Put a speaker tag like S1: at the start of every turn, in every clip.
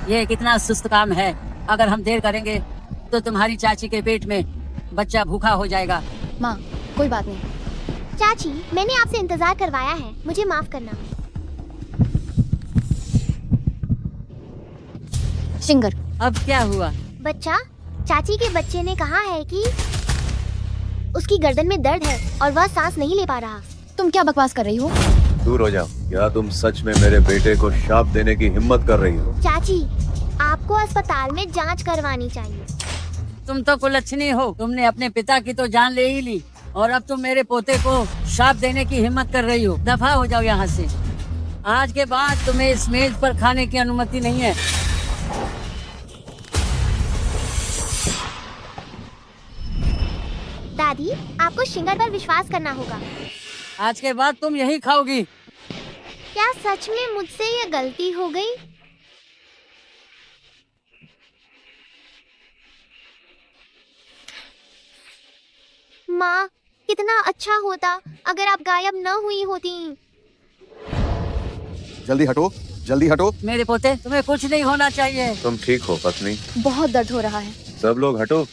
S1: ये कितना सुस्त काम है। अगर हम देर करेंगे तो तुम्हारी चाची के पेट में बच्चा भूखा हो जाएगा।
S2: माँ, कोई बात नहीं।
S3: चाची, मैंने आपसे इंतजार करवाया है, मुझे माफ करना।
S2: शिंगर,
S1: अब क्या हुआ?
S3: बच्चा, चाची के बच्चे ने कहा है कि उसकी गर्दन में दर्द है और वह सांस नहीं ले पा रहा।
S2: तुम क्या बकवास कर रही हो?
S4: दूर हो जाओ। क्या तुम सच में मेरे बेटे को श्राप देने की हिम्मत कर रही हो?
S3: चाची, आपको अस्पताल में जांच करवानी चाहिए।
S1: तुम तो कुलच्छनी हो। तुमने अपने पिता की तो जान ले ही ली और अब तुम मेरे पोते को श्राप देने की हिम्मत कर रही हो। दफा हो जाओ यहाँ से। आज के बाद तुम्हें इस मेज पर खाने की अनुमति नहीं है।
S3: दादी, आपको शिंगर पर विश्वास करना होगा।
S1: आज के बाद तुम यही खाओगी।
S3: क्या सच में मुझसे ये गलती हो गई? माँ, कितना अच्छा होता अगर आप गायब न हुई होती।
S5: जल्दी हटो, जल्दी हटो।
S1: मेरे पोते, तुम्हें कुछ नहीं होना चाहिए।
S4: तुम ठीक हो पत्नी?
S2: बहुत दर्द हो रहा है।
S4: सब लोग हटो।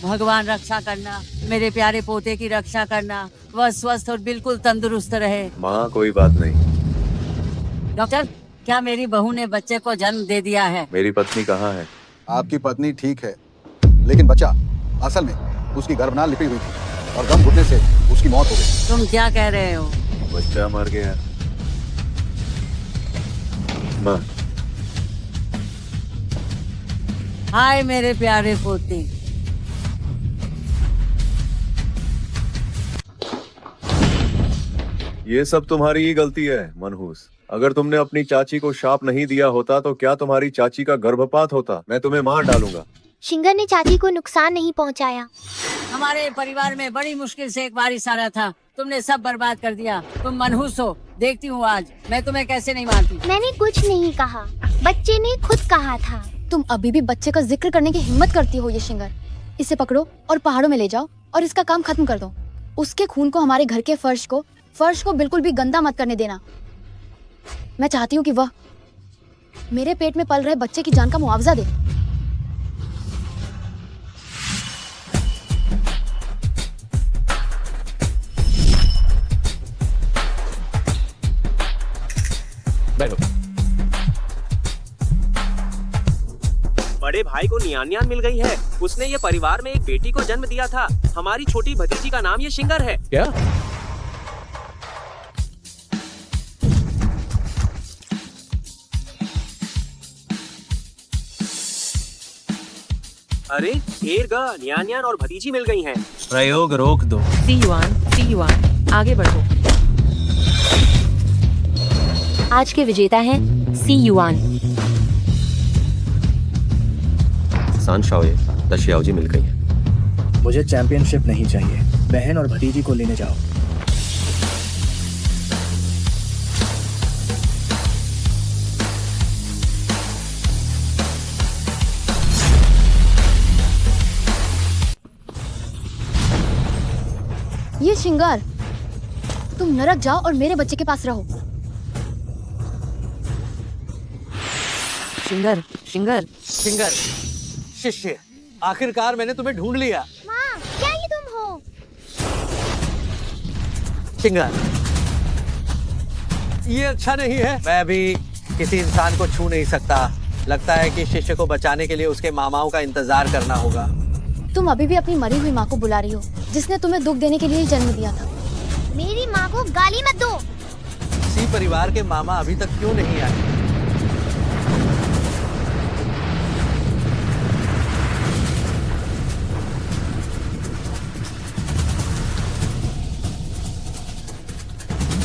S1: भगवान रक्षा करना, मेरे प्यारे पोते की रक्षा करना, वह स्वस्थ और बिल्कुल तंदुरुस्त रहे।
S4: माँ, कोई बात नहीं।
S1: डॉक्टर, क्या मेरी बहू ने बच्चे को जन्म दे दिया है?
S4: मेरी पत्नी कहाँ है?
S5: आपकी पत्नी ठीक है, लेकिन बच्चा असल में उसकी गर्भनाल लिपी हुई थी और दम घुटने से उसकी मौत हो गई।
S1: तुम क्या कह रहे हो?
S4: बच्चा मर गया। माँ,
S1: हाय मेरे प्यारे पोते।
S4: ये सब तुम्हारी ही गलती है मनहूस। अगर तुमने अपनी चाची को शाप नहीं दिया होता तो क्या तुम्हारी चाची का गर्भपात होता? मैं तुम्हें मार डालूंगा।
S3: शिंगर ने चाची को नुकसान नहीं पहुंचाया।
S1: हमारे परिवार में बड़ी मुश्किल से एक वारिस आ रहा था, तुमने सब बर्बाद कर दिया। तुम मनहूस हो। देखती हूँ आज मैं तुम्हें कैसे नहीं मारती।
S3: मैंने कुछ नहीं कहा, बच्चे ने खुद कहा था।
S2: तुम अभी भी बच्चे का जिक्र करने की हिम्मत करती हो? ये शिंगर, इसे पकड़ो और पहाड़ों में ले जाओ और इसका काम खत्म कर दो। उसके खून को हमारे घर के फर्श को बिल्कुल भी गंदा मत करने देना। मैं चाहती हूँ कि वह मेरे पेट में पल रहे बच्चे की जान का मुआवजा दे।
S4: बैठो।
S6: बड़े भाई को नियान मिल गई है। उसने ये परिवार में एक बेटी को जन्म दिया था। हमारी छोटी भतीजी का नाम ये शिंगर है।
S4: क्या?
S6: अरे एरगा, नियान और भतीजी मिल गई हैं।
S7: प्रयोग रोक दो।
S8: सी युआन, आगे बढ़ो। आज के विजेता हैं सी युआन।
S4: सान शाओये, दशियाओजी मिल गई है।
S7: मुझे चैंपियनशिप नहीं चाहिए। बहन और भतीजी को लेने जाओ।
S2: ये शिंगार, तुम नरक जाओ और मेरे बच्चे के पास रहो।
S7: शिंगर, शिंगर, शिंगर, शिष्य, आखिरकार मैंने तुम्हें ढूंढ लिया।
S3: माँ, क्या ये तुम हो?
S7: शिंगर, ये अच्छा नहीं है। मैं भी किसी इंसान को छू नहीं सकता। लगता है कि शिष्य को बचाने के लिए उसके मामाओं का इंतजार करना होगा।
S2: तुम अभी भी अपनी मरी हुई माँ को बुला रही हो, जिसने तुम्हें दुख देने के लिए जन्म दिया था।
S3: मेरी माँ को गाली मत दो।
S7: इसी परिवार के मामा अभी तक क्यों नहीं आए?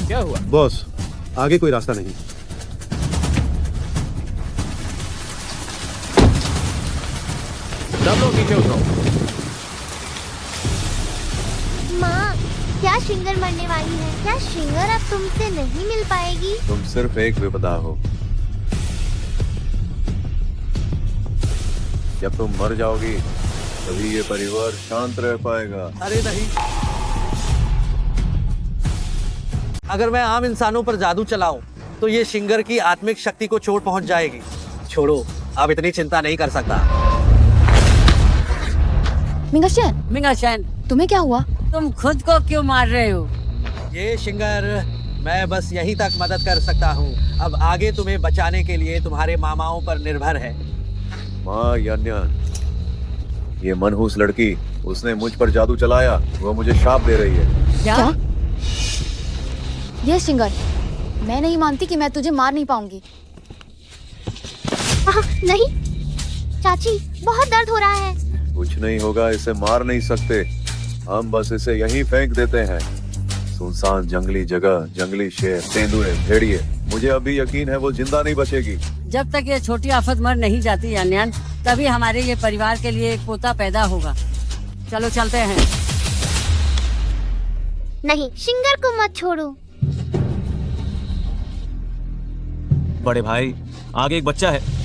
S4: क्या हुआ?
S9: बॉस, आगे कोई रास्ता नहीं।
S4: सब लोग नीचे उतरो।
S3: माँ, क्या शिंगर मरने वाली है? क्या शिंगर अब तुमसे नहीं मिल पाएगी?
S4: तुम सिर्फ एक विपदा हो। जब तुम मर जाओगी तभी ये परिवार शांत रह पाएगा।
S7: अरे नहीं, अगर मैं आम इंसानों पर जादू चलाऊं तो ये शिंगर की आत्मिक शक्ति को चोट पहुंच जाएगी। छोड़ो, अब इतनी चिंता नहीं कर सकता।
S2: मिंगाशेन,
S1: मिंगाशेन,
S2: तुम्हें क्या हुआ?
S1: तुम खुद को क्यों मार रहे हो?
S7: ये शिंगर, मैं बस यहीं तक मदद कर सकता हूँ। अब आगे तुम्हें बचाने के लिए तुम्हारे मामाओं पर निर्भर है।
S4: माँ यान्यान, ये मनहूस लड़की, उसने मुझ पर जादू चलाया। वो मुझे शाप दे रही है।
S1: क्या?
S2: ये शिंगर, मैं नहीं मानती कि मैं तुझे मार नहीं पाऊंगी।
S3: नहीं चाची, बहुत दर्द हो रहा है।
S4: कुछ नहीं होगा, इसे मार नहीं सकते। हम बस इसे यहीं फेंक देते हैं। सुनसान जंगली जगह, जंगली शेर, तेंदुए, भेड़िए, मुझे अभी यकीन है वो जिंदा नहीं बचेगी।
S1: जब तक ये छोटी आफत मर नहीं जाती यान्यान, तभी हमारे ये परिवार के लिए एक पोता पैदा होगा। चलो चलते हैं।
S3: नहीं, शिंगर को मत छोड़ो।
S6: बड़े भाई, आगे एक बच्चा है।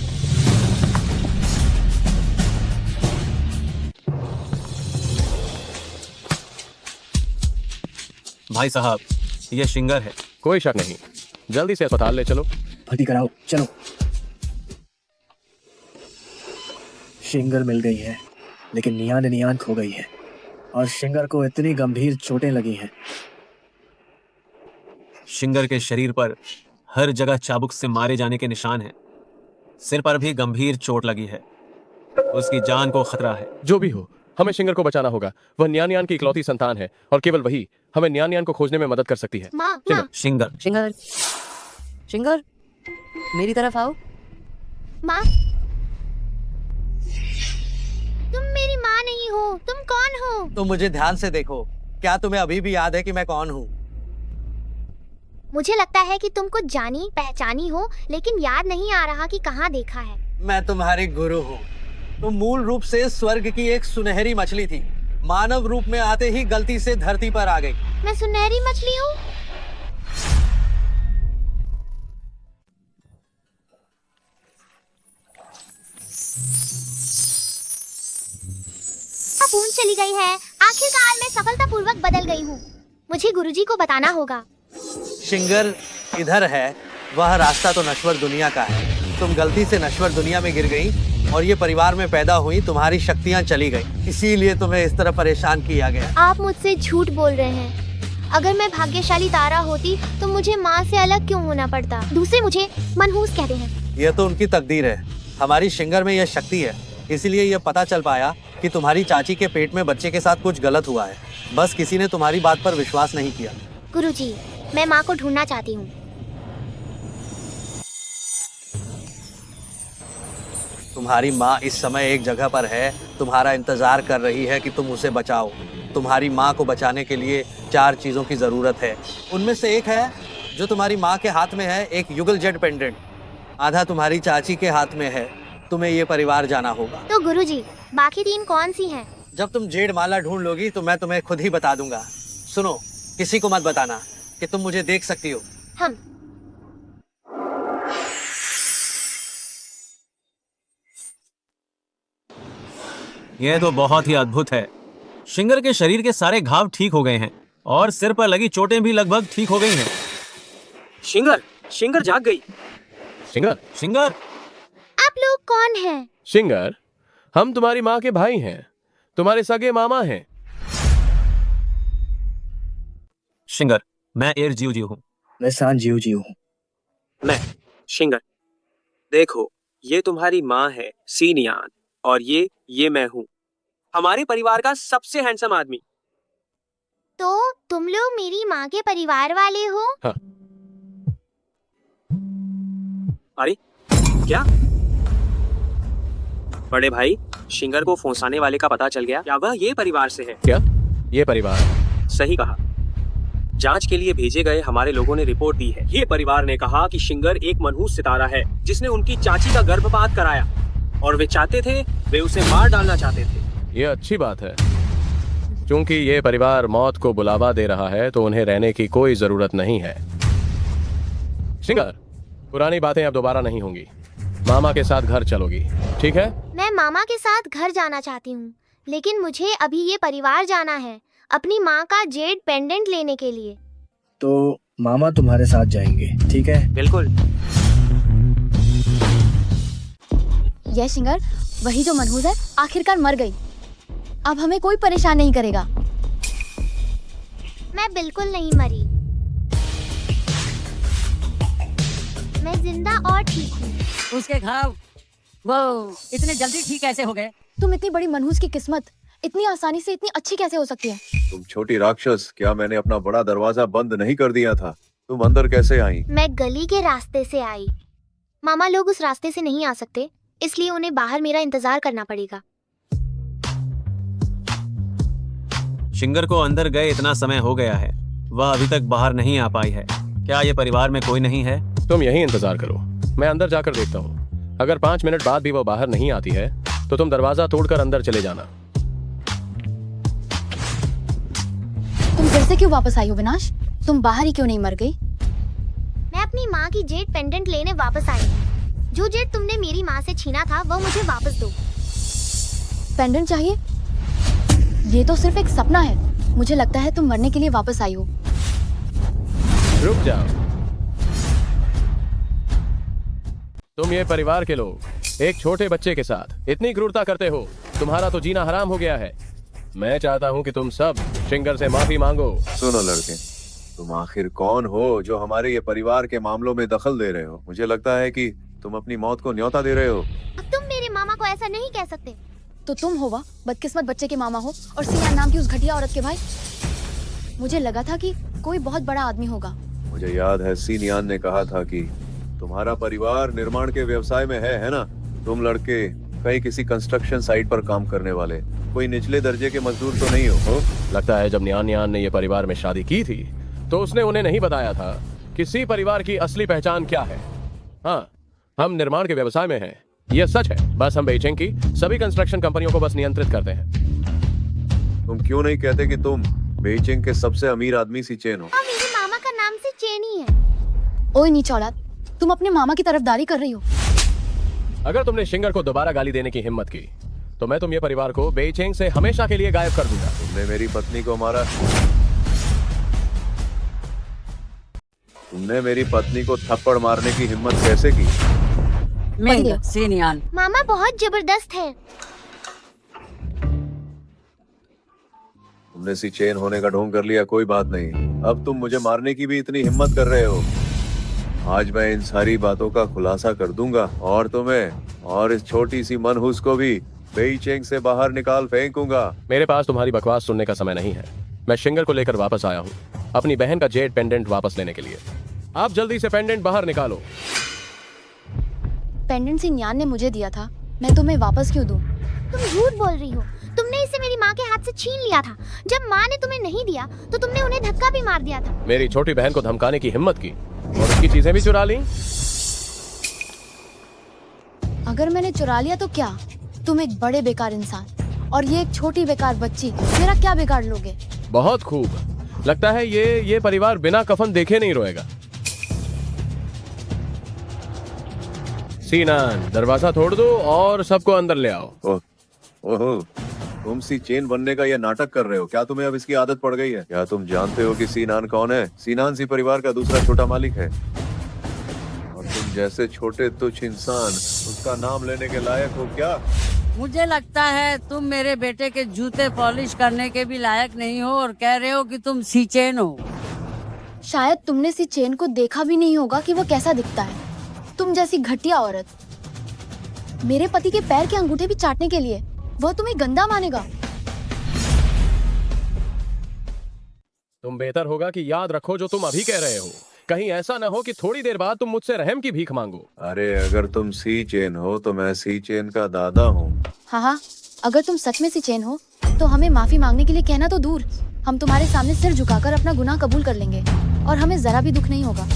S6: भाई साहब, ये शिंगर है।
S9: कोई शक नहीं, जल्दी से अस्पताल ले चलो।
S10: भर्ती कराओ, चलो। शिंगर मिल गई है, लेकिन नियान खो गई है और शिंगर को इतनी गंभीर चोटें लगी हैं।
S6: शिंगर के शरीर पर हर जगह चाबुक से मारे जाने के निशान हैं। सिर पर भी गंभीर चोट लगी है। उसकी जान को खतरा है।
S9: जो भी हो, हमें शिंगर को बचाना होगा। वह न्यान की इकलौती संतान है और केवल वही हमें न्यान को खोजने में मदद कर सकती है।
S3: माँ,
S6: शिंगर,
S1: शिंगर, शिंगर, मेरी तरफ आओ।
S3: माँ, तुम मेरी माँ नहीं हो। तुम कौन हो?
S7: तुम मुझे ध्यान से देखो। क्या तुम्हें अभी भी याद है कि मैं कौन हूँ?
S3: मुझे लगता है कि तुम कुछ जानी पहचानी हो, लेकिन याद नहीं आ रहा कि कहाँ देखा है।
S7: मैं तुम्हारी गुरु हूँ। तुम मूल रूप से स्वर्ग की एक सुनहरी मछली थी। मानव रूप में आते ही गलती से धरती पर आ गई।
S3: मैं सुनहरी मछली हूँ? पूर्ण चली गई है। आखिरकार मैं सफलतापूर्वक बदल गई हूँ। मुझे गुरुजी को बताना होगा।
S7: शिंगर इधर है। वह रास्ता तो नश्वर दुनिया का है। तुम गलती से नश्वर दुनिया में गिर गई और ये परिवार में पैदा हुई। तुम्हारी शक्तियाँ चली गई, इसीलिए तुम्हें इस तरह परेशान किया गया।
S3: आप मुझसे झूठ बोल रहे हैं। अगर मैं भाग्यशाली तारा होती तो मुझे माँ से अलग क्यों होना पड़ता? दूसरे मुझे मनहूस कहते हैं।
S7: यह तो उनकी तकदीर है। हमारी शिंगर में यह शक्ति है, इसलिए यह पता चल पाया कि तुम्हारी चाची के पेट में बच्चे के साथ कुछ गलत हुआ है। बस किसी ने तुम्हारी बात पर विश्वास नहीं किया।
S3: गुरुजी, मैं माँ को ढूंढना चाहती हूँ।
S7: तुम्हारी माँ इस समय एक जगह पर है, तुम्हारा इंतजार कर रही है कि तुम उसे बचाओ। तुम्हारी माँ को बचाने के लिए 4 चीजों की जरूरत है। उनमें से एक है जो तुम्हारी माँ के हाथ में है, एक युगल जेड पेंडेंट। आधा तुम्हारी चाची के हाथ में है। तुम्हें ये परिवार जाना होगा।
S3: तो गुरुजी, बाकी 3 कौन सी हैं?
S7: जब तुम जेड माला ढूंढ लोगी तो मैं तुम्हें खुद ही बता दूंगा। सुनो, किसी को मत बताना कि तुम मुझे देख सकती हो।
S3: हम
S6: यह तो बहुत ही अद्भुत है। शिंगर के शरीर के सारे घाव ठीक हो गए हैं और सिर पर लगी चोटें भी लगभग ठीक हो गई हैं। शिंगर जाग गई।
S9: शिंगर,
S3: आप लोग कौन हैं?
S9: शिंगर, हम तुम्हारी माँ के भाई हैं। तुम्हारे सगे मामा हैं।
S6: शिंगर, मैं एर जीव हूँ।
S10: मैं सान जीव हूँ।
S6: मैं शिंगर। देखो, ये तुम्हारी माँ है सी नियान, और ये मैं हूँ, हमारे परिवार का सबसे हैंडसम आदमी।
S3: तो तुम लोग मेरी माँ के परिवार वाले हो?
S9: हाँ।
S6: अरे क्या? बड़े भाई, शिंगर को फंसाने वाले का पता चल गया। क्या वह ये परिवार से है?
S9: क्या ये परिवार?
S6: सही कहा। जांच के लिए भेजे गए हमारे लोगों ने रिपोर्ट दी है। ये परिवार ने कहा कि शिंगर एक मनहूस सितारा है जिसने उनकी चाची का गर्भपात कराया, और वे चाहते थे, वे उसे मार डालना चाहते थे।
S9: ये अच्छी बात है। क्योंकि ये परिवार मौत को बुलावा दे रहा है तो उन्हें रहने की कोई जरूरत नहीं है। शिंगर, पुरानी बातें अब दोबारा नहीं होंगी। मामा के साथ घर चलोगी, ठीक है?
S3: मैं मामा के साथ घर जाना चाहती हूँ, लेकिन मुझे अभी ये परिवार जाना है अपनी माँ का जेड पेंडेंट लेने के लिए।
S10: तो मामा तुम्हारे साथ जाएंगे, ठीक है?
S6: बिल्कुल।
S2: यह शिंगर, वही जो मनहूस है, आखिरकार मर गई। अब हमें कोई परेशान नहीं करेगा।
S3: मैं बिल्कुल नहीं मरी, मैं जिंदा और ठीक हूँ।
S1: उसके घाव वो इतने जल्दी ठीक कैसे हो गए?
S2: तुम इतनी बड़ी मनहूस की किस्मत इतनी आसानी से इतनी अच्छी कैसे हो सकती है?
S4: तुम छोटी राक्षस, क्या मैंने अपना बड़ा दरवाजा बंद नहीं कर दिया था? तुम अंदर कैसे आई?
S3: मैं गली के रास्ते से आई। मामा लोग उस रास्ते से नहीं आ सकते, इसलिए उन्हें बाहर मेरा इंतजार करना पड़ेगा।
S11: शिंगर को अंदर गए इतना समय हो गया है, वह अभी तक बाहर नहीं आ पाई है। क्या ये परिवार में कोई नहीं है?
S9: तुम यही इंतजार करो, मैं अंदर जाकर देखता हूँ। अगर 5 मिनट बाद भी वो बाहर नहीं आती है तो तुम दरवाजा तोड़कर अंदर चले जाना।
S2: तुम फिर से क्यों वापस आई हो विनाश? तुम बाहर ही क्यों नहीं मर गई?
S3: मैं अपनी माँ की जेड पेंडेंट लेने वापस आई। जो जेड तुमने मेरी माँ से छीना था वो मुझे वापस दो।
S2: पेंडेंट चाहिए? ये तो सिर्फ एक सपना है। मुझे लगता है तुम मरने के लिए वापस आई हो।
S9: रुक जाओ, तुम ये परिवार के लोग एक छोटे बच्चे के साथ इतनी क्रूरता करते हो, तुम्हारा तो जीना हराम हो गया है। मैं चाहता हूँ कि तुम सब शिंगर से माफी मांगो।
S4: सुनो लड़के, तुम आखिर कौन हो जो हमारे ये परिवार के मामलों में दखल दे रहे हो? मुझे लगता है कि तुम अपनी मौत को न्योता दे रहे हो।
S3: अब तुम मेरे मामा को ऐसा नहीं कह सकते।
S2: तो तुम हो वह बदकिस्मत बच्चे के मामा हो और सियान नाम की उस घटिया औरत के भाई। मुझे लगा था कि कोई बहुत बड़ा आदमी होगा।
S4: मुझे याद है सीनियान ने कहा था कि तुम्हारा परिवार निर्माण के व्यवसाय में है ना? तुम लड़के कहीं किसी कंस्ट्रक्शन साइट पर काम करने वाले कोई निचले दर्जे के मजदूर तो नहीं हो?
S9: लगता है जब न्यान ने ये परिवार में शादी की थी तो उसने उन्हें नहीं बताया था कि सी परिवार की असली पहचान क्या है। हाँ, हम निर्माण के व्यवसाय में हैं, यह सच है। बस हम बेइजिंग की सभी कंस्ट्रक्शन कंपनियों को बस नियंत्रित करते हैं।
S4: तुम क्यों नहीं कहते कि तुम बेइजिंग के सबसे अमीर आदमी सी चेन हो?
S3: मेरे मामा का नाम से चेन ही है।
S2: ओए नीच औलाद, तुम अपने मामा की तरफदारी कर रही हो।
S9: अगर तुमने शिंगर को दोबारा गाली देने की हिम्मत की तो मैं तुम ये परिवार को बेइजिंग से हमेशा के लिए गायब कर दूंगा।
S4: तुमने मेरी पत्नी को मारा, तुमने मेरी पत्नी को थप्पड़ मारने की हिम्मत कैसे की?
S1: मिंग सीनियान,
S3: मामा बहुत जबरदस्त है।
S4: तुमने सी चेन होने का ढोंग कर लिया, कोई बात नहीं। अब तुम मुझे मारने की भी इतनी हिम्मत कर रहे हो। आज मैं इन सारी बातों का खुलासा कर दूंगा और तुम्हें और इस छोटी सी मनहूस को भी बेइचेंग से बाहर निकाल फेंकूंगा।
S9: मेरे पास तुम्हारी बकवास सुनने का समय नहीं है। मैं शिंगर को लेकर वापस आया हूँ अपनी बहन का जेड पेंडेंट वापस लेने के लिए। आप जल्दी से पेंडेंट बाहर निकालो।
S2: पेंडेंट सियान ने मुझे दिया था, मैं तुम्हें वापस क्यों दूं?
S3: तुम झूठ बोल रही हो। तुमने इसे मेरी माँ के हाथ से छीन लिया था। जब माँ ने तुम्हें नहीं दिया तो तुमने उन्हें धक्का भी मार दिया था।
S9: मेरी छोटी बहन को धमकाने की हिम्मत की और उसकी चीजें भी चुरा ली।
S2: अगर मैंने चुरा लिया तो क्या? तुम एक बड़े बेकार इंसान और ये एक छोटी बेकार बच्ची, मेरा क्या बिगाड़ लोगे?
S9: बहुत खूब, लगता है ये परिवार बिना कफन देखे नहीं रोएगा। सीनान, दरवाजा तोड़ दो और सबको अंदर ले आओ।
S4: ओहो, तुम सी चेन बनने का ये नाटक कर रहे हो? क्या तुम्हें अब इसकी आदत पड़ गई है? क्या तुम जानते हो कि सीनान कौन है? सीनान सी परिवार का दूसरा छोटा मालिक है और तुम जैसे छोटे तुच्छ इंसान उसका नाम लेने के लायक हो क्या?
S1: मुझे लगता है तुम मेरे बेटे के जूते पॉलिश करने के भी लायक नहीं हो और कह रहे हो कि तुम सी चेन हो।
S2: शायद तुमने सी चेन को देखा भी नहीं होगा कि वो कैसा दिखता है। तुम जैसी घटिया औरत मेरे पति के पैर के अंगूठे भी चाटने के लिए, वह तुम्हें गंदा मानेगा।
S9: तुम बेहतर होगा कि याद रखो जो तुम अभी कह रहे हो। कहीं ऐसा ना हो कि थोड़ी देर बाद तुम मुझसे रहम की भीख मांगो।
S4: अरे अगर तुम सी चेन हो तो मैं सी चेन का दादा हूँ।
S2: हाँ, अगर तुम सच में सी चेन हो तो हमें माफी मांगने के लिए कहना तो दूर, हम तुम्हारे सामने सिर झुकाकर अपना गुनाह कबूल कर लेंगे और हमें जरा भी दुख नहीं होगा।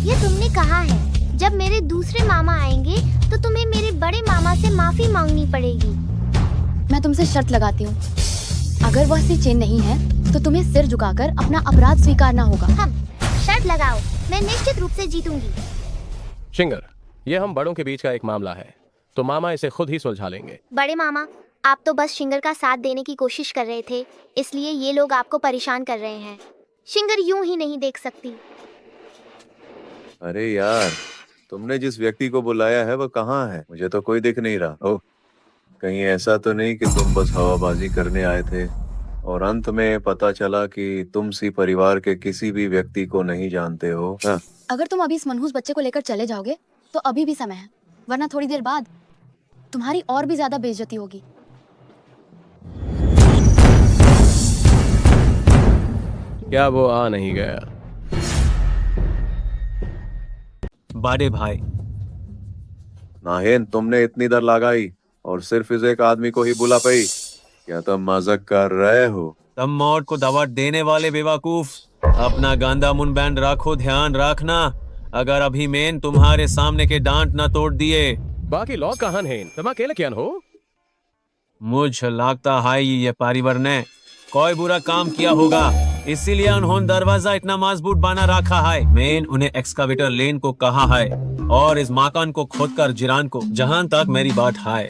S3: ये तुमने कहा है। जब मेरे दूसरे मामा आएंगे तो तुम्हें मेरे बड़े मामा से माफी मांगनी पड़ेगी।
S2: मैं तुमसे शर्त लगाती हूँ, अगर वह सी चेन नहीं है तो तुम्हें सिर झुकाकर अपना अपराध स्वीकारना होगा।
S3: हम शर्त लगाओ, मैं निश्चित रूप से जीतूंगी।
S9: शिंगर, ये हम बड़ों के बीच का एक मामला है तो मामा इसे खुद ही सुलझा लेंगे।
S3: बड़े मामा, आप तो बस शिंगर का साथ देने की कोशिश कर रहे थे, इसलिए ये लोग आपको परेशान कर रहे हैं। शिंगर यूं ही नहीं देख सकती।
S4: अरे यार, तुमने जिस व्यक्ति को बुलाया है वो कहाँ है? मुझे तो कोई दिख नहीं रहा। ओह, कहीं ऐसा तो नहीं कि तुम बस हवाबाजी करने आए थे और अंत में पता चला कि तुम सी परिवार के किसी भी व्यक्ति को नहीं जानते हो? हाँ।
S2: अगर तुम अभी इस मनहूस बच्चे को लेकर चले जाओगे तो अभी भी समय है, वरना थोड़ी देर बाद तुम्हारी और भी ज्यादा बेइज्जती होगी।
S9: क्या वो आ नहीं गया?
S11: बड़े भाई,
S4: नाहेन, तुमने इतनी देर लगाई और सिर्फ इस एक आदमी को ही बुला पाई? क्या तुम मजाक कर रहे हो?
S11: तुम मौत को दावत देने वाले बेवकूफ, अपना गांदा मुंह बैंड रखो, ध्यान रखना अगर अभी मेन तुम्हारे सामने के डांट ना तोड़ दिए।
S9: बाकी लोग कहाँ हैं? तुम अकेले क्या हो?
S11: मुझे लगता है ये परिवार ने कोई बुरा काम किया होगा, इसीलिए उन्होंने दरवाजा इतना मजबूत बना रखा है। मैंने उन्हें एक्सकावेटर लेन को कहा है और इस मकान को खोदकर जिरान को, जहां तक मेरी बात है,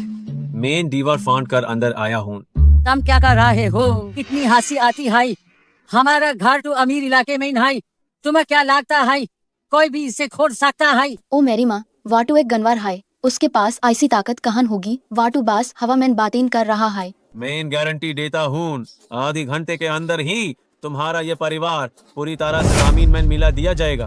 S11: मैं दीवार फांद कर अंदर आया हूँ।
S1: तुम क्या कर रहे हो? कितनी हंसी आती है। हमारा घर तो अमीर इलाके में ही है, तुम्हें क्या लगता है कोई भी इसे खोद सकता है?
S2: ओ मेरी माँ, वाटू एक गनवार है, उसके पास ऐसी ताकत कहाँ होगी? वाटू बास हवा में बातें कर रहा है।
S11: मैं गारंटी देता हूँ आधे घंटे के अंदर ही तुम्हारा ये परिवार पूरी तरह से जमीन में मिला दिया जाएगा।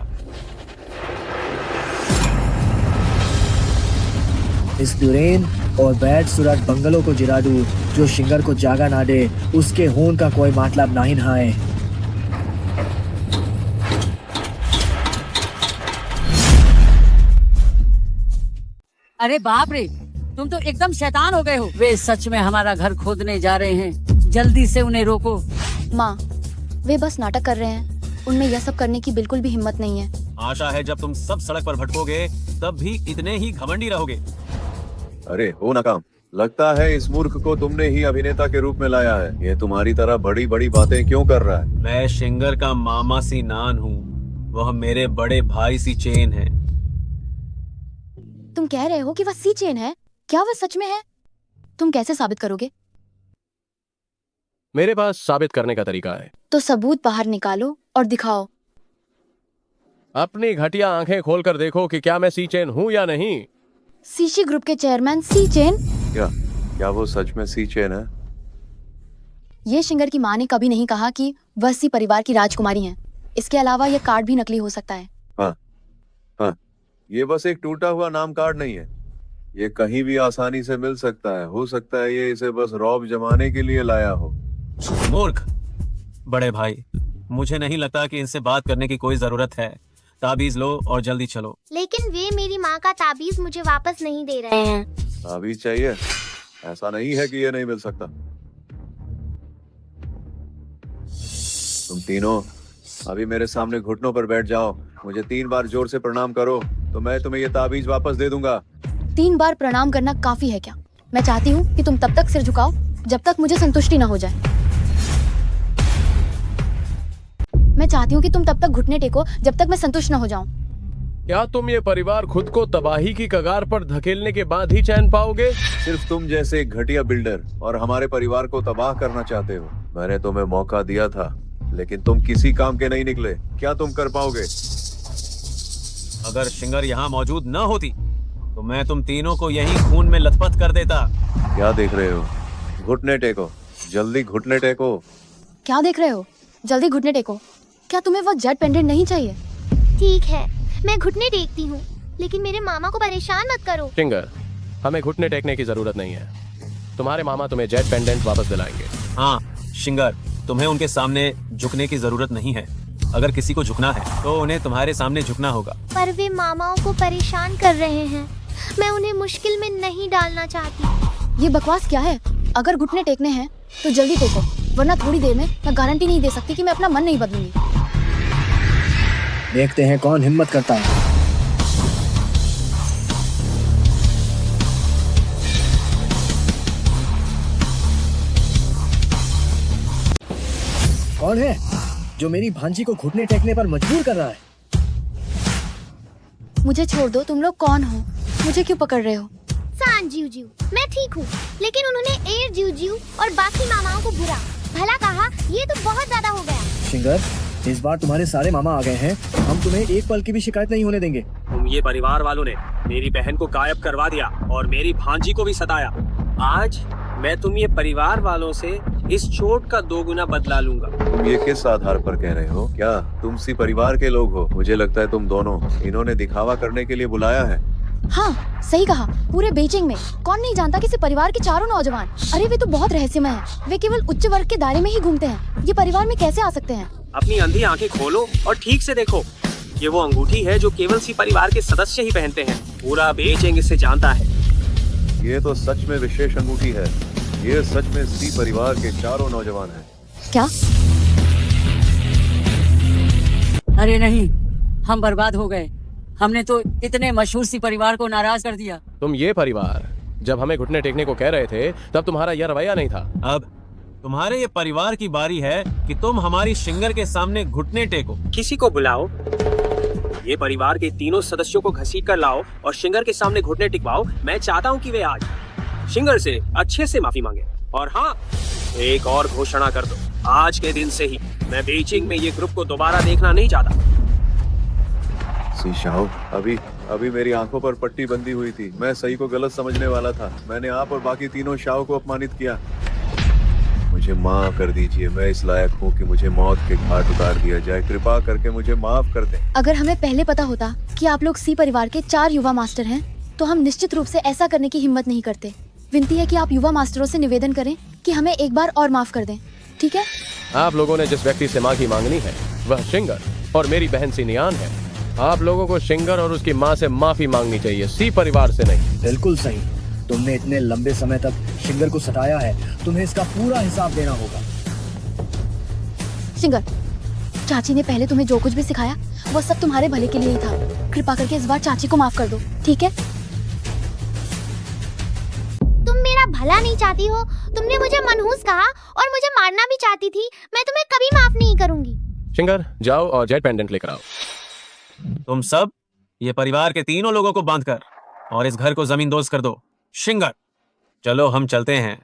S10: इस दुरेन और बैड सूरत बंगलों को जिरा दूं, जो शिंगर को जागा ना दे, उसके खून का कोई मतलब नहीं है।
S1: अरे बाप रे, तुम तो एकदम शैतान हो गए हो। वे सच में हमारा घर खोदने जा रहे हैं, जल्दी से उन्हें रोको।
S2: माँ, वे बस नाटक कर रहे हैं, उनमें यह सब करने की बिल्कुल भी हिम्मत नहीं है।
S11: आशा है जब तुम सब सड़क पर भटकोगे तब भी इतने ही घमंडी रहोगे।
S4: अरे हो नाकाम, लगता है इस मूर्ख को तुमने ही अभिनेता के रूप में लाया है। ये तुम्हारी तरह बड़ी बड़ी बातें क्यों कर रहा है?
S11: मैं शिंगर का मामा सी नान हूँ, वह मेरे बड़े भाई सी चेन है।
S2: तुम कह रहे हो कि वह सी चेन है? क्या वह सच में है? तुम कैसे साबित करोगे?
S9: मेरे पास साबित करने का तरीका है।
S2: तो सबूत बाहर निकालो और दिखाओ।
S9: अपनी घटिया आंखें खोलकर देखो कि क्या मैं सी चेन हूँ या नहीं।
S2: सीशी ग्रुप के चेयरमैन सी चेन?
S4: क्या वो सच में सी चेन है?
S2: ये शिंगर की माँ ने कभी नहीं कहा कि वह सी परिवार की राजकुमारी हैं। इसके अलावा यह कार्ड भी नकली हो सकता है।
S4: हाँ, ये बस एक टूटा हुआ नाम कार्ड नहीं है, ये कहीं भी आसानी से मिल सकता है। हो सकता है ये इसे बस रौब जमाने के लिए लाया हो।
S11: मूर्ख बड़े भाई, मुझे नहीं लगता कि इनसे बात करने की कोई जरूरत है। ताबीज लो और जल्दी चलो।
S3: लेकिन वे मेरी माँ का ताबीज मुझे वापस नहीं दे रहे हैं।
S4: ताबीज चाहिए? ऐसा नहीं है कि ये नहीं मिल सकता। तुम तीनों अभी मेरे सामने घुटनों पर बैठ जाओ, मुझे 3 बार जोर से प्रणाम करो तो मैं तुम्हें ये ताबीज वापस दे दूंगा।
S2: 3 बार प्रणाम करना काफी है क्या? मैं चाहती हूँ कि तुम तब तक सिर झुकाओ जब तक मुझे संतुष्टि न हो जाए। मैं चाहती हूँ कि तुम तब तक घुटने टेको जब तक मैं संतुष्ट न हो जाऊं।
S9: क्या तुम ये परिवार खुद को तबाही की कगार पर धकेलने के बाद ही चैन पाओगे?
S4: सिर्फ तुम जैसे एक घटिया बिल्डर और हमारे परिवार को तबाह करना चाहते हो। मैंने तुम्हें मौका दिया था, लेकिन तुम किसी काम के नहीं निकले। क्या तुम कर पाओगे?
S11: अगर शिंगर यहाँ मौजूद न होती तो मैं तुम तीनों को यहीं खून में लथपथ कर देता।
S4: क्या देख रहे हो? घुटने टेको, जल्दी घुटने टेको।
S2: क्या देख रहे हो? जल्दी घुटने टेको। क्या तुम्हें वो जेट पेंडेंट नहीं चाहिए?
S3: ठीक है, मैं घुटने टेकती हूँ, लेकिन मेरे मामा को परेशान मत करो।
S9: शिंगर, हमें घुटने टेकने की जरूरत नहीं है। तुम्हारे मामा तुम्हें जेट पेंडेंट वापस दिलाएंगे।
S11: हाँ शिंगर, तुम्हें उनके सामने झुकने की जरूरत नहीं है। अगर किसी को झुकना है तो उन्हें तुम्हारे सामने झुकना होगा।
S3: पर वे मामाओं को परेशान कर रहे हैं, मैं उन्हें मुश्किल में नहीं डालना चाहती।
S2: ये बकवास क्या है? अगर घुटने टेकने हैं तो जल्दी टेको, वरना थोड़ी देर में मैं गारंटी नहीं दे सकती कि मैं अपना मन नहीं बदलूंगी।
S10: देखते हैं कौन हिम्मत करता है। कौन है जो मेरी भांजी को घुटने टेकने पर मजबूर कर रहा है?
S2: मुझे छोड़ दो। तुम लोग कौन हो? मुझे क्यों पकड़ रहे हो?
S3: सान जीव जीव, मैं ठीक हूँ, लेकिन उन्होंने एयर जीव जीव और बाकी मामाओं को बुरा भला कहा। ये तो बहुत ज्यादा हो गया।
S10: शिंगर, इस बार तुम्हारे सारे मामा आ गए हैं, हम तुम्हें एक पल की भी शिकायत नहीं होने देंगे।
S6: तुम ये परिवार वालों ने मेरी बहन को गायब करवा दिया और मेरी भांजी को भी सताया। आज मैं तुम ये परिवार वालों से इस चोट का 2 गुना बदला लूंगा।
S4: तुम ये किस आधार पर कह रहे हो? क्या तुम सी परिवार के लोग हो? मुझे लगता है तुम दोनों इन्होंने दिखावा करने के लिए बुलाया है।
S2: हाँ सही कहा। पूरे बीजिंग में कौन नहीं जानता कि इस परिवार के चारों नौजवान, अरे वे तो बहुत रहस्यमय हैं। वे केवल उच्च वर्ग के दायरे में ही घूमते हैं। ये परिवार में कैसे आ सकते हैं?
S6: अपनी अंधी आंखें खोलो और ठीक से देखो। ये वो अंगूठी है जो केवल सी परिवार के सदस्य ही पहनते हैं। पूरा बेचेंग इसे जानता है।
S4: ये तो सच में विशेष अंगूठी है। ये सच में सी परिवार के चारों नौजवान हैं।
S2: क्या?
S1: अरे नहीं, हम बर्बाद हो गए। हमने तो इतने मशहूर सी परिवार को नाराज कर दिया।
S9: तुम ये परिवार जब हमें घुटने टेकने को कह रहे थे तब तुम्हारा यह रवैया नहीं था।
S11: अब तुम्हारे ये परिवार की बारी है कि तुम हमारी शिंगर के सामने घुटने टेको।
S6: किसी को बुलाओ, ये परिवार के तीनों सदस्यों को घसीट कर लाओ और शिंगर के सामने घुटने टिकवाओ। मैं चाहता हूँ कि वे आज शिंगर से अच्छे से माफी मांगे। और हाँ, एक और घोषणा कर दो, आज के दिन से ही मैं बीजिंग में ये ग्रुप को दोबारा देखना नहीं चाहता।
S4: सी शाओ, अभी मेरी आंखों पर पट्टी बंधी हुई थी। मैं सही को गलत समझने वाला था। मैंने आप और बाकी तीनों शाओ को अपमानित किया। मुझे माफ कर दीजिए। मैं इस लायक हूँ कि मुझे मौत के घाट उतार दिया जाए। कृपा करके मुझे माफ कर दें।
S2: अगर हमें पहले पता होता कि आप लोग सी परिवार के 4 युवा मास्टर हैं, तो हम निश्चित रूप से ऐसा करने की हिम्मत नहीं करते। विनती है कि आप युवा मास्टरों से निवेदन करें कि हमें एक बार और माफ कर दें, ठीक है?
S9: आप लोगों ने जिस व्यक्ति से माफी मांगनी है वह शिंगर और मेरी बहन सी नियान है। आप लोगों को शिंगर और उसकी माँ से माफी मांगनी चाहिए, सी परिवार से नहीं।
S10: बिल्कुल सही। तुमने इतने लंबे समय तक शिंगर को सताया है, तुम्हें इसका पूरा हिसाब देना होगा।
S2: शिंगर, चाची ने पहले तुम्हें जो कुछ भी सिखाया वो सब तुम्हारे भले के लिए ही था। कृपा करके इस बार चाची को माफ कर दो, ठीक है?
S3: तुम मेरा भला नहीं चाहती हो। तुमने मुझे मनहूस कहा और मुझे मारना भी चाहती थी। मैं तुम्हें कभी माफ नहीं करूंगी।
S9: शिंगर, जाओ और जेट पेंडेंट लेकर आओ।
S11: तुम सब ये परिवार के तीनों लोगों को बांध कर और इस घर को जमींदोज कर दो। शिंगर, चलो हम चलते हैं।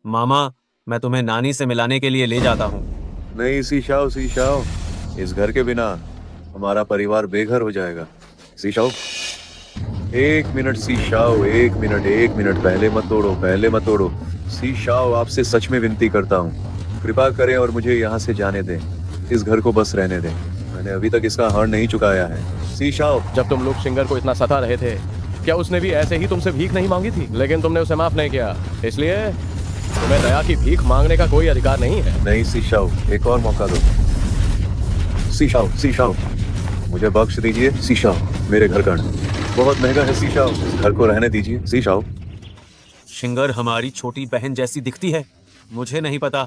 S11: मामा, मैं तुम्हें नानी से मिलाने के लिए ले जाता हूँ।
S4: नहीं सी शाओ, इस घर के बिना हमारा परिवार बेघर हो जाएगा। सी शाओ, 1 मिनट सी शाओ, 1 मिनट। पहले मत तोड़ो। सी शाओ, आपसे सच में विनती करता हूँ, कृपा करें और मुझे यहाँ से जाने दें। इस घर को बस रहने दें। मैंने अभी तक इसका हार नहीं चुकाया है। सी शाओ,
S9: जब तुम लोग शिंगर को इतना सता रहे थे, क्या उसने भी ऐसे ही तुमसे भीख नहीं मांगी थी? लेकिन तुमने उसे माफ नहीं किया, इसलिए तुम्हें दया की भीख मांगने का कोई अधिकार नहीं है।
S4: नहीं सी शाओ, एक और मौका दो। सी शाओ, मुझे बख्श दीजिए। सी शाओ, मेरे घर का बहुत महंगा है। सी शाओ, इस घर को रहने दीजिए। सी शाओ।
S11: शिंगर हमारी छोटी बहन जैसी दिखती है। मुझे नहीं पता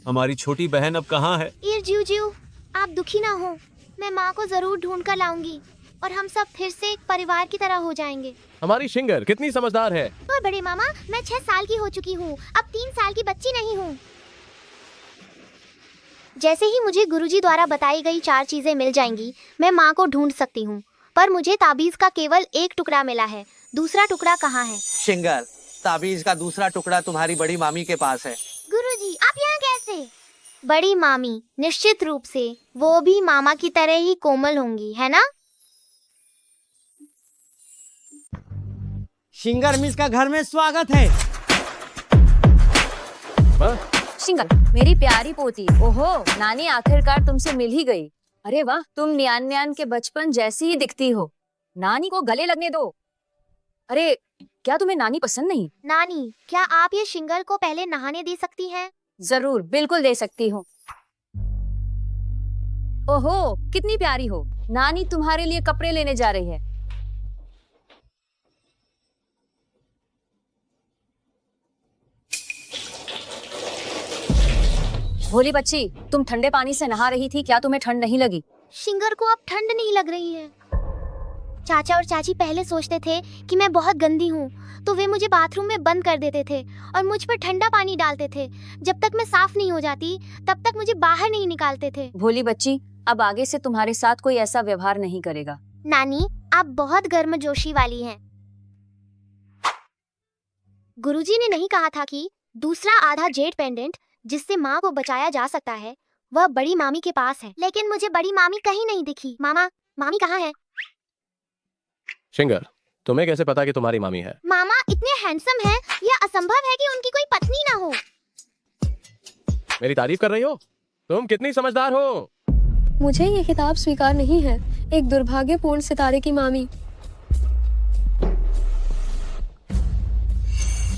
S11: हमारी छोटी बहन अब कहाँ है।
S3: जीव, आप दुखी ना हो। मैं माँ को जरूर ढूंढ कर लाऊंगी और हम सब फिर से एक परिवार की तरह हो जाएंगे।
S9: हमारी शिंगर कितनी समझदार है।
S3: और बड़े मामा, मैं 6 साल की हो चुकी हूँ, अब 3 साल की बच्ची नहीं हूँ। जैसे ही मुझे गुरुजी द्वारा बताई गई 4 चीजें मिल जाएंगी, मैं माँ को ढूंढ सकती हूँ। पर मुझे ताबीज का केवल 1 टुकड़ा मिला है। दूसरा टुकड़ा कहाँ है?
S7: शिंगर, ताबीज का दूसरा टुकड़ा तुम्हारी बड़ी मामी के पास है।
S3: गुरुजी, आप यहाँ कैसे? बड़ी मामी निश्चित रूप से वो भी मामा की तरह ही कोमल होंगी, है ना?
S12: शिंगर मिस का घर में स्वागत है।
S8: शिंगर, मेरी प्यारी पोती, ओहो नानी आखिरकार तुमसे मिल ही गई। अरे वाह, तुम न्यान के बचपन जैसी ही दिखती हो। नानी को गले लगने दो। अरे क्या तुम्हें नानी पसंद नहीं?
S3: नानी, क्या आप ये शिंगर को पहले नहाने दे सकती हैं?
S8: जरूर, बिल्कुल दे सकती हूँ। ओहो कितनी प्यारी हो। नानी तुम्हारे लिए कपड़े लेने जा रही है। भोली बच्ची, तुम ठंडे पानी से नहा रही थी, क्या तुम्हें ठंड नहीं लगी?
S3: शिंगर को अब ठंड नहीं लग रही है। चाचा और चाची पहले सोचते थे कि मैं बहुत गंदी हूँ, तो वे मुझे बाथरूम में बंद कर देते थे और मुझ पर ठंडा पानी डालते थे। जब तक मैं साफ नहीं हो जाती तब तक मुझे बाहर नहीं निकालते थे।
S8: भोली बच्ची, अब आगे से तुम्हारे साथ कोई ऐसा व्यवहार नहीं करेगा।
S3: नानी, आप बहुत गर्मजोशी वाली हैं। गुरुजी ने नहीं कहा था कि दूसरा आधा जेड पेंडेंट जिससे माँ को बचाया जा सकता है, वह बड़ी मामी के पास है, लेकिन मुझे बड़ी मामी कहीं नहीं दिखी। मामा, मामी कहाँ है?
S9: शिंगर, तुम्हें कैसे पता कि तुम्हारी मामी है?
S3: मामा इतने हैंडसम हैं, यह असंभव है कि उनकी कोई पत्नी ना हो।
S9: मेरी तारीफ कर रही हो? तुम कितनी समझदार हो।
S13: मुझे ये खिताब स्वीकार नहीं है, एक दुर्भाग्यपूर्ण सितारे की मामी।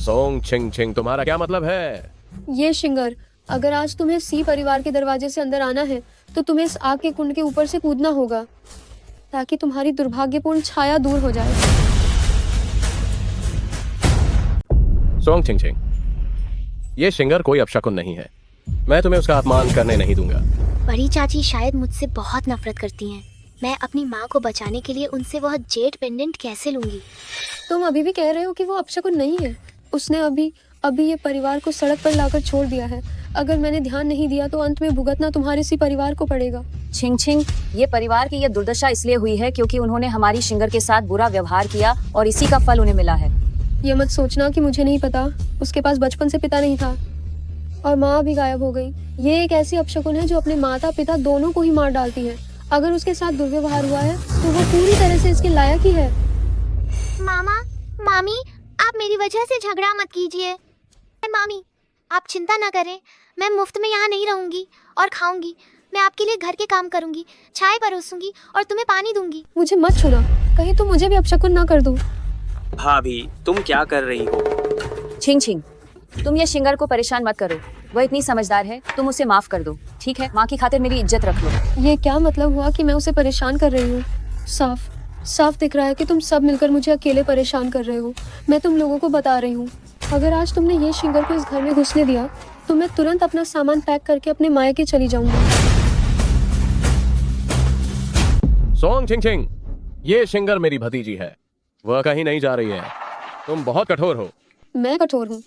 S9: सोंग छिंग छिंग, तुम्हारा क्या मतलब है?
S13: ये शिंगर, अगर आज तुम्हें सी परिवार के दरवाजे से अंदर आना है तो तुम्हें इस आग के कुंड के ऊपर से कूदना होगा ताकि तुम्हारी दुर्भाग्यपूर्ण छाया दूर हो जाए।
S9: सोंग छिंग छिंग, ये शिंगर कोई अपशकुन नहीं है। मैं तुम्हें उसका अपमान करने नहीं दूंगा।
S3: बड़ी चाची शायद मुझसे बहुत नफरत करती हैं। मैं अपनी माँ को बचाने के लिए उनसे वह जेड पेंडेंट कैसे लूंगी?
S13: तुम अभी भी कह रहे हो कि वो अपशकुन नहीं है? उसने अभी ये परिवार को सड़क पर लाकर छोड़ दिया है। अगर मैंने ध्यान नहीं दिया तो अंत में भुगतना तुम्हारे इसी परिवार को पड़ेगा।
S8: छिंग छिंग, ये परिवार की ये दुर्दशा इसलिए हुई है क्योंकि उन्होंने हमारी शिंगर के साथ बुरा व्यवहार किया और इसी का फल उन्हें मिला है।
S13: ये मत सोचना कि मुझे नहीं पता। उसके पास बचपन से पिता नहीं था और माँ भी गायब हो गई। ये एक ऐसी अपशकुन है जो अपने माता पिता दोनों को ही मार डालती है। अगर उसके साथ दुर्व्यवहार हुआ है तो वो पूरी तरह से इसके लायक ही है।
S3: मामा, मामी, आप मेरी वजह से झगड़ा मत कीजिए। मामी, आप चिंता ना करें, मैं मुफ्त में यहाँ नहीं रहूंगी और खाऊंगी। मैं आपके लिए घर के काम करूंगी, चाय परोसूंगी और तुम्हें पानी दूंगी।
S13: मुझे मत छूना, कहीं तुम मुझे भी अपशकुन ना कर दो।
S6: भाभी, तुम क्या कर रही हो?
S8: छिंग छिंग, तुम ये शिंगर को परेशान मत करो, वह इतनी समझदार है, तुम उसे माफ कर दो, ठीक है? माँ की खातिर मेरी इज्जत रख लो।
S13: ये क्या मतलब हुआ कि मैं उसे परेशान कर रही हूँ? साफ साफ दिख रहा है कि तुम सब मिलकर मुझे अकेले परेशान कर रहे हो। मैं तुम लोगों को बता रही हूँ, अगर आज तुमने ये शिंगर को इस घर में घुसने दिया तो मैं तुरंत अपना सामान पैक करके अपने मायके चली जाऊंगी।
S9: सोंग छिंग छिंग, ये शिंगर मेरी भतीजी है, वह कहीं नहीं जा रही है। तुम बहुत कठोर हो।
S13: मैं कठोर हूँ?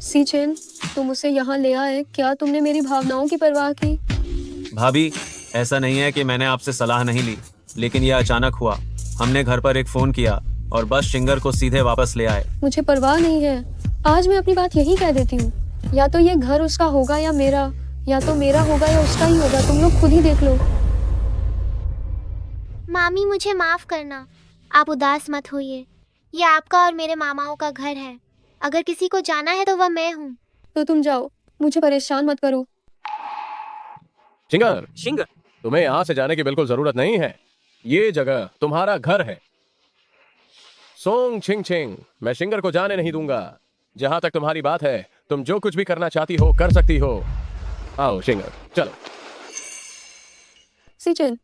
S13: सी चेन, तुम उसे यहाँ ले आए, क्या तुमने मेरी भावनाओं की परवाह की?
S11: भाभी, ऐसा नहीं है कि मैंने आपसे सलाह नहीं ली, लेकिन यह अचानक हुआ। हमने घर पर एक फोन किया और बस शिंगर को सीधे वापस ले आए।
S13: मुझे परवाह नहीं है, आज मैं अपनी बात यही कह देती हूँ। या तो ये घर उसका होगा या मेरा, या तो मेरा होगा या उसका ही होगा। तुम लोग खुद ही देख लो।
S3: मामी, मुझे माफ करना, आप उदास मत होइए। ये आपका और मेरे मामाओं का घर है। अगर किसी को जाना है तो वह मैं हूँ।
S13: तो तुम जाओ, मुझे परेशान मत करो।
S9: शिंगर,
S6: शिंगर,
S9: तुम्हें यहाँ से जाने की बिल्कुल जरूरत नहीं है। ये जगह तुम्हारा घर है। सोंग छिंग छिंग, मैं शिंगर को जाने नहीं दूंगा। जहां तक तुम्हारी बात है, तुम जो कुछ भी करना चाहती हो कर सकती हो। आओ शिंगर, चलो।
S13: सीचन,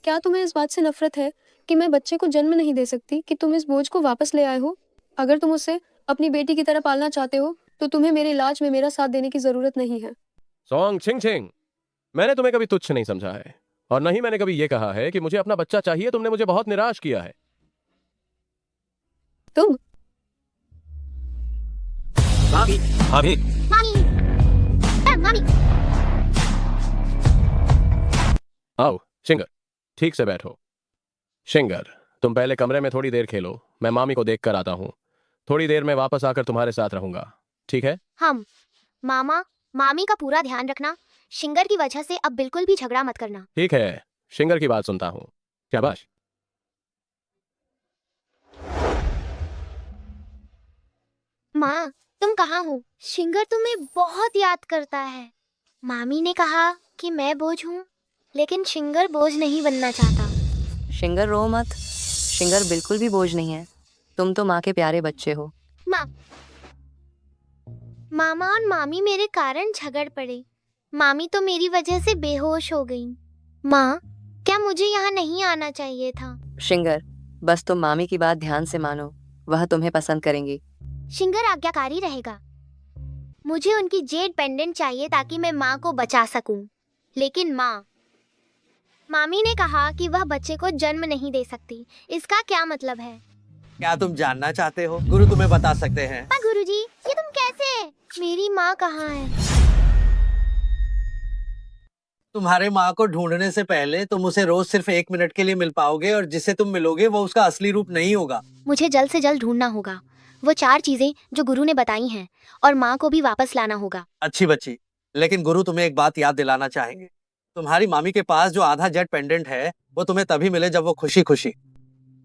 S13: क्या तुम्हें इस बात से नफरत है कि मैं बच्चे को जन्म नहीं दे सकती कि तुम इस बोझ को वापस ले आए हो? अगर तुम उसे अपनी बेटी की तरह पालना चाहते हो तो तुम्हें मेरे इलाज में मेरा साथ देने की जरूरत नहीं है।
S9: सोंग छिंग छिंग, मैंने तुम्हें कभी तुच्छ नहीं समझा है और नहीं मैंने कभी ये कहा है कि मुझे अपना बच्चा चाहिए। तुमने मुझे बहुत निराश किया है।
S13: तुम
S11: भाभी, भाभी,
S3: मामी, मामी,
S9: आओ शिंगर, ठीक से बैठो। शिंगर, तुम पहले कमरे में थोड़ी देर खेलो, मैं मामी को देख कर आता हूँ। थोड़ी देर में वापस आकर तुम्हारे साथ रहूंगा, ठीक है?
S3: हम मामा, मामी का पूरा ध्यान रखना। शिंगर की वजह से अब बिल्कुल भी झगड़ा मत करना।
S9: ठीक है, शिंगर की बात सुनता हूँ। शाबाश।
S3: माँ, तुम कहाँ हो? शिंगर तुम्हें बहुत याद करता है। मामी ने कहा कि मैं बोझ हूँ, लेकिन शिंगर बोझ नहीं बनना चाहता।
S8: शिंगर, रो मत, शिंगर बिल्कुल भी बोझ नहीं है। तुम तो माँ के प्यारे बच्चे हो।
S3: मामा और मामी मेरे कारण झगड़ पड़े। मामी तो मेरी वजह से बेहोश हो गई। माँ, क्या मुझे यहाँ नहीं आना चाहिए था?
S8: शिंगर, बस तुम मामी की बात ध्यान से मानो, वह तुम्हें पसंद करेंगी।
S3: शिंगर आज्ञाकारी रहेगा। मुझे उनकी जेड पेंडेंट चाहिए ताकि मैं माँ को बचा सकूं। लेकिन मामी ने कहा कि वह बच्चे को जन्म नहीं दे सकती। इसका क्या मतलब है?
S7: क्या तुम जानना चाहते हो? गुरु तुम्हें बता सकते हैं।
S3: गुरुजी, ये तुम कैसे? मेरी माँ कहाँ है?
S7: तुम्हारे माँ को ढूंढने से पहले तुम उसे रोज सिर्फ 1 मिनट के लिए मिल पाओगे और जिसे तुम मिलोगे वो उसका असली रूप नहीं होगा।
S3: मुझे जल्द से जल्द ढूंढना होगा वो 4 चीजें जो गुरु ने बताई हैं और माँ को भी वापस लाना होगा।
S7: अच्छी बच्ची, लेकिन गुरु तुम्हें एक बात याद दिलाना चाहेंगे, तुम्हारी मामी के पास जो आधा जेट पेंडेंट है वो तुम्हें तभी मिले जब वो खुशी खुशी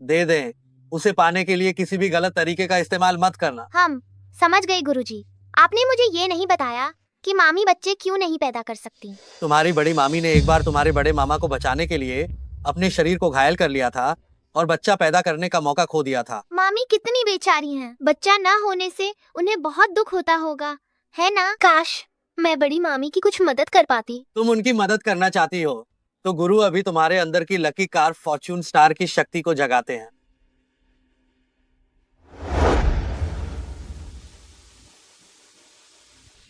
S7: दे दें। उसे पाने के लिए किसी भी गलत तरीके का इस्तेमाल मत करना।
S3: हम समझ गए गुरुजी। आपने मुझे ये नहीं बताया कि मामी बच्चे क्यों नहीं पैदा कर सकती।
S7: तुम्हारी बड़ी मामी ने एक बार तुम्हारे बड़े मामा को बचाने के लिए अपने शरीर को घायल कर लिया था और बच्चा पैदा करने का मौका खो दिया था।
S3: मामी कितनी बेचारी हैं। बच्चा न होने से उन्हें बहुत दुख होता होगा, है ना? काश मैं बड़ी मामी की कुछ मदद कर पाती।
S7: तुम उनकी मदद करना चाहती हो तो गुरु अभी तुम्हारे अंदर की लकी कार फॉर्च्यून स्टार की शक्ति को जगाते हैं।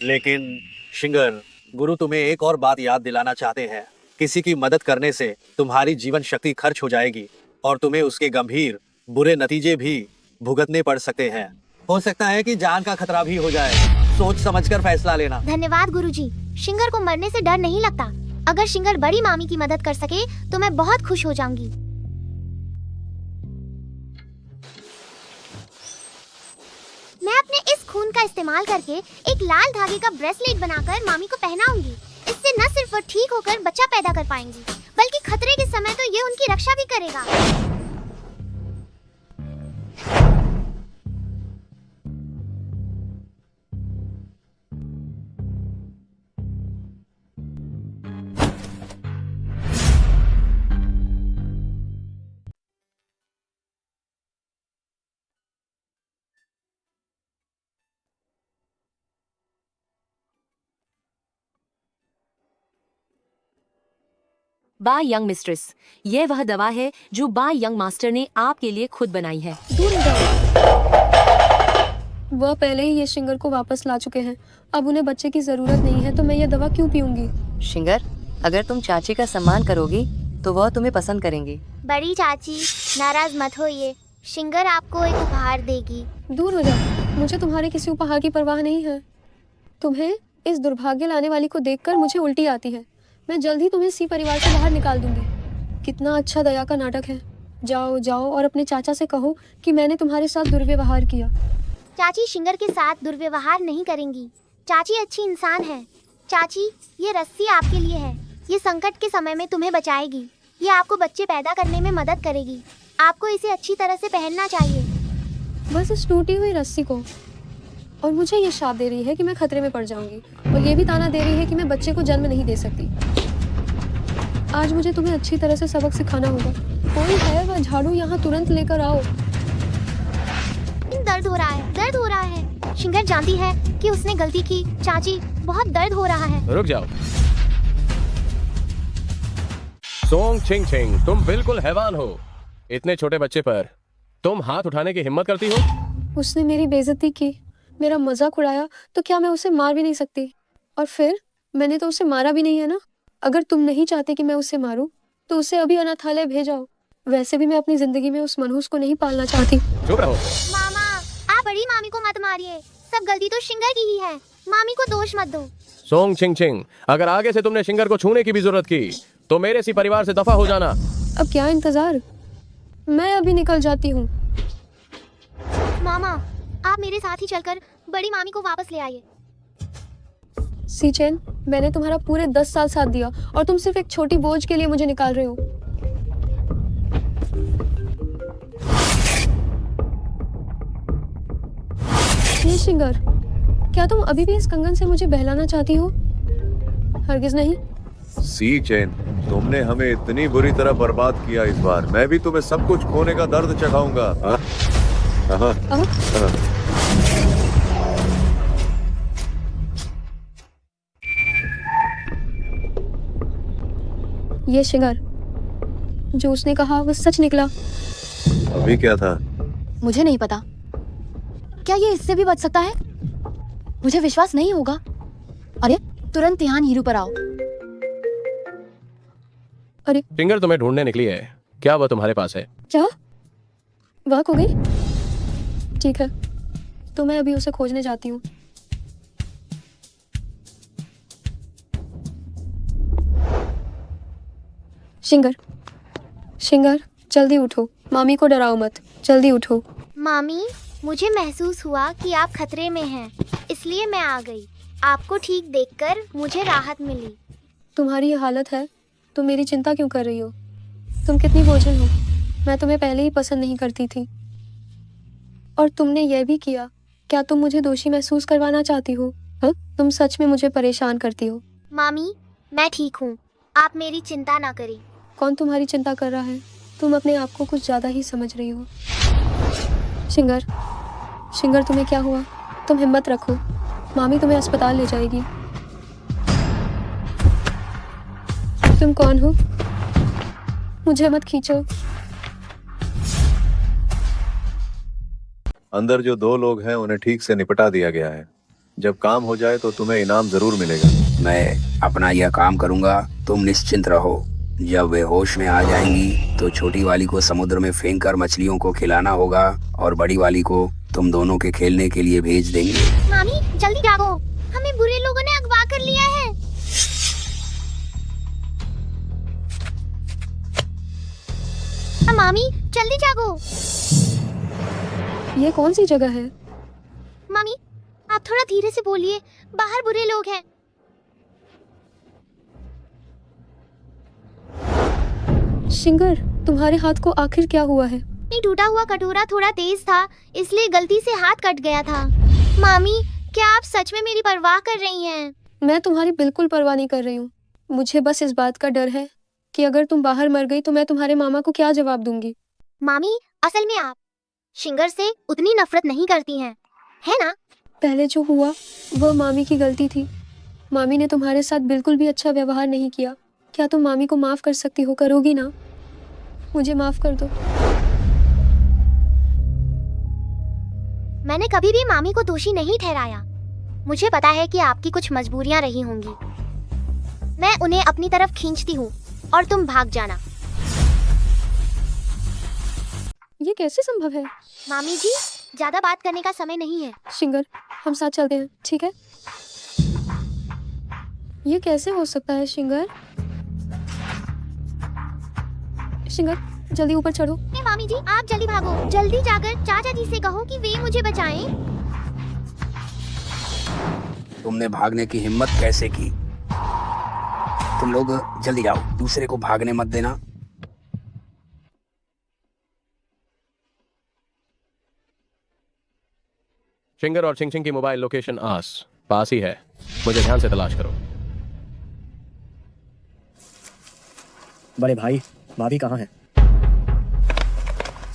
S7: लेकिन शिंगर, गुरु तुम्हें एक और बात याद दिलाना चाहते हैं। किसी की मदद करने से तुम्हारी जीवन शक्ति खर्च हो जाएगी और तुम्हें उसके गंभीर बुरे नतीजे भी भुगतने पड़ सकते हैं। हो सकता है कि जान का खतरा भी हो जाए। सोच समझकर फैसला लेना।
S3: धन्यवाद गुरुजी। शिंगर को मरने से डर नहीं लगता। अगर शिंगर बड़ी मामी की मदद कर सके तो मैं बहुत खुश हो जाऊंगी। मैं अपने इस खून का इस्तेमाल करके एक लाल धागे का ब्रेसलेट बनाकर मामी को पहनाऊंगी। इससे न सिर्फ वो ठीक होकर बच्चा पैदा कर पाएंगी, बल्कि खतरे के समय तो ये उनकी रक्षा भी करेगा।
S8: बाय यंग मिस्ट्रेस, ये वह दवा है जो बाय यंग मास्टर ने आपके लिए खुद बनाई है।
S13: दूर हो जाओ। वह पहले ही ये शिंगर को वापस ला चुके हैं। अब उन्हें बच्चे की जरूरत नहीं है तो मैं ये दवा क्यों पीऊंगी?
S8: शिंगर, अगर तुम चाची का सम्मान करोगी तो वह तुम्हें पसंद करेंगी।
S3: बड़ी चाची नाराज मत होइए, शिंगर आपको एक उपहार देगी।
S13: दूर हो जाओ, मुझे तुम्हारे किसी उपहार की परवाह नहीं है। तुम्हें इस दुर्भाग्य लाने वाली को देखकर मुझे उल्टी आती है। मैं जल्द ही तुम्हें सी परिवार से बाहर निकाल दूंगी। कितना अच्छा दया का नाटक है। जाओ जाओ और अपने चाचा से कहो कि मैंने तुम्हारे साथ दुर्व्यवहार किया।
S3: चाची शिंगर के साथ दुर्व्यवहार नहीं करेंगी। चाची अच्छी इंसान है। चाची, ये रस्सी आपके लिए है। ये संकट के समय में तुम्हें बचाएगी। ये आपको बच्चे पैदा करने में मदद करेगी। आपको इसे अच्छी तरह से पहनना चाहिए।
S13: बस इस टूटी हुई रस्सी को। और मुझे ये शाप दे रही है कि मैं खतरे में पड़ जाऊंगी, और ये भी ताना दे रही है कि मैं बच्चे को जन्म नहीं दे सकती। आज मुझे तुम्हें अच्छी तरह से सबक सिखाना होगा। कोई है वह झाड़ू यहाँ तुरंत लेकर आओ।
S3: दर्द हो रहा है, दर्द हो रहा है। शिंगर जानती है कि उसने गलती की। चाची, बहुत दर्द हो रहा है।
S9: रुक जाओ। सोंग छिंग छिंग, तुम बिल्कुल हैवान हो। इतने छोटे बच्चे पर तुम हाथ उठाने की हिम्मत करती हो?
S13: उसने मेरी बेइज्जती की, मेरा मजाक उड़ाया, तो क्या मैं उसे मार भी नहीं सकती? और फिर मैंने तो उसे मारा भी नहीं है ना। अगर तुम नहीं चाहते कि मैं उसे मारूं, तो उसे अभी अनाथालय भेजाओ। वैसे भी मैं अपनी जिंदगी में उस मनहूस को नहीं पालना चाहती।
S9: चुप रहो।
S3: मामा, आप बड़ी मामी को मत मारिए। सब गलती तो शिंगर की ही है। मामी को दोष मत दो।
S9: सोंग छिंग छिंग, अगर आगे से तुमने शिंगर को छूने की भी जरूरत की तो मेरे सी परिवार से दफा हो जाना।
S13: अब क्या इंतजार, मैं अभी निकल जाती हूँ।
S3: मामा, आप मेरे साथ ही चलकर बड़ी मामी को वापस ले आइए।
S13: सीचेन, मैंने तुम्हारा पूरे 10 साल साथ दिया और तुम सिर्फ एक छोटी बोझ के लिए मुझे निकाल रहे हो। ये शिंगर, क्या तुम अभी भी इस कंगन से मुझे बहलाना चाहती हो? हरगिज नहीं।
S4: सी चैन, तुमने हमें इतनी बुरी तरह बर्बाद किया इस बार। मैं भी तुम्हें सब कुछ खोने का दर्द चखाऊंगा।
S13: ये शिंगर, जो उसने कहा वो सच निकला।
S4: अभी क्या था?
S2: मुझे नहीं पता। क्या ये इससे भी बच सकता है? मुझे विश्वास नहीं होगा। अरे तुरंत यहाँ हीरू पर आओ।
S13: अरे
S9: शिंगर तुम्हें ढूंढने निकली है। क्या वह तुम्हारे पास है?
S13: क्या वाक हो गई? ठीक है, तो मैं अभी उसे खोजने जाती हूँ। शिंगर, शिंगर, जल्दी उठो। मामी को डराओ मत, जल्दी उठो।
S3: मामी, मुझे महसूस हुआ कि आप खतरे में हैं, इसलिए मैं आ गई। आपको ठीक देखकर मुझे राहत मिली।
S13: तुम्हारी ये हालत है, तुम मेरी चिंता क्यों कर रही हो? तुम कितनी बोझल हो। मैं तुम्हें पहले ही पसंद नहीं करती थी और तुमने यह भी किया। क्या तुम मुझे दोषी महसूस करवाना चाहती हो? हाँ? तुम सच में मुझे परेशान करती हो।
S3: मामी, मैं ठीक हूँ, आप मेरी चिंता ना करें।
S13: कौन तुम्हारी चिंता कर रहा है? तुम अपने आप को कुछ ज़्यादा ही समझ रही हो। शिंगर, शिंगर तुम्हें क्या हुआ? तुम हिम्मत रखो, मामी तुम्हें अस्पताल ले जाएगी। तुम कौन हो? मुझे मत खींचो।
S4: अंदर जो 2 लोग हैं उन्हें ठीक से निपटा दिया गया है। जब काम हो जाए तो तुम्हें इनाम जरूर मिलेगा।
S14: मैं अपना यह काम करूंगा, तुम निश्चिंत रहो। जब वे होश में आ जाएंगी तो छोटी वाली को समुद्र में फेंक कर मछलियों को खिलाना होगा और बड़ी वाली को तुम दोनों के खेलने के लिए भेज देंगे।
S3: मामी जल्दी जागो, हमें बुरे लोगों ने अगवा कर लिया है। मामी जल्दी जागो।
S13: ये कौन सी जगह है?
S3: मामी आप थोड़ा धीरे से बोलिए, बाहर बुरे लोग हैं।
S13: शिंगर, तुम्हारे हाथ को आखिर क्या हुआ है?
S3: ये टूटा हुआ कटोरा थोड़ा तेज था, इसलिए गलती से हाथ कट गया था। मामी क्या आप सच में मेरी परवाह कर रही हैं?
S13: मैं तुम्हारी बिल्कुल परवाह नहीं कर रही हूँ। मुझे बस इस बात का डर है कि अगर तुम बाहर मर गई तो मैं तुम्हारे मामा को क्या जवाब दूंगी।
S3: मामी असल में आप शिंगर से उतनी नफरत नहीं करती हैं, है ना?
S13: पहले जो हुआ वह मामी की गलती थी। मामी ने तुम्हारे साथ बिल्कुल भी अच्छा व्यवहार नहीं किया। क्या तुम मामी को माफ कर सकती हो? करोगी ना? मुझे माफ कर दो।
S3: मैंने कभी भी मामी को दोषी नहीं ठहराया। मुझे पता है कि आपकी कुछ मजबूरियां रही होंगी। मैं उन्हें अपनी तरफ खींचती हूँ और तुम भाग जाना।
S13: ये कैसे संभव है?
S3: मामी जी ज्यादा बात करने का समय नहीं है।
S13: शिंगर, हम साथ चलते हैं, ठीक है? ये कैसे हो सकता है शिंगर? शिंगर जल्दी ऊपर चढ़ो।
S3: मामी जी आप जल्दी भागो, जल्दी जाकर चाचा जी से कहो कि वे मुझे बचाएं।
S14: तुमने भागने की हिम्मत कैसे की? तुम लोग जल्दी जाओ, दूसरे को भागने मत देना।
S9: शिंगर और चिंग चिंग की मोबाइल लोकेशन पास ही है। मुझे ध्यान से तलाश करो।
S10: बड़े भाई, भाभी कहाँ है?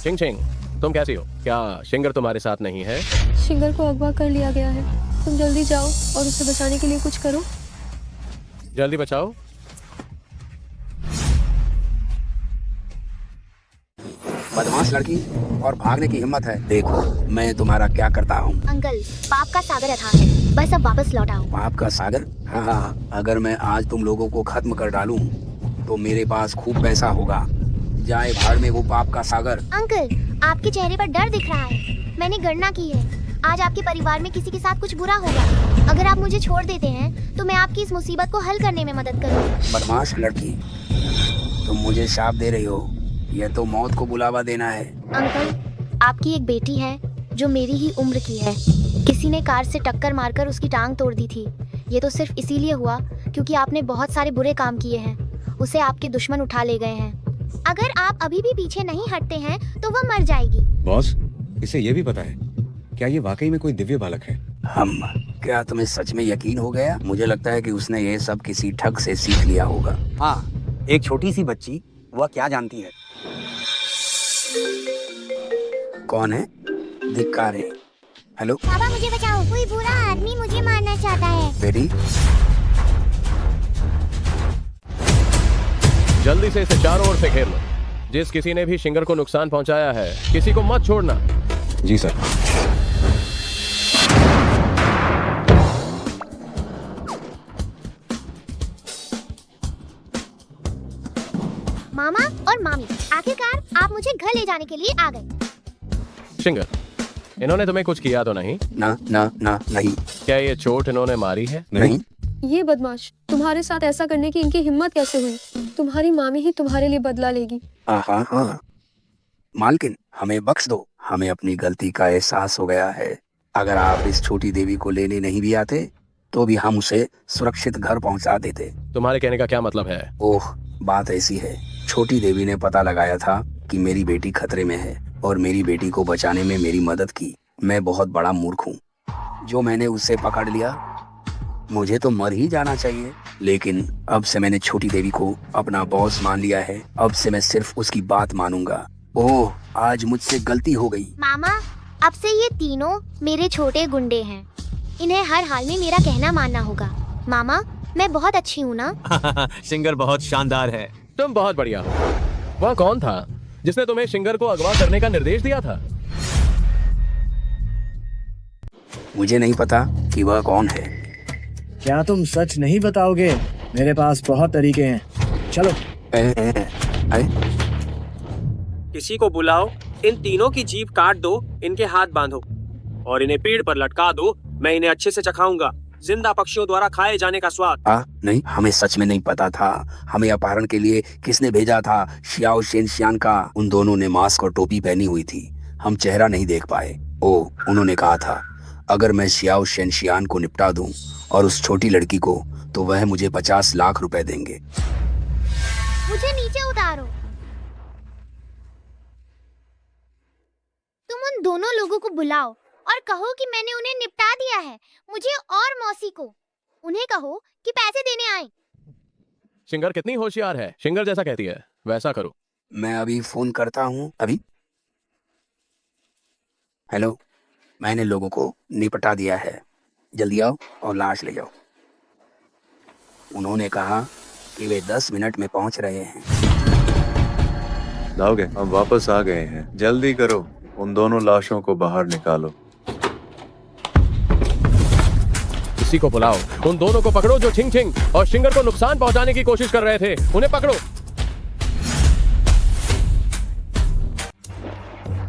S9: चिंग चिंग, तुम कैसी हो? क्या शिंगर तुम्हारे साथ नहीं है?
S13: शिंगर को अगवा कर लिया गया है। तुम जल्दी जाओ और उसे बचाने के लिए कुछ करो।
S9: जल्दी बचाओ।
S14: बदमाश लड़की, और भागने की हिम्मत है। देखो मैं तुम्हारा क्या करता हूँ।
S3: अंकल पाप का सागर अथाह है, बस अब वापस लौट आओ।
S14: पाप का सागर? हाँ, अगर मैं आज तुम लोगों को खत्म कर डालूं तो मेरे पास खूब पैसा होगा। जाए भाड़ में वो पाप का सागर।
S3: अंकल आपके चेहरे पर डर दिख रहा है। मैंने गणना की है, आज आपके परिवार में किसी के साथ कुछ बुरा होगा। अगर आप मुझे छोड़ देते हैं तो मैं आपकी इस मुसीबत को हल करने में मदद करूँगी।
S14: बदमाश लड़की, तुम मुझे शाप दे रही हो। यह तो मौत को बुलावा देना है।
S3: अंकल आपकी एक बेटी है जो मेरी ही उम्र की है। किसी ने कार से टक्कर मारकर उसकी टांग तोड़ दी थी। ये तो सिर्फ इसीलिए हुआ क्योंकि आपने बहुत सारे बुरे काम किए हैं। उसे आपके दुश्मन उठा ले गए हैं। अगर आप अभी भी पीछे नहीं हटते हैं तो वह मर जाएगी।
S15: बॉस, इसे ये भी पता है? क्या ये वाकई में कोई दिव्य बालक है?
S14: क्या तुम्हें सच में यकीन हो गया? मुझे लगता है कि उसने ये सब किसी ठग से सीख लिया होगा।
S16: हाँ, एक छोटी सी बच्ची, वह क्या जानती है?
S14: कौन है? धिक्कार है। हेलो
S3: पापा मुझे बचाओ, कोई बुरा आदमी मुझे मारना चाहता है।
S14: बेटी
S9: जल्दी से इसे चारों ओर से घेर लो। जिस किसी ने भी शिंगर को नुकसान पहुंचाया है, किसी को मत छोड़ना।
S15: जी सर।
S3: मामा और मामी, आखिरकार आप मुझे घर ले जाने के लिए आ गए।
S9: शिंगर, इन्होंने तुम्हें कुछ किया तो नहीं?
S14: नहीं।
S9: क्या ये चोट इन्होंने मारी है?
S14: नहीं।
S13: ये बदमाश, तुम्हारे साथ ऐसा करने की इनकी हिम्मत कैसे हुई? तुम्हारी मामी ही तुम्हारे लिए बदला लेगी।
S14: हाँ, मालकिन हमें बख्श दो। हमें अपनी गलती का एहसास हो गया है। अगर आप इस छोटी देवी को लेने नहीं भी आते तो भी हम उसे सुरक्षित घर पहुंचा देते।
S9: तुम्हारे कहने का क्या मतलब है?
S14: ओह, बात ऐसी है, छोटी देवी ने पता लगाया था कि मेरी बेटी खतरे में है और मेरी बेटी को बचाने में मेरी मदद की। मैं बहुत बड़ा मूर्ख हूँ जो मैंने उसे पकड़ लिया। मुझे तो मर ही जाना चाहिए, लेकिन अब से मैंने छोटी देवी को अपना बॉस मान लिया है। अब से मैं सिर्फ उसकी बात मानूंगा। ओह, आज मुझसे गलती हो गई।
S3: मामा, अब से ये तीनों मेरे छोटे गुंडे हैं। इन्हें हर हाल में मेरा कहना मानना होगा। मामा, मैं बहुत अच्छी हूँ ना?
S11: सिंगर बहुत शानदार है।
S9: तुम बहुत बढ़िया हो। वह कौन था जिसने तुम्हें शिंगर को अगवा करने का निर्देश दिया था?
S14: मुझे नहीं पता कि वह कौन है।
S10: क्या तुम सच नहीं बताओगे? मेरे पास बहुत तरीके हैं। चलो।
S6: किसी को बुलाओ, इन तीनों की जीभ काट दो, इनके हाथ बांधो और इन्हें पेड़ पर लटका दो। मैं इन्हें अच्छे से चखाऊंगा, जिंदा पक्षियों द्वारा खाए जाने का स्वाद।
S14: नहीं, हमें सच में नहीं पता था। हमें अपहरण के लिए किसने भेजा था? शियाओ शेनशियान का। उन दोनों ने मास्क और टोपी पहनी हुई थी, हम चेहरा नहीं देख पाए। ओह, उन्होंने कहा था अगर मैं शियाओ शेनशियान को निपटा दूं और उस छोटी लड़की को, तो वह मुझे 50 लाख रुपए देंगे।
S3: मुझे नीचे उतारो। तुम उन दोनों लोगों को बुलाओ और कहो कि मैंने उन्हें निपटा दिया है। मुझे और मौसी को। उन्हें कहो कि पैसे देने आए।
S9: शिंगर कितनी होशियार है, शिंगर जैसा कहती है वैसा करो।
S14: मैं अभी फोन करता हूँ। अभी। हेलो, मैंने लोगों को निपटा दिया है, जल्दी आओ और लाश ले जाओ। उन्होंने कहा कि वे 10 मिनट में पहुंच रहे हैं।
S4: लाओगे? हम वापस आ गए हैं, जल्दी करो, उन दोनों लाशों को बाहर निकालो।
S9: किसी को बुलाओ, उन दोनों को पकड़ो जो छिंग छिंग और शिंगर को नुकसान पहुंचाने की कोशिश कर रहे थे। उन्हें पकड़ो।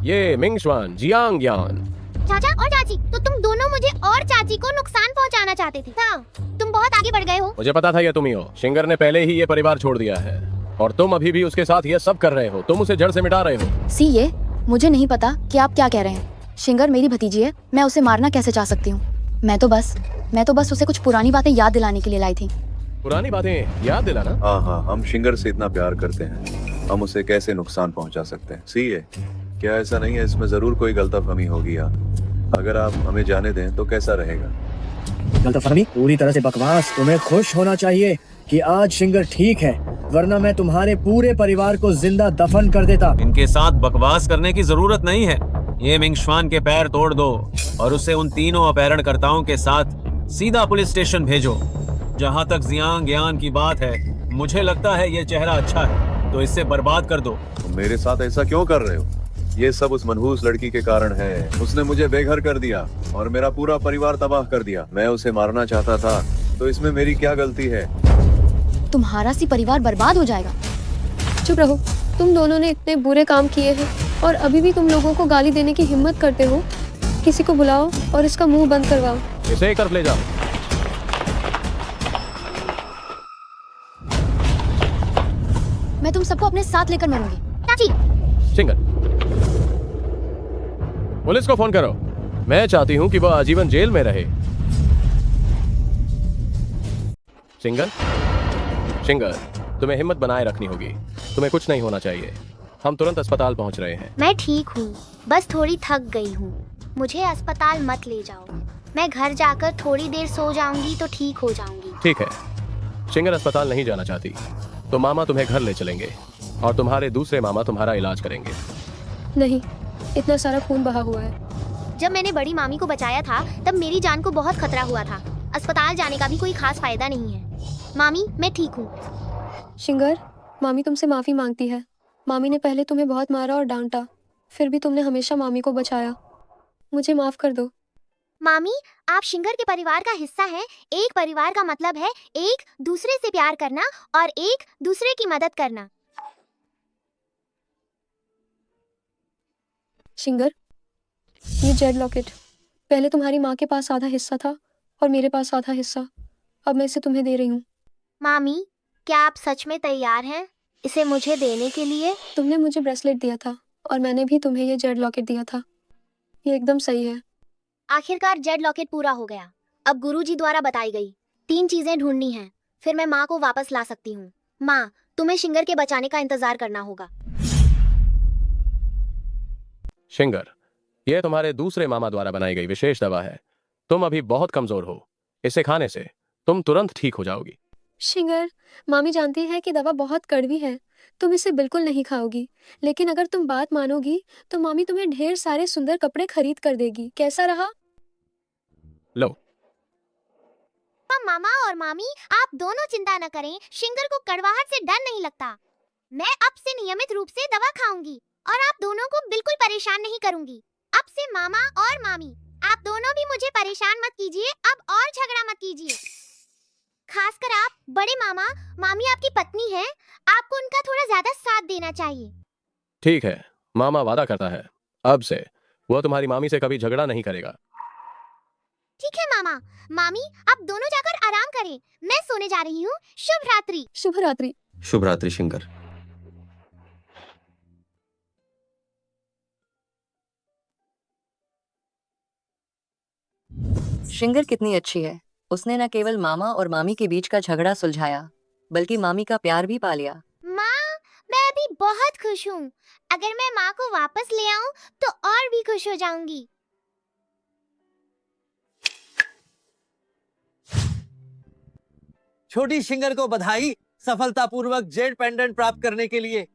S9: ये मिंगश्वान, जियांग यान।
S3: चाचा और चाची, तो तुम दोनों मुझे और चाची को नुकसान पहुंचाना चाहते थे। हाँ, तुम बहुत आगे बढ़ गए हो।
S9: मुझे पता था ये तुम ही हो। शिंगर ने पहले ही ये परिवार छोड़ दिया है और तुम अभी भी उसके साथ ये सब कर रहे हो। तुम उसे जड़ से मिटा रहे हो।
S2: सी ये, मुझे नहीं पता कि आप क्या कह रहे हैं। शिंगर मेरी भतीजी है, मैं उसे मारना कैसे चाह सकती हूँ? मैं तो बस उसे कुछ पुरानी बातें याद दिलाने के लिए लाई थी।
S9: पुरानी बातें याद दिलाना?
S4: हाँ, हम शिंगर से इतना प्यार करते हैं, हम उसे कैसे नुकसान पहुंचा सकते हैं? सी है, क्या ऐसा नहीं है? इसमें जरूर कोई गलतफहमी होगी। अगर आप हमें जाने दें तो कैसा रहेगा?
S10: गलतफहमी? पूरी तरह से बकवास। तुम्हें खुश होना चाहिए कि आज शिंगर ठीक है, वरना मैं तुम्हारे पूरे परिवार को जिंदा दफन कर देता।
S11: इनके साथ बकवास करने की जरूरत नहीं है। ये मिंगश्वान के पैर तोड़ दो और उसे उन तीनों अपहरणकर्ताओं के साथ सीधा पुलिस स्टेशन भेजो। जहाँ तक जियांग यान की बात है, मुझे लगता है ये चेहरा अच्छा है, तो इससे बर्बाद कर दो।
S4: तुम मेरे साथ ऐसा क्यों कर रहे हो? ये सब उस मनहूस लड़की के कारण है। उसने मुझे बेघर कर दिया और मेरा पूरा परिवार तबाह कर दिया। मैं उसे मारना चाहता था, तो इसमें मेरी क्या गलती है?
S2: तुम्हारा सी परिवार बर्बाद हो जाएगा।
S13: चुप रहो। तुम दोनों ने इतने बुरे काम किए हैं और अभी भी तुम लोगों को गाली देने की हिम्मत करते हो। किसी को बुलाओ और इसका मुंह बंद करवाओ।
S9: इसे एक तरफ ले जाओ।
S2: मैं तुम सबको अपने साथ लेकर मरूंगी।
S3: चाची।
S9: शिंगर, पुलिस को फोन करो। मैं चाहती हूँ कि वह आजीवन जेल में रहे। शिंगर, तुम्हें हिम्मत बनाए रखनी होगी। तुम्हें कुछ नहीं होना चाहिए। हम तुरंत अस्पताल पहुंच रहे हैं।
S3: मैं ठीक हूँ, बस थोड़ी थक गई हूँ। मुझे अस्पताल मत ले जाओ। मैं घर जाकर थोड़ी देर सो जाऊंगी तो ठीक हो जाऊंगी।
S9: ठीक है। शिंगर अस्पताल नहीं जाना चाहती तो मामा तुम्हें घर ले चलेंगे और तुम्हारे दूसरे मामा तुम्हारा इलाज करेंगे।
S13: नहीं, इतना सारा खून बहा हुआ है।
S3: जब मैंने बड़ी मामी को बचाया था तब मेरी जान को बहुत खतरा हुआ था। अस्पताल जाने का भी कोई खास फायदा नहीं है। मामी, मैं ठीक हूँ।
S13: शिंगर, मामी तुमसे माफी मांगती है। मामी ने पहले तुम्हें बहुत मारा और डांटा, फिर भी तुमने हमेशा मामी को बचाया। मुझे माफ कर दो।
S3: मामी, आप शिंगर के परिवार का हिस्सा हैं। एक परिवार का मतलब है एक दूसरे से प्यार करना और एक दूसरे की मदद करना।
S13: शिंगर, ये जेड लॉकेट पहले तुम्हारी माँ के पास आधा हिस्सा था और मेरे पास आधा हिस्सा। अब मैं इसे तुम्हें दे रही हूँ।
S3: मामी, क्या आप सच में तैयार हैं इसे मुझे देने के लिए?
S13: तुमने मुझे ब्रेसलेट दिया था और मैंने भी तुम्हें ये जेड लॉकेट दिया था। ये एकदम सही है।
S3: आखिरकार जेड लॉकेट पूरा हो गया। अब गुरुजी द्वारा बताई गई 3 चीजें ढूंढनी हैं, फिर मैं माँ को वापस ला सकती हूँ। माँ, तुम्हें शिंगर के बचाने का इंतजार करना होगा।
S9: शिंगर, यह तुम्हारे दूसरे मामा द्वारा बनाई गई विशेष दवा है। तुम अभी बहुत कमजोर हो, इसे खाने से तुम तुरंत ठीक हो जाओगी।
S13: शिंगर, मामी जानती है कि दवा बहुत कड़वी है, तुम इसे बिल्कुल नहीं खाओगी, लेकिन अगर तुम बात मानोगी तो मामी तुम्हें ढेर सारे सुंदर कपड़े खरीद कर देगी। कैसा रहा?
S9: लो।
S3: मामा और मामी, आप दोनों चिंता न करें, शिंगर को कड़वाहट से डर नहीं लगता। मैं अब से नियमित रूप से दवा खाऊंगी और आप दोनों को बिल्कुल परेशान नहीं करूंगी। अब से मामा और मामी, आप दोनों भी मुझे परेशान मत कीजिए, अब और झगड़ा मत कीजिए। खासकर आप बड़े मामा, मामी आपकी पत्नी है, आपको उनका थोड़ा ज्यादा साथ देना चाहिए।
S9: ठीक है, मामा वादा करता है अब से वह तुम्हारी मामी से कभी झगड़ा नहीं करेगा।
S3: ठीक है मामा, मामी आप दोनों जाकर आराम करें, मैं सोने जा रही हूँ। शुभ रात्रि।
S13: शुभ रात्रि।
S15: शुभ रात्रि शिंगर।
S8: शिंगर कितनी अच्छी है, उसने न केवल मामा और मामी के बीच का झगड़ा सुलझाया बल्कि मामी का प्यार भी पा लिया।
S3: माँ, मैं अभी बहुत खुश हूँ। अगर मैं माँ को वापस ले आऊँ तो और भी खुश हो जाऊंगी।
S7: छोटी शिंगर को बधाई सफलतापूर्वक जेड पेंडेंट प्राप्त करने के लिए।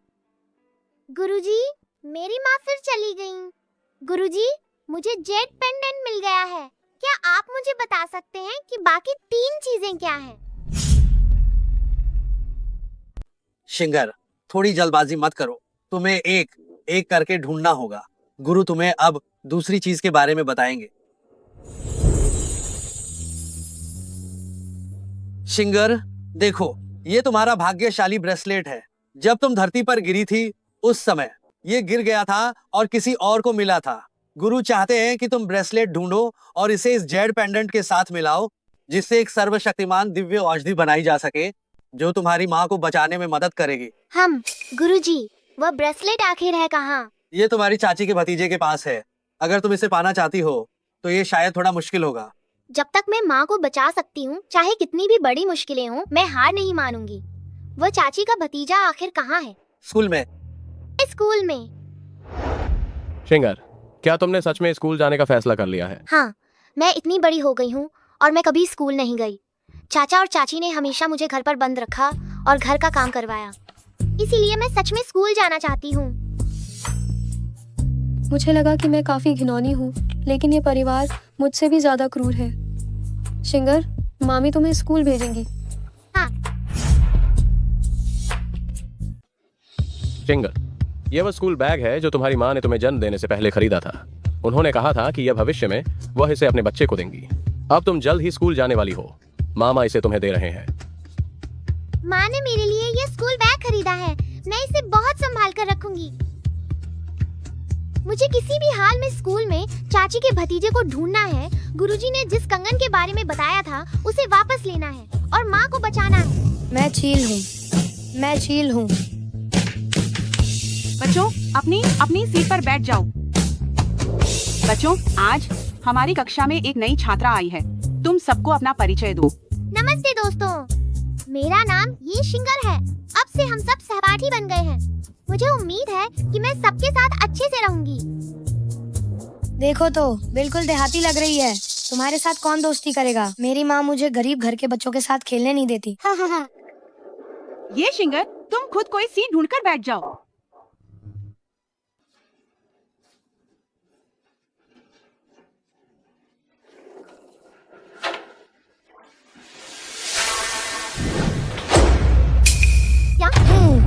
S3: गुरुजी, मेरी माँ फिर चली गईं। गुरुजी, मुझे जेड पेंडेंट मिल गया है। क्या आप मुझे बता सकते हैं कि बाकी 3 चीजें क्या हैं?
S7: शिंगर, थोड़ी जल्दबाजी मत करो, तुम्हें एक एक करके ढूंढना होगा। गुरु तुम्हें अब दूसरी चीज के बारे में बताएंगे। शिंगर, देखो, ये तुम्हारा भाग्यशाली ब्रेसलेट है। जब तुम धरती पर गिरी थी उस समय ये गिर गया था और किसी और को मिला था। गुरु चाहते हैं कि तुम ब्रेसलेट ढूंढो और इसे इस जेड पेंडेंट के साथ मिलाओ, जिससे एक सर्वशक्तिमान दिव्य औषधि बनाई जा सके जो तुम्हारी माँ को बचाने में मदद करेगी।
S3: गुरुजी, वह ब्रेसलेट आखिर है कहाँ?
S7: ये तुम्हारी चाची के भतीजे के पास है। अगर तुम इसे पाना चाहती हो तो ये शायद थोड़ा मुश्किल होगा।
S3: जब तक मैं माँ को बचा सकती हूँ, चाहे कितनी भी बड़ी मुश्किलें हों, मैं हार नहीं मानूंगी। वह चाची का भतीजा आखिर कहाँ है?
S7: स्कूल में।
S3: स्कूल में?
S9: शिंगर, क्या तुमने सच में स्कूल जाने का फैसला कर लिया है?
S3: हाँ, मैं इतनी बड़ी हो गई हूँ और मैं कभी स्कूल नहीं गई। चाचा और चाची ने हमेशा मुझे घर पर बंद रखा और घर का काम करवाया, इसीलिए मैं सच में स्कूल जाना चाहती हूँ।
S13: मुझे लगा कि मैं काफी घिनौनी हूँ, लेकिन ये परिवार मुझसे भी ज्यादा क्रूर है। शिंगर, मामी तुम्हें स्कूल भेजेंगी।
S3: हाँ।
S9: शिंगर, यह वो स्कूल बैग है जो तुम्हारी माँ ने तुम्हें जन्म देने से पहले खरीदा था। उन्होंने कहा था कि यह भविष्य में वह इसे अपने बच्चे को देंगी। अब तुम जल्द ही स्कूल जाने वाली हो, मामा इसे तुम्हें दे रहे हैं।
S3: माँ ने मेरे लिए ये स्कूल बैग खरीदा है, मैं इसे बहुत संभाल कर रखूंगी। मुझे किसी भी हाल में स्कूल में चाची के भतीजे को ढूंढना है। गुरुजी ने जिस कंगन के बारे में बताया था उसे वापस लेना है और माँ को बचाना है।
S2: मैं चील हूँ।
S17: बच्चों, अपनी सीट पर बैठ जाओ। बच्चों, आज हमारी कक्षा में एक नई छात्रा आई है। तुम सबको अपना परिचय दो।
S3: नमस्ते दोस्तों, मेरा नाम ये शिंगर है। अब से हम सब सहपाठी बन गए हैं। मुझे उम्मीद है कि मैं सबके साथ अच्छे से रहूंगी।
S2: देखो तो बिल्कुल देहाती लग रही है। तुम्हारे साथ कौन दोस्ती करेगा? मेरी माँ मुझे गरीब घर के बच्चों के साथ खेलने नहीं देती।
S17: ये शिंगर, तुम खुद कोई सीट ढूंढकर बैठ जाओ।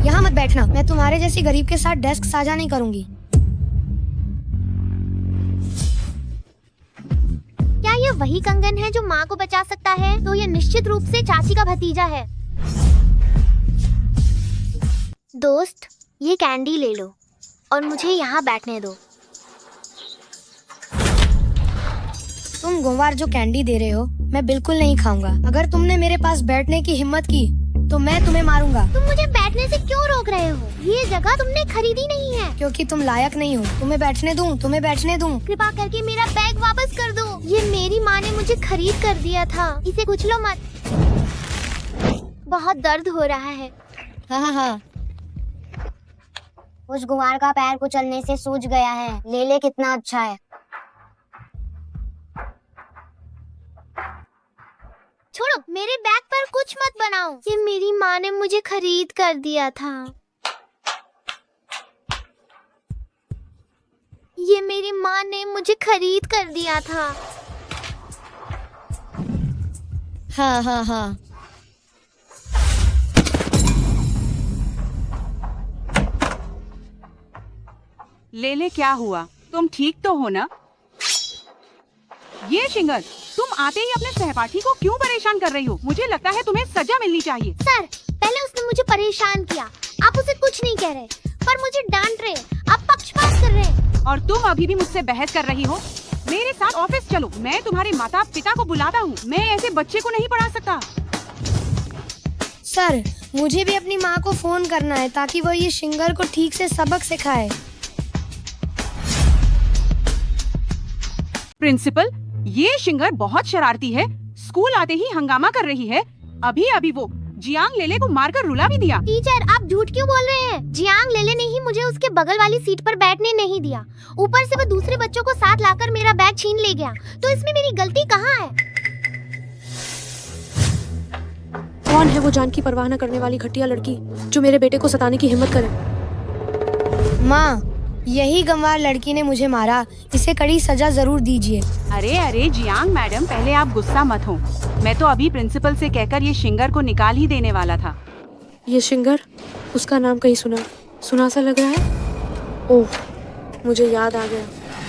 S2: यहाँ मत बैठना। मैं तुम्हारे जैसी गरीब के साथ डेस्क साझा नहीं करूंगी।
S3: क्या ये वही कंगन है जो माँ को बचा सकता है? तो ये निश्चित रूप से चाची का भतीजा है। दोस्त, ये कैंडी ले लो और मुझे यहाँ बैठने दो।
S2: तुम गुंवार जो कैंडी दे रहे हो मैं बिल्कुल नहीं खाऊंगा। अगर तुमने मेरे पास बैठने की हिम्मत की
S18: तो मैं तुम्हें मारूंगा।
S3: तुम मुझे बैठने से क्यों रोक रहे हो? ये जगह तुमने खरीदी नहीं है।
S18: क्योंकि तुम लायक नहीं हो। तुम्हें बैठने दूं? तुम्हें बैठने दूं?
S3: कृपा करके मेरा बैग वापस कर दो। ये मेरी माँ ने मुझे खरीद कर दिया था। इसे कुचलो मत। बहुत दर्द हो रहा है।
S18: हाँ।
S3: उस गुमार का पैर कुचलने से सूज गया है। ले ले, कितना अच्छा है। छोड़ो, मेरे बैग पर कुछ मत बनाओ। ये मेरी माँ ने मुझे खरीद कर दिया था। ये मेरी माँ ने मुझे खरीद कर दिया था।
S18: हाँ।
S17: ले क्या हुआ? तुम ठीक तो हो ना? ये शिंगर, तुम आते ही अपने सहपाठी को क्यों परेशान कर रही हो? मुझे लगता है तुम्हें सजा मिलनी चाहिए।
S3: सर, पहले उसने मुझे परेशान किया। आप उसे कुछ नहीं कह रहे, पर मुझे डांट रहे। आप पक्षपात कर रहे।
S17: और तुम अभी भी मुझसे बहस कर रही हो? मेरे साथ ऑफिस चलो, मैं तुम्हारे माता पिता को बुलाता हूँ। मैं ऐसे बच्चे को नहीं पढ़ा सकता।
S18: सर, मुझे भी अपनी माँ को फोन करना है ताकि वो ये शिंगर को ठीक से सबक सिखाए।
S17: प्रिंसिपल, ये शिंगर बहुत शरारती है। स्कूल आते ही हंगामा कर रही है। अभी वो जियांग लेले को मारकर रुला भी दिया।
S3: टीचर, आप झूठ क्यों बोल रहे हैं? जियांग लेले ने ही मुझे उसके बगल वाली सीट पर बैठने नहीं दिया। ऊपर से वो दूसरे बच्चों को साथ लाकर मेरा बैग छीन ले गया। तो इसमें मेरी गलती कहाँ है?
S13: कौन है वो जान की परवाह न करने वाली घटिया लड़की जो मेरे बेटे को सताने की हिम्मत करे?
S18: माँ, यही गंवार लड़की ने मुझे मारा। इसे कड़ी सजा जरूर दीजिए।
S17: अरे जियांग मैडम, पहले आप गुस्सा मत हो। मैं तो अभी प्रिंसिपल से कहकर ये शिंगर को निकाल ही देने वाला था।
S13: ये शिंगर, उसका नाम कहीं सुना सा लग रहा है। ओह, मुझे याद आ गया।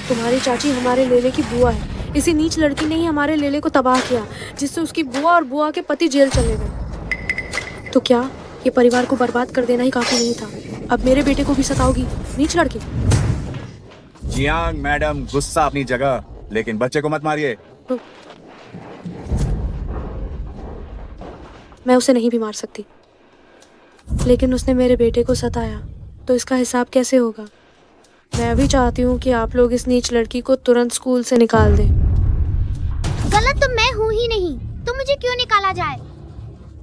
S13: तुम्हारी चाची हमारे लेले की बुआ है। इसी नीच लड़की ने ही हमारे लेले को तबाह किया, जिससे उसकी बुआ और बुआ के पति जेल चले गए। तो क्या ये परिवार को बर्बाद कर देना ही काफी नहीं था? अब मेरे बेटे को भी सताओगी नीच लड़की?
S5: जियांग मैडम, गुस्सा अपनी जगह, लेकिन बच्चे को मत मारिए।
S13: मैं उसे नहीं भी मार सकती, लेकिन उसने मेरे बेटे को सताया, तो इसका हिसाब कैसे होगा? मैं भी चाहती हूँ कि आप लोग इस नीच लड़की को तुरंत स्कूल से निकाल दें।
S3: गलत तो मैं हूँ ही नहीं, तो मुझे क्यों निकाला जाए?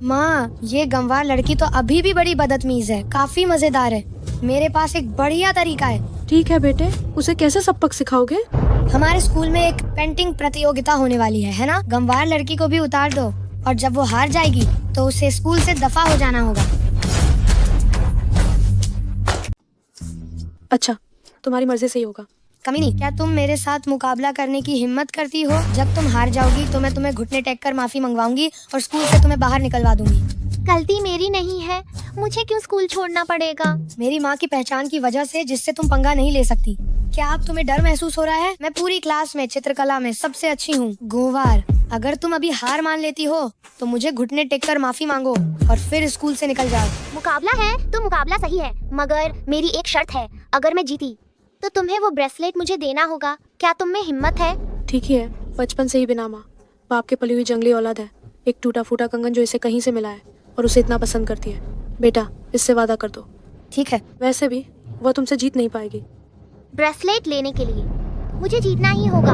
S18: माँ, ये गंवार लड़की तो अभी भी बड़ी बदतमीज है। काफी मजेदार है। मेरे पास एक बढ़िया तरीका है।
S13: ठीक है बेटे, उसे कैसे सबक सिखाओगे?
S18: हमारे स्कूल में एक पेंटिंग प्रतियोगिता होने वाली है ना? गंवार लड़की को भी उतार दो, और जब वो हार जाएगी तो उसे स्कूल से दफा हो जाना होगा।
S13: अच्छा, तुम्हारी मर्जी से ही होगा।
S18: कमीनी, क्या तुम मेरे साथ मुकाबला करने की हिम्मत करती हो? जब तुम हार जाओगी तो मैं तुम्हें घुटने टेक कर माफी मंगवाऊंगी और स्कूल से तुम्हें बाहर निकलवा दूंगी।
S3: गलती मेरी नहीं है, मुझे क्यों स्कूल छोड़ना पड़ेगा?
S18: मेरी माँ की पहचान की वजह से, जिससे तुम पंगा नहीं ले सकती। क्या अब तुम्हें डर महसूस हो रहा है? मैं पूरी क्लास में चित्रकला में सबसे अच्छी हूँ। गोवार, अगर तुम अभी हार मान लेती हो तो मुझे घुटने टेक कर माफी मांगो और फिर स्कूल से निकल जाओ।
S3: मुकाबला है तो मुकाबला सही है, मगर मेरी एक शर्त है। अगर मैं जीती तो तुम्हें वो ब्रेसलेट मुझे देना होगा। क्या तुम में हिम्मत है?
S13: ठीक ही है, बचपन से ही बिना माँ बाप के पली हुई जंगली औलाद है। एक टूटा फूटा कंगन जो इसे कहीं से मिला है और उसे इतना पसंद करती है। बेटा, इससे वादा कर दो।
S18: ठीक है।
S13: वैसे भी वो तुमसे जीत नहीं पाएगी।
S3: ब्रेसलेट लेने के लिए मुझे जीतना ही होगा।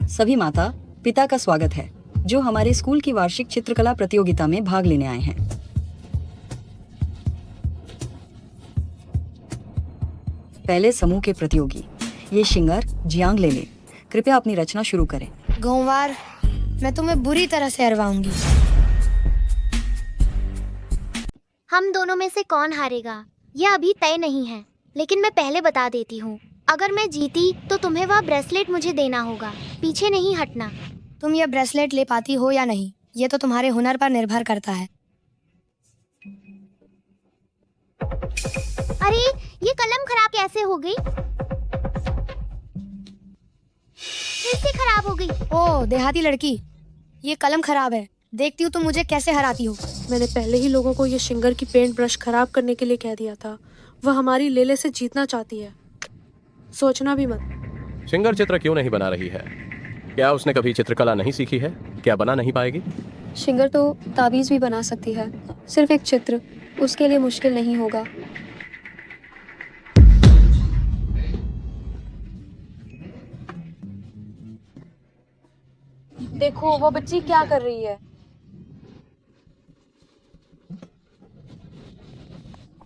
S19: सभी माता पिता का स्वागत है जो हमारे स्कूल की वार्षिक चित्रकला प्रतियोगिता में भाग लेने आए हैं। पहले समूह के प्रतियोगी, ये शिंगर जियांग लेले, कृपया अपनी रचना शुरू करें।
S18: गोवार, मैं तुम्हें बुरी तरह से हरवाऊंगी।
S3: हम दोनों में से कौन हारेगा यह अभी तय नहीं है, लेकिन मैं पहले बता देती हूँ। अगर मैं जीती तो तुम्हें वह ब्रेसलेट मुझे देना होगा। पीछे नहीं हटना।
S18: तुम यह ब्रेसलेट ले पाती हो या नहीं, ये तो तुम्हारे हुनर पर निर्भर करता है।
S3: अरे, ये कलम खराब कैसे हो गई? फिर से खराब हो गई।
S18: ओह देहाती लड़की, ये कलम खराब है। देखती हूँ तुम मुझे कैसे हराती हो।
S13: मैंने पहले ही लोगों को ये शिंगर की पेंट ब्रश खराब करने के लिए कह दिया था। वह हमारी लेले से जीतना चाहती है, सोचना भी मत।
S9: शिंगर चित्र क्यों नहीं बना रही है? क्या उसने कभी चित्रकला नहीं सीखी है? क्या बना नहीं पाएगी?
S13: शिंगर तो ताबीज भी बना सकती है, सिर्फ एक चित्र उसके लिए मुश्किल नहीं होगा।
S8: देखो वो बच्ची क्या कर रही है।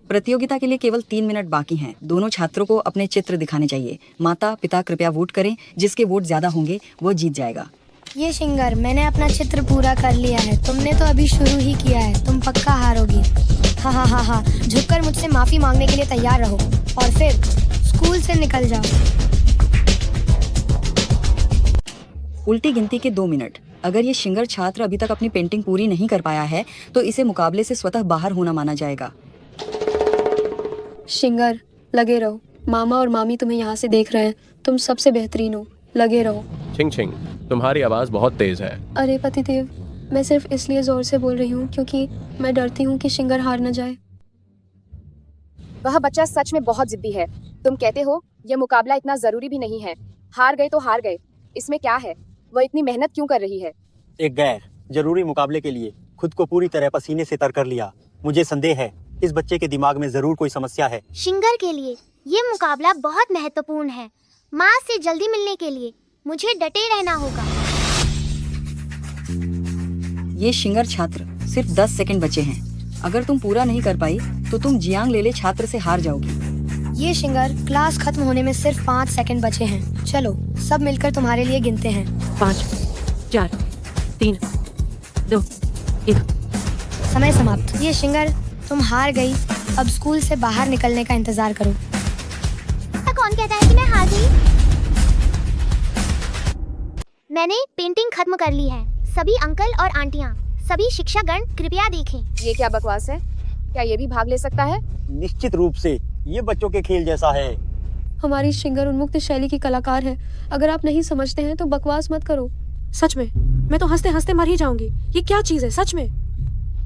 S19: प्रतियोगिता के लिए केवल 3 मिनट बाकी हैं। दोनों छात्रों को अपने चित्र दिखाने चाहिए। माता पिता कृपया वोट करें, जिसके वोट ज्यादा होंगे वो जीत जाएगा।
S18: ये शिंगर, मैंने अपना चित्र पूरा कर लिया है। तुमने तो अभी शुरू ही किया है, तुम पक्का हारोगी। हाँ हाँ हाँ हाँ, झुककर मुझसे माफी मांगने के लिए तैयार रहो और फिर स्कूल से निकल जाओ।
S19: उल्टी गिनती के 2 मिनट। अगर ये शिंगर छात्र अभी तक अपनी पेंटिंग पूरी नहीं कर पाया है तो इसे मुकाबले से स्वतः बाहर होना माना जाएगा।
S13: शिंगर, लगे रहो। मामा और मामी तुम्हें यहाँ से देख रहे हैं। तुम सबसे बेहतरीन हो, लगे रहो।
S9: छिंग छिंग, तुम्हारी आवाज बहुत तेज है।
S13: अरे पतिदेव, मैं सिर्फ इसलिए जोर से बोल रही हूँ क्योंकि मैं डरती हूँ कि शिंगर हार न जाए।
S8: वह बच्चा सच में बहुत जिद्दी है। तुम कहते हो यह मुकाबला इतना जरूरी भी नहीं है, हार गए तो हार गए, इसमें क्या है? वह इतनी मेहनत क्यों कर रही है?
S16: एक गैर जरूरी मुकाबले के लिए खुद को पूरी तरह पसीने से तर कर लिया। मुझे संदेह है इस बच्चे के दिमाग में जरूर कोई समस्या है।
S3: शिंगर के लिए ये मुकाबला बहुत महत्वपूर्ण है। माँ से जल्दी मिलने के लिए मुझे डटे रहना होगा।
S19: ये शिंगर छात्र, सिर्फ 10 सेकंड बचे हैं। अगर तुम पूरा नहीं कर पाई तो तुम जियांग लेले छात्र से हार जाओगी।
S18: ये शिंगर, क्लास खत्म होने में सिर्फ 5 सेकंड बचे हैं। चलो सब मिलकर तुम्हारे लिए गिनते हैं।
S20: 5, 4, 3, 2, 1।
S18: समय समाप्त। ये शिंगर, तुम हार गई। अब स्कूल से बाहर निकलने का इंतजार करो।
S3: कौन कहता है कि मैं हार गई? मैंने पेंटिंग खत्म कर ली है। सभी अंकल और आंटियाँ, सभी शिक्षकगण कृपया देखें।
S8: ये क्या बकवास है? क्या ये भी भाग ले सकता है?
S16: निश्चित रूप से ये बच्चों के खेल जैसा है।
S13: हमारी शिंगर उन्मुक्त शैली की कलाकार है। अगर आप नहीं समझते हैं तो बकवास मत करो।
S20: सच में मैं तो हंसते हंसते मर ही जाऊंगी। ये क्या चीज है सच में?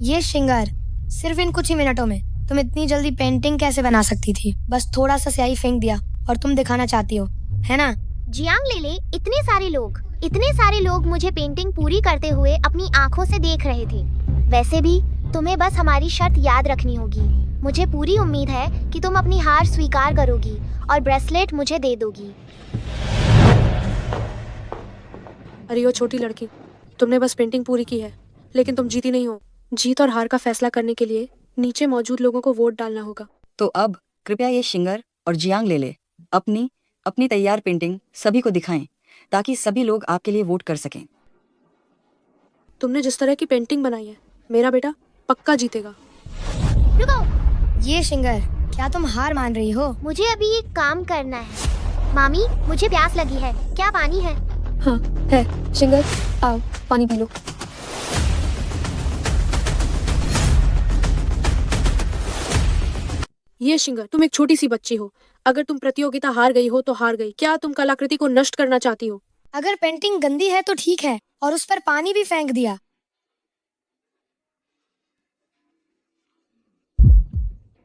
S18: ये शिंगर, सिर्फ इन कुछ ही मिनटों में तुम इतनी जल्दी पेंटिंग कैसे बना सकती थी? बस थोड़ा सा स्याही फेंक दिया और तुम दिखाना चाहती हो, है ना?
S3: जियांग लेले, इतने सारे लोग मुझे पेंटिंग पूरी करते हुए अपनी आंखों से देख रहे थे। वैसे भी तुम्हें बस हमारी शर्त याद रखनी होगी। मुझे पूरी उम्मीद है कि तुम अपनी हार स्वीकार करोगी और ब्रेसलेट मुझे दे दोगी।
S20: अरे वो छोटी लड़की, तुमने बस पेंटिंग पूरी की है, लेकिन तुम जीती नहीं हो। जीत और हार का फैसला करने के लिए नीचे मौजूद लोगों को वोट डालना होगा।
S19: तो अब कृपया ये शिंगर और जियांग लेले अपनी तैयार पेंटिंग सभी को दिखाएं ताकि सभी लोग आपके लिए वोट कर सकें।
S20: तुमने जिस तरह की पेंटिंग बनाई है, मेरा बेटा पक्का जीतेगा।
S3: रुको।
S18: ये शिंगर, क्या तुम हार मान रही हो?
S3: मुझे अभी एक काम करना है। मामी, मुझे प्यास लगी है, क्या पानी है?
S13: हाँ है। शिंगर, आओ पानी पी लो।
S20: ये शिंगर, तुम एक छोटी सी बच्ची हो। अगर तुम प्रतियोगिता हार गई हो तो हार गई। क्या तुम कलाकृति को नष्ट करना चाहती हो?
S18: अगर पेंटिंग गंदी है तो ठीक है, और उस पर पानी भी फेंक दिया।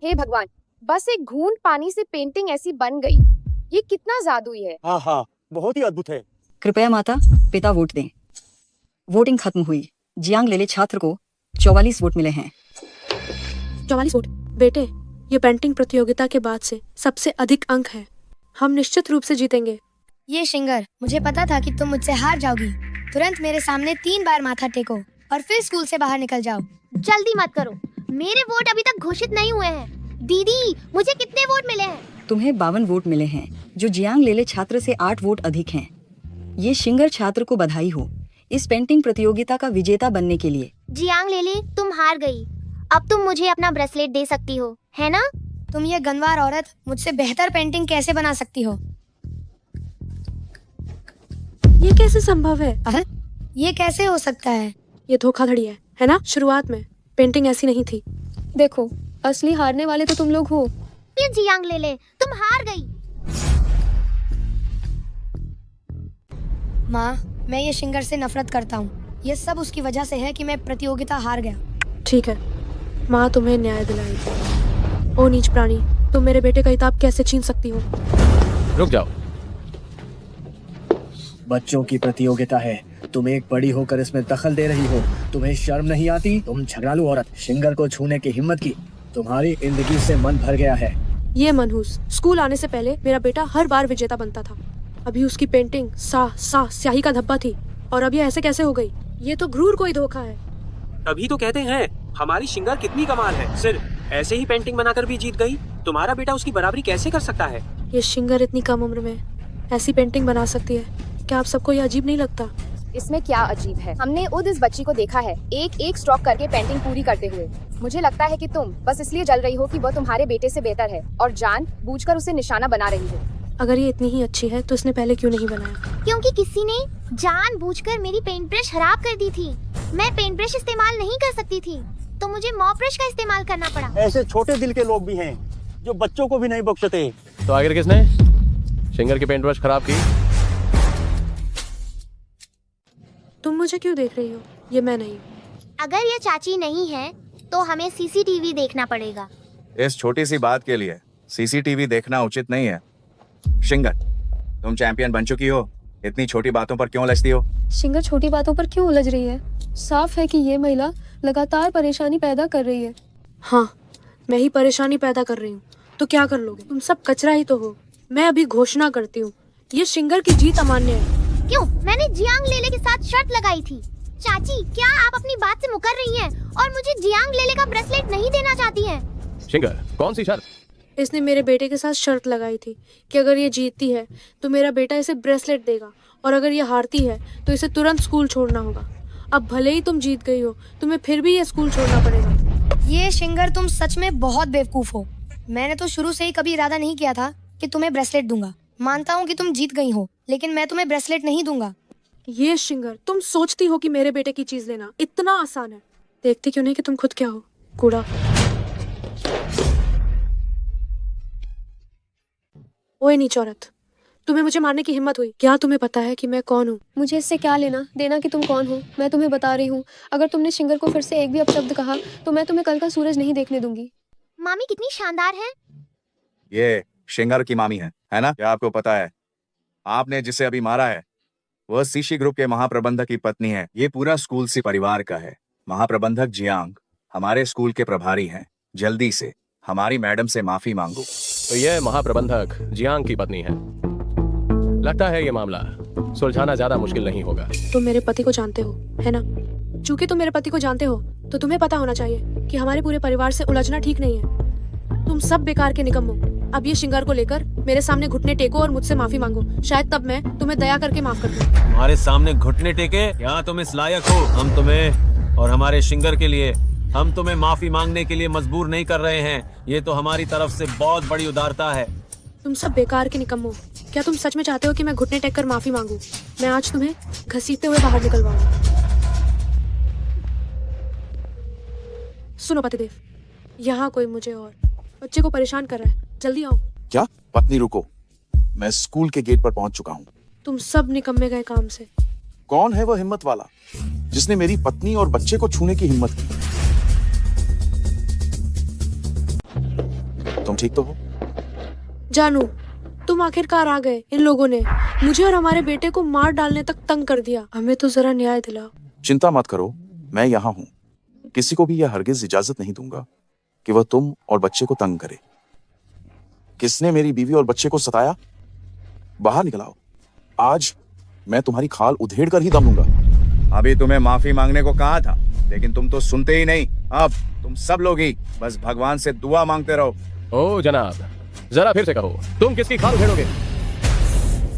S8: हे भगवान, बस एक घूंट पानी से पेंटिंग ऐसी बन गई। ये कितना जादुई है।
S16: हाँ हाँ, बहुत ही अद्भुत है।
S19: कृपया माता पिता वोट दें। वोटिंग खत्म हुई। जियांग लेले छात्र को 44 वोट मिले हैं।
S20: 44 वोट? बेटे, ये पेंटिंग प्रतियोगिता के बाद से सबसे अधिक अंक है। हम निश्चित रूप से जीतेंगे।
S18: ये शिंगर, मुझे पता था कि तुम मुझसे हार जाओगी। तुरंत मेरे सामने 3 बार माथा टेको और फिर स्कूल से बाहर निकल जाओ।
S3: जल्दी मत करो, मेरे वोट अभी तक घोषित नहीं हुए हैं। दीदी, मुझे कितने वोट मिले हैं?
S19: तुम्हें 52 वोट मिले हैं, जो जियांग लेले छात्र से 8 वोट अधिक हैं। ये शिंगर छात्र को बधाई हो इस पेंटिंग प्रतियोगिता का विजेता बनने के लिए।
S3: जियांग लेले, तुम हार गई। अब तुम मुझे अपना ब्रेसलेट दे सकती हो, है ना?
S18: तुम ये गंवार औरत मुझसे बेहतर पेंटिंग कैसे बना सकती हो?
S20: ये कैसे संभव है?
S18: ये कैसे हो सकता है?
S20: ये धोखाधड़ी है ना? शुरुआत में पेंटिंग ऐसी नहीं थी।
S13: देखो, असली हारने वाले तो तुम लोग हो।
S3: ये जियांग लेले, तुम हार गई।
S18: माँ, मैं ये शिंगर से नफरत करता हूँ। ये सब उसकी वजह से है कि मैं प्रतियोगिता हार गया।
S20: ठीक है, माँ तुम्हें न्याय दिलाएगी। ओ नीच प्राणी, तुम मेरे बेटे का हिताब कैसे छीन सकती हो?
S9: रुक जाओ।
S10: बच्चों की प्रतियोगिता है, तुम एक बड़ी होकर इसमें दखल दे रही हो। तुम्हें शर्म नहीं आती? तुम झगड़ालू औरत, शिंगर को छूने की हिम्मत की। तुम्हारी जिंदगी से मन भर गया है।
S20: ये मनहूस स्कूल आने से पहले मेरा बेटा हर बार विजेता बनता था। अभी उसकी पेंटिंग स्याही का धब्बा थी और अब ये ऐसे कैसे हो गई? ये तो घूर कोई धोखा है।
S6: तभी तो कहते हैं हमारी शिंगर कितनी कमाल है, सिर्फ ऐसे ही पेंटिंग बनाकर भी जीत गई। तुम्हारा बेटा उसकी बराबरी कैसे कर सकता है?
S20: ये शिंगर इतनी कम उम्र में ऐसी पेंटिंग बना सकती है, क्या आप सबको ये अजीब नहीं लगता?
S8: इसमें क्या अजीब है? हमने खुद इस बच्ची को देखा है एक एक स्ट्रोक करके पेंटिंग पूरी करते हुए। मुझे लगता है कि तुम बस इसलिए जल रही हो कि वह तुम्हारे बेटे से बेहतर है और जानबूझकर उसे निशाना बना रही हो।
S20: अगर ये इतनी ही अच्छी है तो इसने पहले क्यों नहीं बनाया?
S3: क्योंकि किसी ने जानबूझकर मेरी पेंट ब्रश खराब कर दी थी। मैं पेंट ब्रश इस्तेमाल नहीं कर सकती थी तो मुझे मॉप ब्रश का इस्तेमाल करना पड़ा।
S16: ऐसे छोटे दिल के लोग भी हैं जो बच्चों को भी नहीं बख्शते।
S9: तो आखिर किसने शिंगर की पेंट ब्रश खराब की?
S20: तुम मुझे क्यों देख रही हो? ये मैं नहीं।
S3: अगर ये चाची नहीं है तो हमें सीसीटीवी देखना पड़ेगा।
S4: इस छोटी सी बात के लिए सीसीटीवी देखना उचित नहीं है। शिंगर, तुम चैंपियन बन चुकी हो, इतनी छोटी बातों पर क्यों उलझती हो?
S13: शिंगर छोटी बातों पर क्यों उलझ रही है? साफ है कि ये महिला लगातार परेशानी पैदा कर रही है।
S20: हाँ, मैं ही परेशानी पैदा कर रही हूँ तो क्या कर लोगे? तुम सब कचरा ही तो हो। मैं अभी घोषणा करती हूँ, ये शिंगर की जीत अमान्य है।
S3: क्यों? मैंने जियांग लेले के साथ शर्त लगाई थी। चाची, क्या आप अपनी बात से मुकर रही हैं और मुझे जियांग लेले का ब्रेसलेट नहीं देना चाहती हैं?
S9: शिंगर, कौन सी शर्त?
S20: इसने मेरे बेटे के साथ शर्त लगाई थी कि अगर ये जीतती है तो मेरा बेटा इसे ब्रेसलेट देगा और अगर ये हारती है तो इसे तुरंत स्कूल छोड़ना होगा। अब भले ही तुम जीत गई हो, तुम्हें फिर भी ये स्कूल छोड़ना पड़ेगा।
S18: ये शिंगर, तुम सच में बहुत बेवकूफ हो। मैंने तो शुरू से ही कभी इरादा नहीं किया था कि तुम्हें ब्रेसलेट दूंगा। मानता हूँ कि तुम जीत गई हो, लेकिन मैं तुम्हें ब्रेसलेट नहीं दूंगा।
S20: ये शिंगर, तुम सोचती हो कि मेरे बेटे की चीज लेना इतना आसान है। देखती क्यों नहीं कि तुम खुद क्या हो? कूड़ा। ओए नीच औरत, तुम्हें मुझे मारने की हिम्मत हुई? क्या तुम्हें पता है कि मैं कौन हूँ?
S13: मुझे इससे क्या लेना देना कि तुम कौन हो? मैं तुम्हें बता रही हूँ, अगर तुमने शिंगर को फिर से एक भी अपशब्द कहा तो मैं तुम्हें कल का सूरज नहीं देखने दूंगी।
S3: मामी कितनी शानदार है।
S4: ये शिंगर की मामी है ना? क्या आपको पता है आपने जिसे अभी मारा है वह सीशी ग्रुप के महाप्रबंधक की पत्नी है। ये पूरा स्कूल सी परिवार का है। महाप्रबंधक जियांग हमारे स्कूल के प्रभारी हैं। जल्दी से हमारी मैडम से माफी मांगो।
S9: तो यह महाप्रबंधक जियांग की पत्नी है। लगता है ये मामला सुलझाना ज्यादा मुश्किल नहीं होगा।
S20: तुम मेरे पति को जानते हो, है ना? चूंकि तुम मेरे पति को जानते हो तो तुम्हें पता होना चाहिए कि हमारे पूरे परिवार से उलझना ठीक नहीं है। तुम सब बेकार के निकम्मो। अब ये शिंगर को लेकर मेरे सामने घुटने टेको और मुझसे माफी मांगो। शायद तब मैं तुम्हें दया करके माफ कर दूं।
S11: तुम्हारे सामने घुटने टेके? क्या तुम इस लायक हो? हम तुम्हें और हमारे शिंगर के लिए हम तुम्हें माफी मांगने के लिए मजबूर नहीं कर रहे हैं। ये तो हमारी तरफ से बहुत बड़ी उदारता है।
S20: तुम सब बेकार के निकम्मो। क्या तुम सच में चाहते हो कि मैं घुटने टेक कर माफी मांगू? मैं आज तुम्हें घसीटते हुए बाहर निकलवाऊंगा। सुनो पतिदेव, यहाँ कोई मुझे और बच्चे को परेशान कर रहा है। जल्दी आओ।
S21: क्या? पत्नी रुको, मैं स्कूल के गेट पर पहुंच चुका हूँ।
S20: तुम सब निकम्मे गए काम से।
S21: कौन है वह हिम्मत वाला जिसने मेरी पत्नी और बच्चे को छूने की हिम्मत की? तुम ठीक तो हो?
S20: जानू, तुम आखिरकार आ गए। इन लोगों ने मुझे और हमारे बेटे को मार डालने तक तंग कर दिया। हमें तो जरा न्याय दिलाओ।
S21: चिंता मत करो, मैं यहाँ हूँ। किसी को भी यह हरगिज इजाजत नहीं दूंगा कि वह तुम और बच्चे को तंग करे। किसने मेरी बीवी और बच्चे को सताया? बाहर निकलाओ। आज मैं तुम्हारी खाल उधेड़ कर ही दम लूंगा।
S4: अभी तुम्हें माफी मांगने को कहा था, लेकिन तुम तो सुनते ही नहीं। अब तुम सब लोग ही बस भगवान से दुआ मांगते रहो।
S9: ओ जनाब, जरा फिर से कहो, तुम किसकी खाल उधेड़ोगे?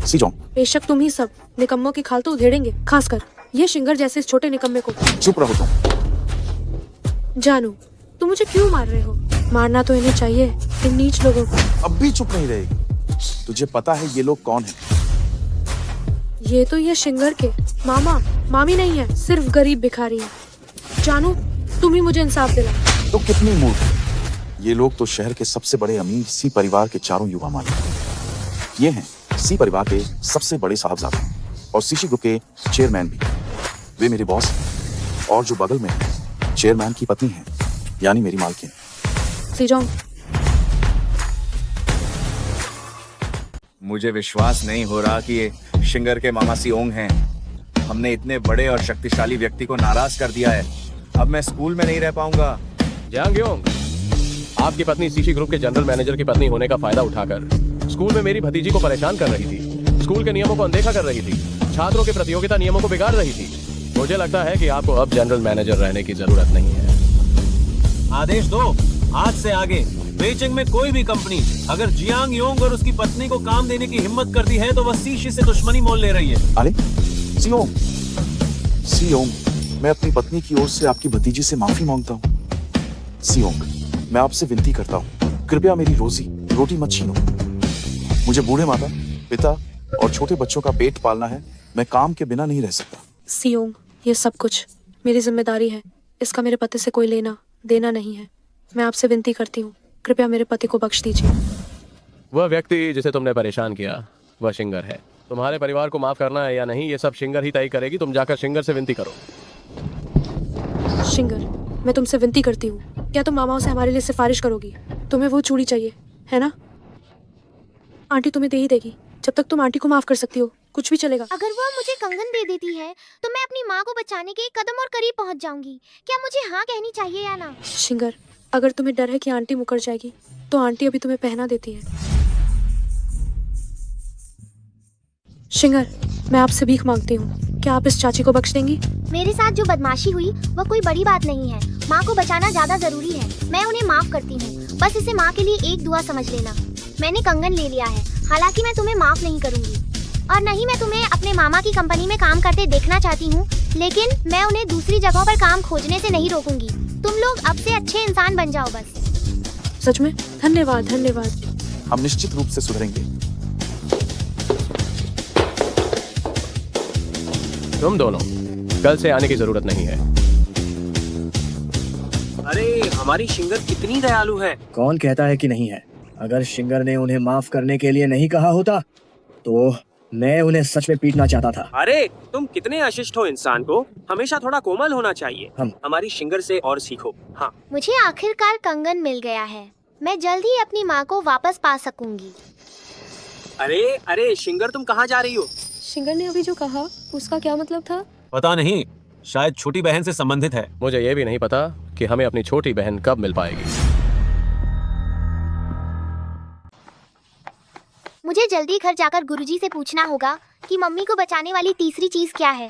S21: सीजोंग।
S20: बेशक तुम ही सब निकम्मों की खाल तो उधेड़ेंगे, खासकर ये शिंगर जैसे इस छोटे निकम्मे को।
S21: चुप रहो तुम।
S20: जानू, तुम मुझे क्यों मार रहे हो? मारना तो इन्हें चाहिए, इन नीच लोगों को।
S21: अब भी चुप नहीं रहेगी? तुझे पता है ये लोग कौन हैं?
S20: ये तो ये शिंगर के मामा मामी नहीं है, सिर्फ गरीब भिखारी है। जानू, तुम ही मुझे इंसाफ दिला।
S21: तो कितनी मूर्ख है। ये लोग तो शहर के सबसे बड़े अमीर सी परिवार के चारों युवा मालिक हैं। ये हैं सी परिवार के सबसे बड़े साहबजादे और सीशी ग्रुप के चेयरमैन भी। वे मेरे बॉस हैं और जो बगल में है चेयरमैन की पत्नी है, यानी मेरी मालकिन।
S20: सीजोंग,
S4: मुझे विश्वास नहीं हो रहा कि ये शिंगर के मामा सियोंग हैं।
S1: हमने इतने बड़े और शक्तिशाली व्यक्ति को नाराज कर दिया है। अब मैं स्कूल में नहीं रह पाऊंगा।
S9: जियांग योंग, आपकी पत्नी सीशी ग्रुप के जनरल मैनेजर की पत्नी होने का फायदा उठाकर स्कूल में मेरी भतीजी को परेशान कर रही थी, स्कूल के नियमों को अनदेखा कर रही थी, छात्रों के प्रतियोगिता नियमों को बिगाड़ रही थी। मुझे लगता है कि आपको अब जनरल मैनेजर रहने की जरूरत नहीं है।
S11: आदेश दो, आज से आगे बेइजिंग में कोई भी कंपनी अगर जियांग योंग और उसकी पत्नी को काम देने की हिम्मत करती है तो वह सीशी से दुश्मनी मोल ले रही है।
S21: अरे सियोंग, मैं अपनी पत्नी की ओर से आपकी भतीजी से माफी मांगता हूँ। सियोंग, मैं आपसे विनती करता हूँ, कृपया मेरी रोटी मत छीनो। मुझे बूढ़े माता, पिता और छोटे बच्चों का पेट पालना है। मैं काम के बिना नहीं रह सकता।
S20: सियोंग, ये सब कुछ मेरी जिम्मेदारी है। इसका मेरे पति से कोई लेना देना नहीं है। मैं आपसे विनती करती हूँ, कृपया मेरे पति को बख्श दीजिए।
S9: वह व्यक्ति जिसे तुमने परेशान किया वह शिंगर है। तुम्हारे परिवार को माफ करना है या नहीं ये सब शिंगर ही तय करेगी। तुम जाकर शिंगर से विनती करो।
S20: शिंगर, मैं तुमसे विनती करती हूँ, क्या तुम मामाओं से हमारे लिए सिफारिश करोगी? तुम्हें वो चूड़ी चाहिए है ना? आंटी तुम्हें दे ही देगी। जब तक तुम आंटी को माफ कर सकती हो कुछ भी चलेगा।
S3: अगर वो मुझे कंगन दे देती है तो मैं अपनी माँ को बचाने के एक कदम और करीब पहुँच जाऊंगी। क्या मुझे हाँ कहनी चाहिए या ना?
S20: शिंगर, अगर तुम्हें डर है कि आंटी मुकर जाएगी तो आंटी अभी तुम्हें पहना देती है। शिंगर, मैं आपसे भीख मांगती हूँ, क्या आप इस चाची को बख्श देंगी?
S3: मेरे साथ जो बदमाशी हुई वह कोई बड़ी बात नहीं है। माँ को बचाना ज्यादा जरूरी है। मैं उन्हें माफ करती हूँ। बस इसे माँ के लिए एक दुआ समझ लेना। मैंने कंगन ले लिया है, हालांकि मैं तुम्हें माफ नहीं करूंगी और नहीं मैं तुम्हें अपने मामा की कंपनी में काम करते देखना चाहती हूँ, लेकिन मैं उन्हें दूसरी जगहों पर काम खोजने से नहीं रोकूंगी। तुम लोग अब से अच्छे इंसान बन जाओ बस।
S20: सच में धन्यवाद। धन्यवाद।
S21: हम निश्चित रूप से सुधरेंगे।
S9: तुम दोनों कल से आने की जरूरत नहीं है।
S6: अरे हमारी शिंगर कितनी दयालु है।
S10: कौन कहता है कि नहीं है? अगर शिंगर ने उन्हें माफ करने के लिए नहीं कहा होता तो मैं उन्हें सच में पीटना चाहता था।
S6: अरे तुम कितने अशिष्ट हो। इंसान को हमेशा थोड़ा कोमल होना चाहिए। हमारी शिंगर से और सीखो। हाँ,
S3: मुझे आखिरकार कंगन मिल गया है। मैं जल्द ही अपनी माँ को वापस पा सकूंगी।
S6: अरे शिंगर, तुम कहाँ जा रही हो?
S13: शिंगर ने अभी जो कहा उसका क्या मतलब था?
S11: पता नहीं, शायद छोटी बहन से संबंधित है।
S9: मुझे ये भी नहीं पता कि हमें अपनी छोटी बहन कब मिल पाएगी।
S3: मुझे जल्दी घर जाकर गुरुजी से पूछना होगा कि मम्मी को बचाने वाली तीसरी चीज क्या है।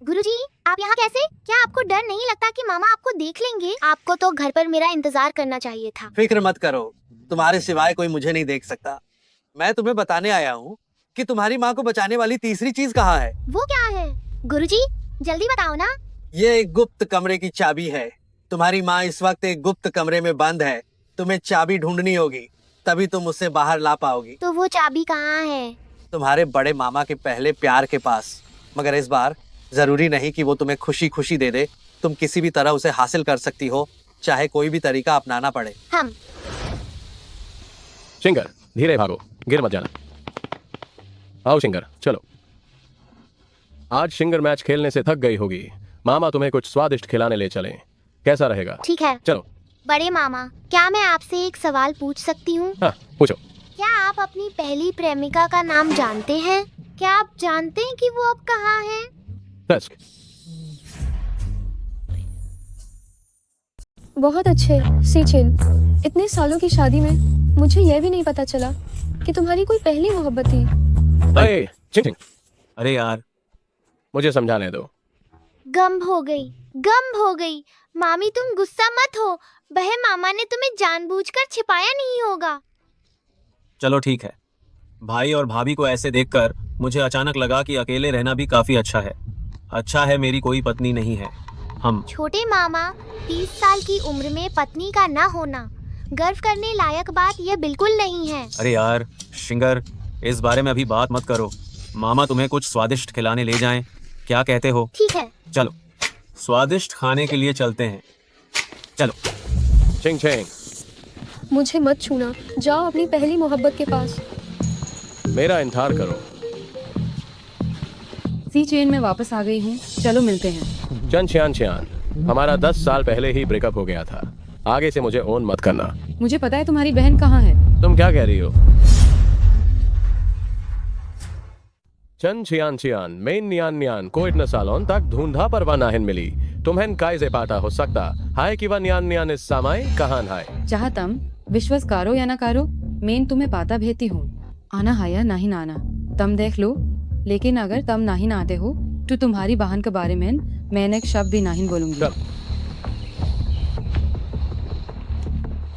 S3: गुरुजी, आप यहाँ कैसे? क्या आपको डर नहीं लगता कि मामा आपको देख लेंगे? आपको तो घर पर मेरा इंतजार करना चाहिए था।
S7: फिक्र मत करो, तुम्हारे सिवाय कोई मुझे नहीं देख सकता। मैं तुम्हें बताने आया हूँ कि तुम्हारी माँ को बचाने वाली तीसरी चीज कहाँ है।
S3: वो क्या है? गुरुजी जल्दी बताओ ना।
S7: ये एक गुप्त कमरे की चाबी है। तुम्हारी माँ इस वक्त एक गुप्त कमरे में बंद है। तुम्हें चाबी ढूंढनी होगी, तभी तुम उसे बाहर ला पाओगी।
S3: तो वो चाबी कहाँ है?
S7: तुम्हारे बड़े मामा के पहले प्यार के पास। मगर इस बार जरूरी नहीं कि वो तुम्हें खुशी खुशी दे दे। तुम किसी भी तरह उसे हासिल कर सकती हो, चाहे कोई भी तरीका अपनाना पड़े।
S3: हम
S9: शिंगर, धीरे भागो, गिर मत जाना। आओ शिंगर, चलो। आज शिंगर मैच खेलने से थक गई होगी। मामा तुम्हें कुछ स्वादिष्ट खिलाने ले चलें। कैसा रहेगा?
S3: ठीक है।
S9: चलो।
S3: बड़े मामा, क्या मैं आपसे एक सवाल पूछ सकती हूँ?
S9: हाँ, पूछो।
S3: क्या आप अपनी पहली प्रेमिका का नाम जानते हैं? क्या आप जानते हैं कि वो अब कहाँ है?
S13: बहुत अच्छे सीचिन, इतने सालों की शादी में मुझे यह भी नहीं पता चला कि तुम्हारी कोई पहली मोहब्बत थी।
S9: अरे चिंग,
S11: अरे यार,
S9: मुझे समझाने दो।
S3: गम हो गई। मामी तुम गुस्सा मत हो। बहन मामा ने तुम्हें जानबूझकर छिपाया नहीं होगा।
S11: चलो ठीक है। भाई और भाभी को ऐसे देखकर मुझे अचानक लगा कि अकेले रहना भी काफी अच्छा है। अच्छा है मेरी कोई पत्नी नहीं है। हम
S3: छोटे मामा, 30 साल की उम्र में पत्नी का न होना गर्व करने लायक बात यह बिल्कुल नहीं है।
S11: अरे यार शिंगर, इस बारे में अभी बात मत करो। मामा तुम्हें कुछ स्वादिष्ट खिलाने ले जाएं, क्या कहते हो?
S3: ठीक है।
S11: चलो स्वादिष्ट खाने के लिए चलते हैं। चलो।
S9: चिंग चिंग,
S13: मुझे मत छूना, जाओ अपनी पहली मोहब्बत के पास।
S9: मेरा इंतजार करो।
S19: सी चेन में वापस आ गई हूँ, चलो मिलते हैं।
S9: चियान, हमारा 10 साल पहले ही ब्रेकअप हो गया था। आगे से मुझे ओन मत करना।
S19: मुझे पता है तुम्हारी बहन कहाँ है।
S9: तुम क्या कह रही हो? चन चियान चियान मेन नियान नियान को इतने सालों तक ढूंढा पर वह नाहिन मिली तुम्हें कायजे पाता हो सकता हाय कि वह नियान नियान इस समय कहान है
S12: चाह तम विश्वास कारो या ना कारो मेन तुम्हें पाता भेती हूँ आना है या नहीं आना तम देख लो लेकिन अगर तम नहीं आते हो तो तुम्हारी बहन के बारे में मैंने एक शब्द भी नहीं बोलूंगी।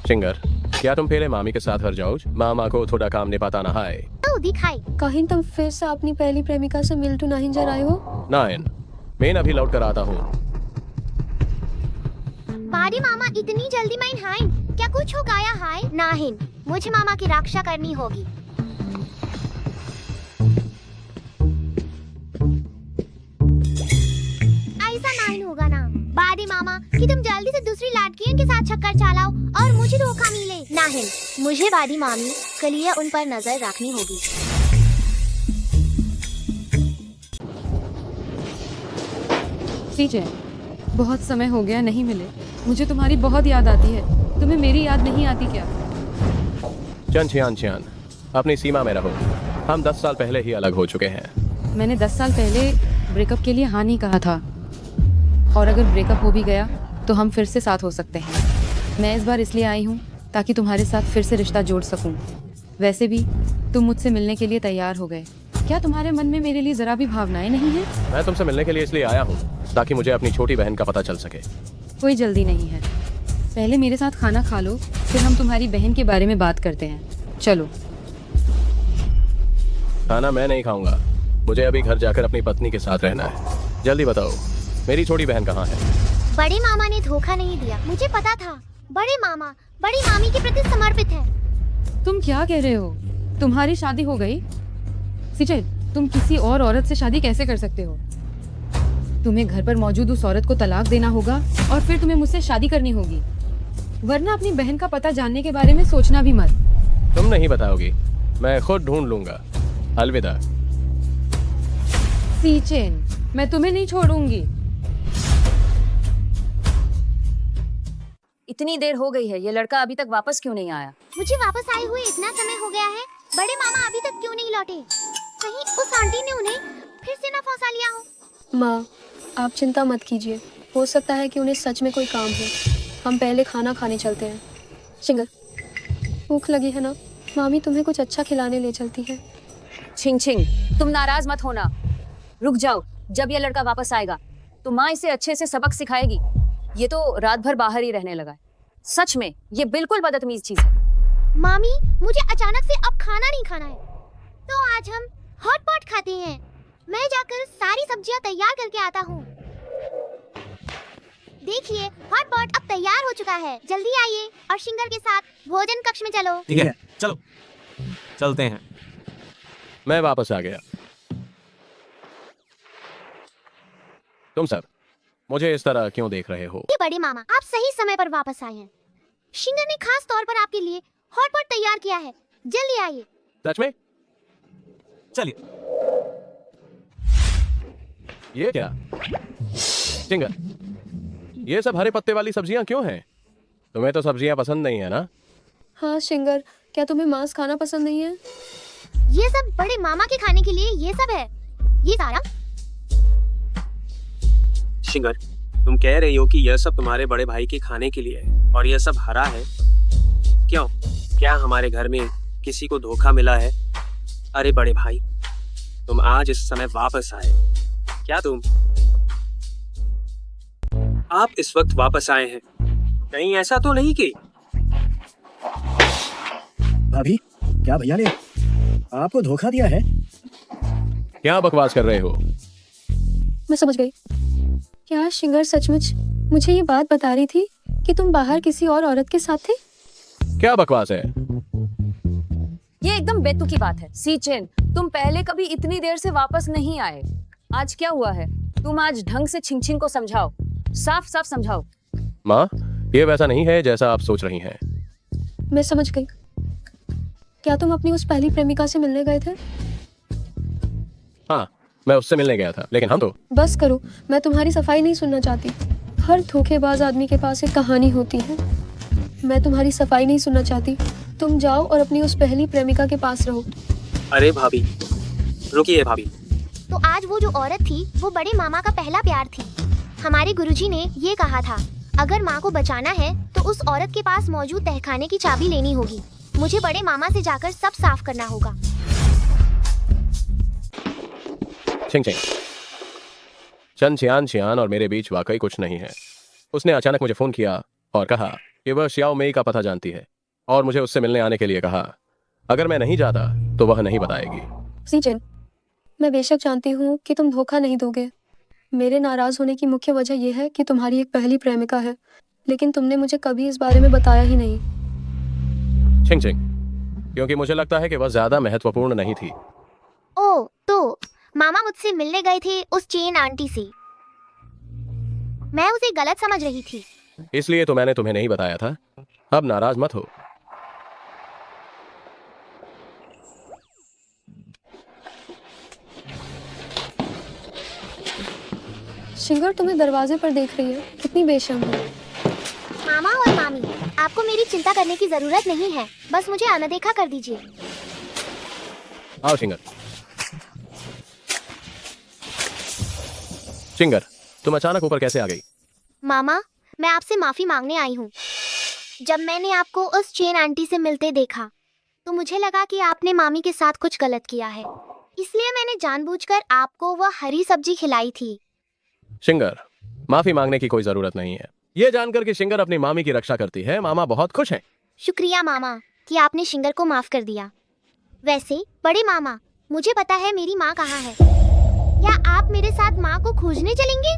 S9: सिंगर क्या तुम पहले मामी के साथ घर जाओ मामा को थोड़ा काम निपाता ना है
S3: तो दिखाई
S13: कहीं तुम फिर से अपनी पहली प्रेमिका से मिल तो नहीं जा रहे हो?
S9: नाइन मैं अभी लौट कर आता हूँ।
S3: बारी मामा इतनी जल्दी मैं हाइन क्या कुछ हो गया है? नाहिन मुझे मामा की रक्षा करनी होगी। ऐसा नहीं होगा ना बारी मामा कि तुम जल्दी से दूसरी लड़कियों के साथ चक्कर चलाओ और मुझे धोखा मिले। नाहिन मुझे बारी मामी के लिए उन पर नजर रखनी होगी।
S12: सीजे बहुत समय हो गया नहीं मिले मुझे तुम्हारी बहुत याद आती है तुम्हें मेरी याद नहीं आती क्या?
S9: चन चियान चियान अपनी सीमा में रहो हम 10 साल पहले ही अलग हो चुके हैं।
S12: मैंने 10 साल पहले ब्रेकअप के लिए हाँ नहीं कहा था और अगर ब्रेकअप हो भी गया तो हम फिर से साथ हो सकते हैं। मैं इस बार इसलिए आई हूँ ताकि तुम्हारे साथ फिर से रिश्ता जोड़ सकूँ। वैसे भी तुम मुझसे मिलने के लिए तैयार हो गए क्या तुम्हारे मन में मेरे लिए जरा भी भावनाएं नहीं है?
S9: मैं तुमसे मिलने के लिए इसलिए आया हूँ ताकि मुझे अपनी छोटी बहन का पता चल सके।
S12: कोई जल्दी नहीं है पहले मेरे साथ खाना खा लो फिर हम तुम्हारी बहन के बारे में बात करते हैं। चलो।
S9: खाना मैं नहीं खाऊंगा मुझे अभी घर जाकर अपनी पत्नी के साथ रहना है। जल्दी बताओ मेरी छोटी बहन कहाँ है?
S3: बड़े मामा ने धोखा नहीं दिया मुझे पता था। बड़े मामा बड़ी मामी के प्रति समर्पित है।
S12: तुम क्या कह रहे हो? तुम्हारी शादी हो गई? सिचल तुम किसी और औरत से शादी कैसे कर सकते हो? तुम्हें घर पर मौजूद उस औरत को तलाक देना होगा और फिर तुम्हें मुझसे शादी करनी होगी वरना अपनी बहन का पता जानने के बारे में सोचना भी मत।
S9: तुम नहीं बताओगी मैं खुद ढूंढ लूंगा। अलविदा।
S12: सीचेन मैं तुम्हें नहीं छोड़ूंगी।
S8: इतनी देर हो गई है ये लड़का अभी तक वापस क्यों नहीं आया?
S3: मुझे वापस आए हुए इतना समय हो गया है। बड़े मामा अभी तक क्यों नहीं लौटे? कहीं उस आंटी ने उन्हें फिर से न फंसा लिया हो?
S13: माँ आप चिंता मत कीजिए हो सकता है कि उन्हें सच में कोई काम हो। हम पहले खाना खाने चलते हैं। शिंगर भूख लगी है ना? मामी तुम्हें कुछ अच्छा खिलाने ले चलती है।
S8: छिंग छिंग तुम नाराज मत होना रुक जाओ। जब ये लड़का वापस आएगा तो माँ इसे अच्छे से सबक सिखाएगी। ये तो रात भर बाहर ही रहने लगा है। सच में ये बिल्कुल बदतमीज चीज है।
S3: मामी मुझे अचानक से अब खाना नहीं खाना है तो आज हम हॉट पॉट खाते हैं। मैं जाकर सारी सब्जियां तैयार करके आता हूँ। देखिए हॉट पॉट अब तैयार हो चुका है। जल्दी आइए और शिंगर के साथ भोजन कक्ष में चलो।
S11: ठीक है चलो चलते हैं।
S9: मैं वापस आ गया। तुम सब मुझे इस तरह क्यों देख रहे हो?
S3: ये बड़े मामा आप सही समय पर वापस आए हैं। शिंगर ने खास तौर पर आपके लिए हॉट पॉट तैयार किया है। जल्दी आइए।
S9: सच में?
S11: चलिए।
S9: ये क्या? सिंगर ये सब हरे पत्ते वाली सब्जियां क्यों हैं? तुम्हें तो सब्जियां पसंद नहीं है ना?
S13: हाँ शिंगर क्या तुम्हें मांस खाना पसंद नहीं है?
S3: ये सब बड़े मामा के खाने के लिए ये सब है। ये सारा
S6: शिंगर तुम कह रही हो कि यह सब तुम्हारे बड़े भाई के खाने के लिए है और यह सब हरा है क्यों? क्या हमारे घर में किसी को धोखा मिला है? अरे बड़े भाई तुम आज इस समय वापस आए। क्या तुम आप इस वक्त वापस आए हैं कहीं ऐसा तो नहीं कि?
S10: भाभी क्या भैया ने आपको धोखा दिया है?
S9: क्या बकवास कर रहे हो?
S13: मैं समझ गई। क्या शिंगर सचमुच मुझे ये बात बता रही थी कि तुम बाहर किसी और औरत के साथ थे?
S9: क्या बकवास है?
S8: ये एकदम बेतुकी बात है। सीचेन तुम पहले कभी इतनी देर से वापस नहीं आए। आज क्या हुआ है? तुम आज ढंग से छिंग छिंग को समझाओ। साफ साफ समझाओ।
S9: माँ ये वैसा नहीं है जैसा आप सोच रही हैं।
S13: मैं समझ गई। क्या तुम अपनी उस पहली प्रेमिका से मिलने गए थे?
S9: हाँ मैं उससे मिलने गया था लेकिन हम तो।
S13: बस करो मैं तुम्हारी सफाई नहीं सुनना चाहती। हर धोखेबाज आदमी के पास एक कहानी होती है। मैं तुम्हारी सफाई नहीं सुनना चाहती। तुम जाओ और अपनी उस पहली प्रेमिका के पास रहो।
S6: अरे भाभी रुकिए भाभी
S3: तो आज वो जो औरत थी वो बड़े मामा का पहला प्यार थी। हमारे गुरुजी ने ये कहा था, अगर माँ को बचाना है तो उस औरत के पास मौजूद तहखाने की चाबी लेनी होगी। मुझे बड़े मामा से जाकर सब साफ करना होगा।
S9: चिंग चिंग। चन चियान और मेरे बीच वाकई कुछ नहीं है। उसने अचानक मुझे फोन किया और कहा कि वह शियाओ मेई का पता जानती है और मुझे उससे मिलने आने के लिए कहा। अगर मैं नहीं जाता तो वह नहीं बताएगी।
S13: सीजन, मैं बेशक जानती हूँ कि तुम धोखा नहीं दोगे। मेरे नाराज होने की मुख्य वजह यह है कि तुम्हारी एक पहली प्रेमिका है, लेकिन तुमने मुझे कभी इस बारे में बताया ही नहीं।
S9: चिंग चिंग, क्योंकि मुझे लगता है कि वह ज्यादा महत्वपूर्ण नहीं थी।
S3: ओ, तो मामा मुझसे मिलने गए थे उस चेन आंटी से। मैं उसे गलत समझ रही थी।
S9: इसलिए तो मैंने तुम्हें नहीं बताया था। अब नाराज मत हो।
S13: शिंगर तुम्हें दरवाजे पर देख रही है, कितनी बेशर्म है।
S3: मामा और मामी, आपको मेरी चिंता करने की जरूरत नहीं है, बस मुझे अनदेखा कर दीजिए।
S9: आओ शिंगर। शिंगर, तुम अचानक ऊपर कैसे आ गई?
S3: मामा, मैं आपसे माफी मांगने आई हूँ। जब मैंने आपको उस चेन आंटी से मिलते देखा तो मुझे लगा कि आपने मामी के साथ कुछ गलत किया है, इसलिए मैंने जानबूझकर आपको वह हरी सब्जी खिलाई थी।
S9: शिंगर, माफी मांगने की कोई जरूरत नहीं है। ये जानकर कि शिंगर अपनी मामी की रक्षा करती है, मामा बहुत खुश हैं।
S3: शुक्रिया मामा कि आपने शिंगर को माफ कर दिया। वैसे बड़े मामा, मुझे पता है मेरी माँ कहाँ है। क्या आप मेरे साथ माँ को खोजने चलेंगे?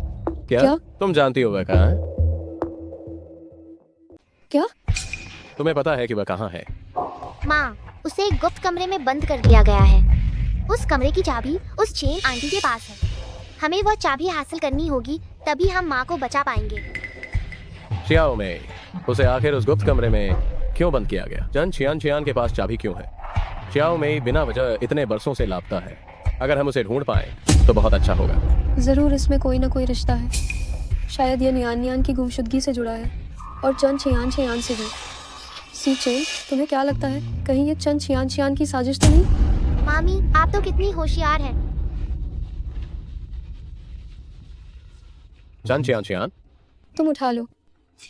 S9: क्या? तुम जानती हो वह कहाँ है?
S13: क्या?
S9: तुम्हें पता है कि वह कहाँ है?
S3: माँ, उसे एक गुप्त कमरे में बंद कर दिया गया है। उस कमरे की चाबी उस चेन आंटी के पास है। हमें वह चाबी हासिल करनी होगी, तभी हम माँ को बचा पाएंगे।
S9: शियाओ में उसे आखिर उस गुप्त कमरे में क्यों बंद किया गया? चन चियान के पास चाबी क्यों है? शियाओ में बिना वजह इतने बरसों से लापता है। अगर हम उसे ढूंढ पाए तो बहुत अच्छा होगा।
S13: जरूर इसमें कोई ना कोई रिश्ता है। शायद यह नियान की गुमशुदगी से जुड़ा है और चन चियान से भी। सी चेन, तुम्हें क्या लगता है, कहीं ये चन चियान की साजिश तो नहीं?
S3: मामी, आप तो कितनी होशियार हैं।
S9: चन चियान,
S13: तुम उठा लो।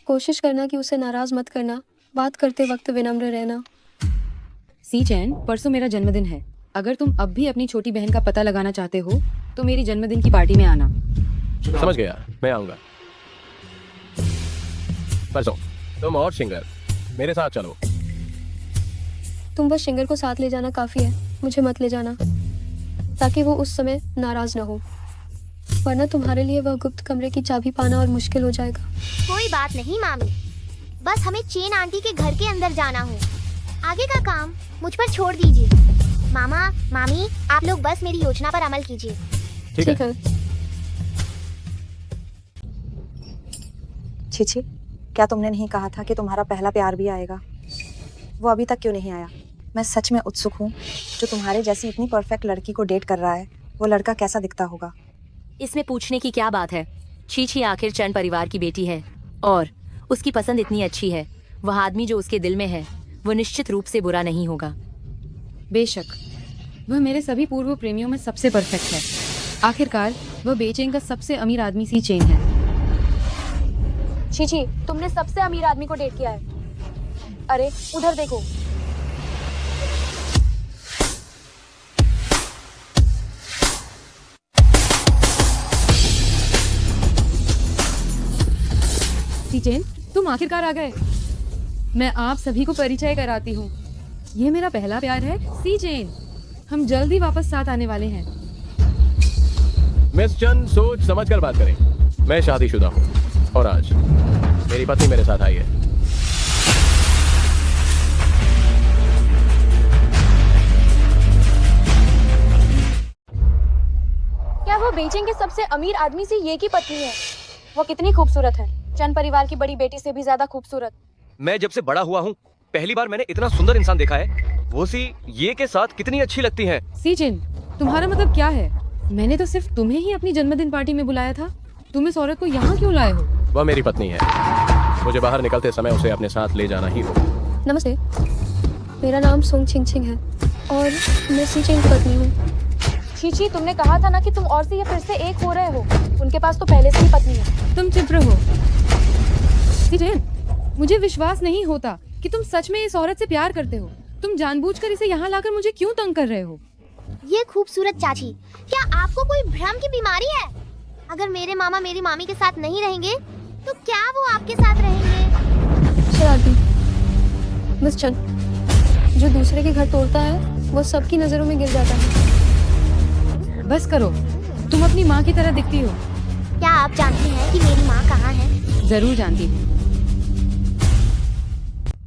S13: कोशिश करना कि उसे नाराज मत करना। बात करते वक्त विनम्र रहना।
S12: सी चैन, परसों मेरा जन्मदिन है। अगर तुम अब भी अपनी छोटी बहन का पता लगाना चाहते हो तो मेरी जन्मदिन की पार्टी में आना।
S9: समझ गया, मैं आऊंगा। परसों तुम और शिंगर मेरे साथ चलो।
S13: तुम बस शिंगर को साथ ले जाना काफी है, मुझे मत ले जाना, ताकि वो उस समय नाराज ना हो, वरना तुम्हारे लिए वह गुप्त कमरे की चाबी पाना और मुश्किल हो जाएगा।
S3: कोई बात नहीं मामी, बस हमें चेन आंटी के घर के अंदर जाना हो। आगे का काम मुझ पर छोड़ दीजिए। मामा, मामी, आप लोग बस मेरी योजना पर अमल कीजिए।
S9: ठीक है।
S19: छीछी, क्या तुमने नहीं कहा था कि तुम्हारा पहला प्यार भी आएगा? वो अभी तक क्यों नहीं आया? मैं सच में उत्सुक हूँ। जो तुम्हारे जैसी इतनी परफेक्ट लड़की को डेट कर रहा है, वो लड़का कैसा दिखता होगा?
S8: इसमें पूछने की क्या बात है? छी आखिर चंद परिवार की बेटी है और उसकी पसंद इतनी अच्छी है। वह आदमी जो उसके दिल में है वो निश्चित रूप से बुरा नहीं होगा।
S12: बेशक, वह मेरे सभी पूर्व प्रेमियों में सबसे परफेक्ट है। आखिरकार वह बेचैन का सबसे अमीर आदमी सी चेन है।
S20: छी, तुमने सबसे अमीर आदमी को डेट किया है। अरे उधर देखो।
S12: सी चेन, तुम आखिरकार आ गए। मैं आप सभी को परिचय कराती हूँ। ये मेरा पहला प्यार है, सी चेन। हम जल्द ही वापस साथ आने वाले हैं।
S9: मिस चंद, सोच समझ कर बात करें। मैं शादीशुदा हूँ और आज मेरी पत्नी मेरे साथ आई है।
S20: क्या वो बेचेंग के सबसे अमीर आदमी से ये की पत्नी है? वो कितनी खूबसूरत है, चंद परिवार की बड़ी बेटी से भी ज्यादा खूबसूरत।
S14: मैं जब से बड़ा हुआ हूँ पहली बार मैंने इतना सुंदर इंसान देखा है। वो सी ये के साथ कितनी अच्छी लगती है।
S12: सी चेन, तुम्हारा मतलब क्या है? मैंने तो सिर्फ तुम्हें ही अपनी जन्मदिन पार्टी में बुलाया था। तुम इस औरत को यहाँ क्यों लाए हो?
S9: वह मेरी पत्नी है। मुझे बाहर निकलते समय उसे अपने साथ ले जाना ही होगा।
S13: नमस्ते, मेरा नाम सोंग छिंग छिंग है और मैं सी चेन की पत्नी हूँ। चीची, तुमने कहा था ना कि तुम और से ये फिर से एक हो रहे हो। उनके पास तो पहले से ही पत्नी है।
S12: तुम चुप रहो। सीजन, मुझे विश्वास नहीं होता कि तुम सच में इस औरत से प्यार करते हो। तुम जानबूझकर इसे यहाँ लाकर मुझे क्यों तंग कर रहे हो?
S3: ये खूबसूरत चाची, क्या आपको कोई भ्रम की बीमारी है? अगर मेरे मामा मेरी मामी के साथ नहीं रहेंगे तो क्या वो आपके साथ रहेंगे?
S13: शरारती, बस चल। जो दूसरे के घर तोड़ता है वो सबकी नजरों में गिर जाता है।
S12: बस करो, तुम अपनी माँ की तरह दिखती हो।
S3: क्या आप जानती हैं कि मेरी माँ कहाँ है?
S12: जरूर जानती हूँ।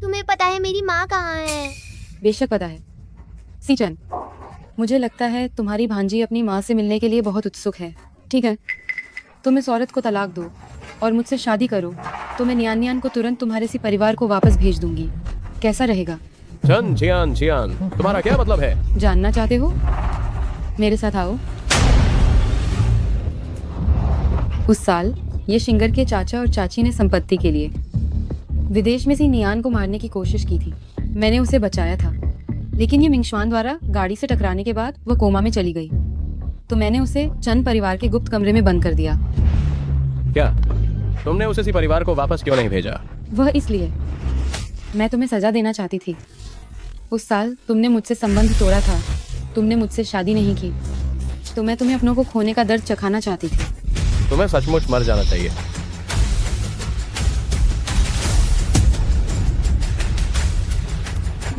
S3: तुम्हें पता है मेरी माँ कहाँ है?
S12: बेशक पता है। सीचन, मुझे लगता है तुम्हारी भांजी अपनी माँ से मिलने के लिए बहुत उत्सुक है। ठीक है, तुम इस औरत को तलाक दो और मुझसे शादी करो तो मैं नियान नियान को तुरंत तुम्हारे सी परिवार को वापस भेज दूंगी। कैसा रहेगा?
S9: चन जियान जियान, तुम्हारा क्या मतलब है?
S12: जानना चाहते हो? मेरे साथ आओ। उस साल ये शिंगर के चाचा और चाची ने संपत्ति के लिए विदेश में सी नियान को मारने की कोशिश की थी। मैंने उसे बचाया था, लेकिन ये मिंगश्वान द्वारा गाड़ी से टकराने के बाद वो कोमा में चली गई, तो मैंने उसे चंद परिवार के गुप्त कमरे में बंद कर दिया।
S9: क्या तुमने उसे इसी परिवार को वापस क्यों नहीं भेजा?
S12: वह इसलिए, मैं तुम्हें सजा देना चाहती थी। उस साल तुमने मुझसे संबंध तोड़ा था, तुमने मुझसे शादी नहीं की, तो मैं तुम्हें अपनों को खोने का दर्द चखाना चाहती थी।
S9: तुम्हें सचमुच मर जाना चाहिए।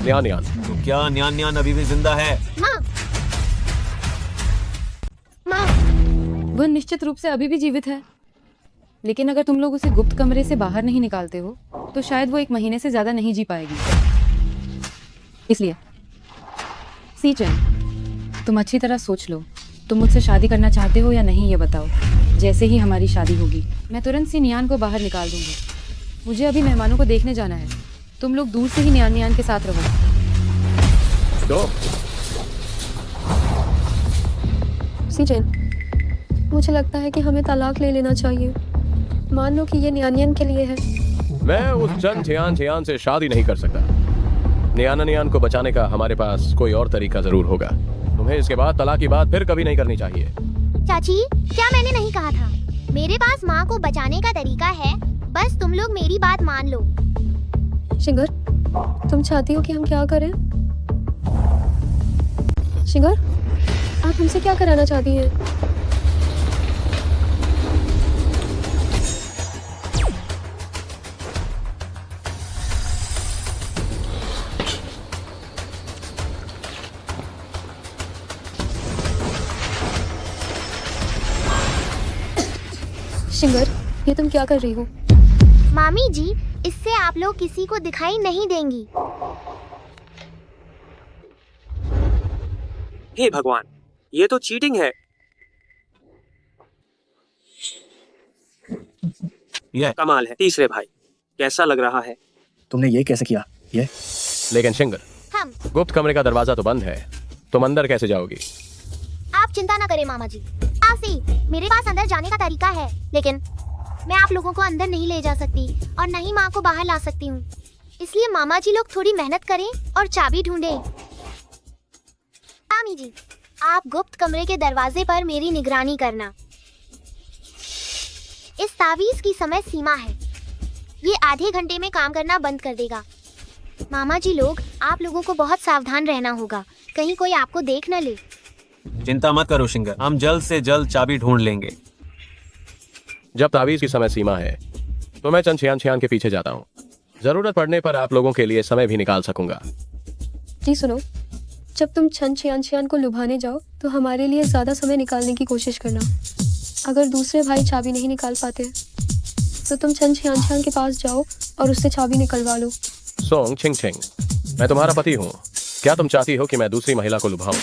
S9: न्यान न्यान,
S11: तो क्या न्यान न्यान अभी भी जिंदा है?
S3: माँ, माँ।
S12: वह निश्चित रूप से अभी भी जीवित है, लेकिन अगर तुम लोग उसे गुप्त कमरे से बाहर नहीं निकालते हो तो शायद वो 1 महीने से ज्यादा नहीं जी पाएगी। इसलिए सीचन, तुम अच्छी तरह सोच लो, तुम मुझसे शादी करना चाहते हो या नहीं ये बताओ। जैसे ही हमारी शादी होगी मैं तुरंत सी नियान को बाहर निकाल दूंगी। मुझे अभी मेहमानों को देखने जाना है, तुम लोग दूर से ही नियान नियान के साथ रहो।
S9: तो
S13: सीजन, मुझे लगता है कि हमें तलाक ले लेना चाहिए। मान लो कि ये नियान के लिए है।
S9: मैं उस चन जियान जियान से शादी नहीं कर सकता। नियान नियान को बचाने का हमारे पास कोई और तरीका जरूर होगा। तुम्हें इसके बाद तलाक की बात फिर कभी नहीं करनी चाहिए।
S3: चाची, क्या मैंने नहीं कहा था? मेरे पास माँ को बचाने का तरीका है, बस तुम लोग मेरी बात मान लो।
S13: शिंगर, तुम चाहती हो कि हम क्या करें? शिंगर, आप हमसे क्या कराना चाहती हैं? शिंगर, ये तुम क्या कर रही हो?
S3: मामी जी, इससे आप लोग किसी को दिखाई नहीं देंगी।
S6: हे भगवान, ये तो चीटिंग है।
S11: ये
S6: कमाल है। तीसरे भाई, कैसा लग रहा है?
S10: तुमने ये कैसे किया? ये
S9: लेकिन शिंगर,
S3: हम
S9: गुप्त कमरे का दरवाजा तो बंद है, तुम अंदर कैसे जाओगी?
S3: आप चिंता न करें मामा जी। मेरे पास अंदर जाने का तरीका है, लेकिन मैं आप लोगों को अंदर नहीं ले जा सकती और न ही माँ को बाहर ला सकती हूँ। इसलिए मामा जी लोग थोड़ी मेहनत करें और चाबी ढूंढें। मामी जी, आप गुप्त कमरे के दरवाजे पर मेरी निगरानी करना। इस तावीज की समय सीमा है, ये आधे घंटे में काम करना बंद कर देगा। मामा जी लोग, आप लोगों को बहुत सावधान रहना होगा, कहीं कोई आपको देख न ले।
S11: चिंता मत करो शिंगर, हम जल्द से जल्द चाबी ढूंढ लेंगे।
S9: जब तावीज की समय सीमा है तो मैं चंद छियान छियान के पीछे जाता हूँ। जरूरत पड़ने पर आप लोगों के लिए समय भी निकाल सकूंगा।
S13: जी सुनो, जब तुम छन छियान को लुभाने जाओ तो हमारे लिए ज्यादा समय निकालने की कोशिश करना। अगर दूसरे भाई चाबी नहीं निकाल पाते तो तुम छन छियान के पास जाओ और उससे चाबी निकलवा लो।
S9: सोंग छिंग छिंग, मैं तुम्हारा पति हूँ। क्या तुम चाहती हो कि मैं दूसरी महिला को लुभाऊं?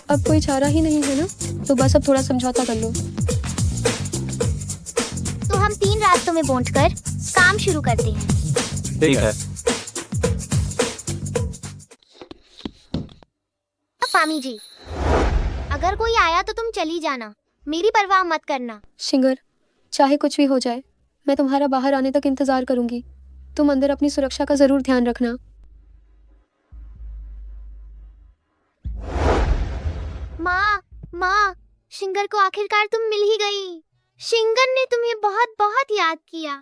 S13: अब कोई चारा ही नहीं है ना, तो बस अब थोड़ा समझौता कर लो।
S3: तो हम 3 रास्तों में बांटकर काम शुरू करते हैं।
S11: ठीक है।
S3: मामी जी, अगर कोई आया तो तुम चली जाना, मेरी परवाह मत करना।
S13: शिंगर, चाहे कुछ भी हो जाए, मैं तुम्हारा बाहर आने तक इंतजार करूंगी। तुम अंदर अपनी सुरक्षा का जरूर ध्यान रखना।
S3: माँ माँ, शिंगर को आखिरकार तुम मिल ही गई। शिंगर ने तुम्हें बहुत बहुत याद किया।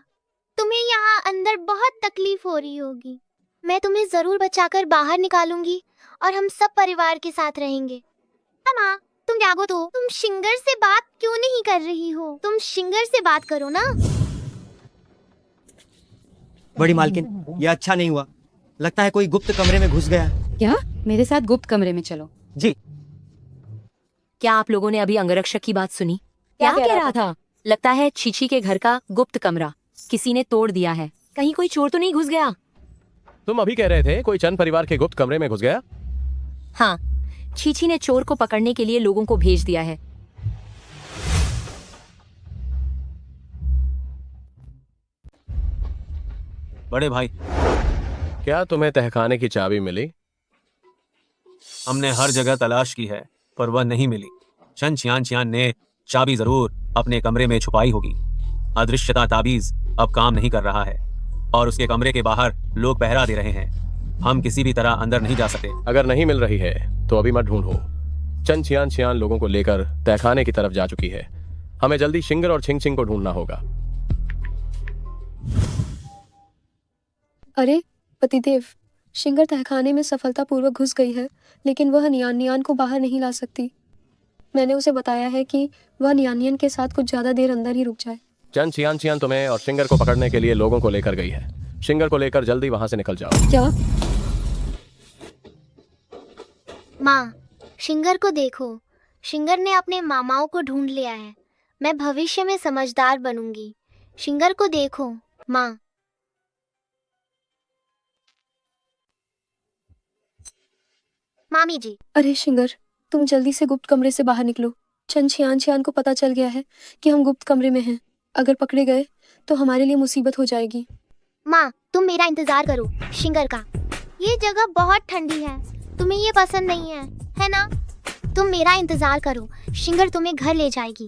S3: तुम्हें यहाँ अंदर बहुत तकलीफ हो रही होगी। मैं तुम्हें जरूर बचाकर बाहर निकालूंगी और हम सब परिवार के साथ रहेंगे। माँ, तुम जागो तो। तुम शिंगर से बात क्यों नहीं कर रही हो? तुम शिंगर से बात करो ना।
S16: बड़ी मालकिन, ये अच्छा नहीं हुआ। लगता है कोई गुप्त कमरे में घुस गया।
S12: क्या? मेरे साथ गुप्त कमरे में चलो।
S16: जी।
S8: क्या आप लोगों ने अभी अंगरक्षक की बात सुनी? क्या कह रहा था? लगता है छीछी के घर का गुप्त कमरा किसी ने तोड़ दिया है। कहीं कोई चोर तो नहीं घुस गया?
S9: तुम अभी कह रहे थे कोई चंद परिवार के गुप्त कमरे में घुस गया।
S8: हाँ, छीछी ने चोर को पकड़ने के लिए लोगों को भेज दिया है।
S11: बड़े भाई,
S9: क्या तुम्हें तहखाने की चाबी मिली?
S11: हमने हर जगह तलाश की है पर वह नहीं मिली। शन चियान चियान ने चाबी जरूर अपने कमरे में छुपाई होगी। अदृश्यता ताबीज अब काम नहीं कर रहा है और उसके कमरे के बाहर लोग पहरा दे रहे हैं। हम किसी भी तरह अंदर नहीं जा सकते।
S9: अगर नहीं मिल रही है तो अभी मत ढूंढो। चंद चियान चियान लोगों को लेकर तहखाने की तरफ जा चुकी है। हमें जल्दी शिंगर और छिंग छिंग को ढूंढना होगा।
S13: अरे पतिदेव, शिंगर तहखाने में सफलतापूर्वक घुस गई है, लेकिन वह नियान नियान को बाहर नहीं ला सकती। मैंने उसे बताया है कि वह नियान नियान के साथ कुछ ज्यादा देर अंदर ही रुक जाए।
S9: चंद चियान चियान तुम्हें और शिंगर को पकड़ने के लिए लोगों को लेकर गई है। शिंगर को लेकर जल्दी वहां से निकल जाओ।
S13: क्या?
S3: माँ, शिंगर को देखो। शिंगर ने अपने मामाओं को ढूंढ लिया है। मैं भविष्य में समझदार बनूंगी। शिंगर को देखो माँ। मामी जी।
S13: अरे शिंगर, तुम जल्दी से गुप्त कमरे से बाहर निकलो। चंद छियान छियान को पता चल गया है कि हम गुप्त कमरे में हैं। अगर पकड़े गए तो हमारे लिए मुसीबत हो जाएगी।
S3: माँ, तुम मेरा इंतजार करो शिंगर का। ये जगह बहुत ठंडी है, तुम्हें ये पसंद नहीं है ना? तुम मेरा इंतजार करो, शिंगर तुम्हें घर ले जाएगी।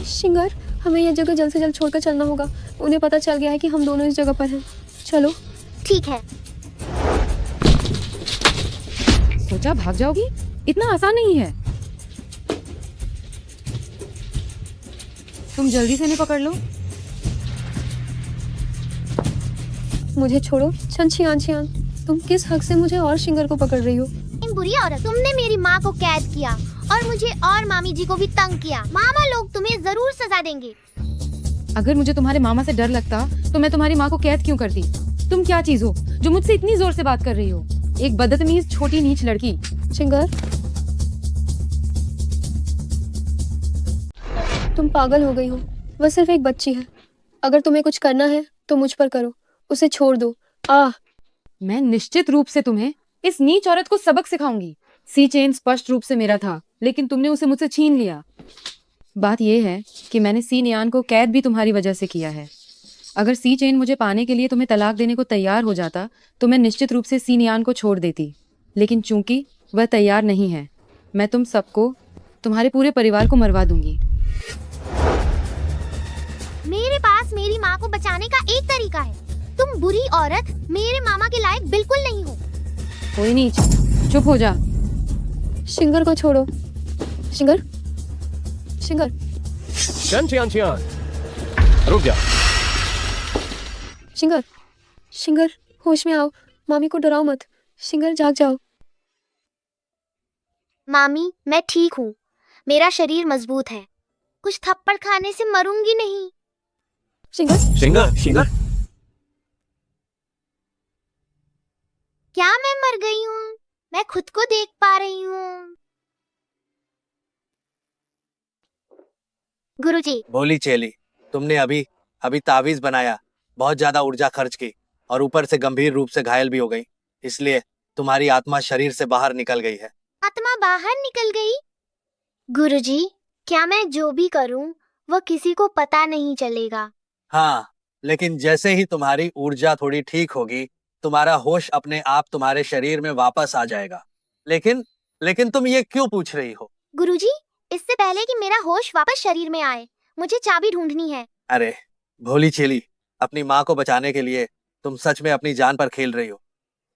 S13: शिंगर, हमें यह जगह जल्द से जल्द छोड़कर चलना होगा। उन्हें पता चल गया है कि हम दोनों इस जगह पर हैं। चलो।
S3: ठीक है।
S12: सोचा भाग जाओगी? इतना आसान नहीं है। तुम जल्दी से इन्हें पकड़ लो।
S13: मुझे छोड़ो चंद छियान छियान। तुम किस हक से मुझे और शिंगर को पकड़ रही हो?
S3: इन बुरी औरत, तुमने मेरी माँ को कैद किया और मुझे और मामी जी को भी तंग किया। मामा लोग तुम्हें जरूर सजा देंगे।
S12: अगर मुझे तुम्हारे मामा से डर लगता तो मैं तुम्हारी माँ को कैद क्यों करती? तुम क्या चीज हो जो मुझसे इतनी जोर से बात कर रही हो? एक बदतमीज छोटी नीच लड़की।
S13: शिंगर, तुम पागल हो गई हो। वह सिर्फ एक बच्ची है। अगर तुम्हें कुछ करना है तो मुझ पर करो, उसे छोड़ दो।
S12: मैं निश्चित रूप से तुम्हें इस नीच औरत को सबक सिखाऊंगी। सी चेन स्पष्ट रूप से मेरा था, लेकिन तुमने उसे मुझसे छीन लिया। बात यह है कि मैंने सी नियान को कैद भी तुम्हारी वजह से किया है। अगर सी चेन मुझे पाने के लिए तुम्हें तलाक देने को तैयार हो जाता तो मैं निश्चित रूप से सी नियान को छोड़ देती, लेकिन चूंकि वह तैयार नहीं है, मैं तुम सबको, तुम्हारे पूरे परिवार को मरवा दूंगी।
S3: मेरे पास मेरी माँ को बचाने का एक तरीका है। तुम बुरी औरत मेरे मामा के लायक बिल्कुल नहीं हो।
S12: कोई नीच, चुप हो जा।
S13: शिंगर को छोड़ो। शिंगर, शिंगर।
S9: चंद चियान चियान, रुक जा।
S13: शिंगर, शिंगर, होश में आओ। मामी को डराओ मत। शिंगर, जाग जाओ।
S3: मामी, मैं ठीक हूँ। मेरा शरीर मजबूत है। कुछ थप्पड़ खाने से मरूंगी नहीं।
S13: शिंगर,
S11: शिंगर, शिंगर।
S3: क्या मैं मर गई हूँ? मैं खुद को देख पा रही हूँ। गुरुजी।
S7: बोली चेली, तुमने अभी तावीज बनाया, बहुत ज्यादा ऊर्जा खर्च की और ऊपर से गंभीर रूप से घायल भी हो गई, इसलिए तुम्हारी आत्मा शरीर से बाहर निकल गई है।
S3: आत्मा बाहर निकल गई? गुरुजी, क्या मैं जो भी करूं वो किसी को पता नहीं चलेगा?
S7: हाँ, लेकिन जैसे ही तुम्हारी ऊर्जा थोड़ी ठीक होगी, तुम्हारा होश अपने आप तुम्हारे शरीर में वापस आ जाएगा। लेकिन तुम ये क्यों पूछ रही हो?
S3: गुरुजी, इससे पहले कि मेरा होश वापस शरीर में आए, मुझे चाबी ढूंढनी है।
S7: अरे भोली चेली, अपनी माँ को बचाने के लिए तुम सच में अपनी जान पर खेल रही हो।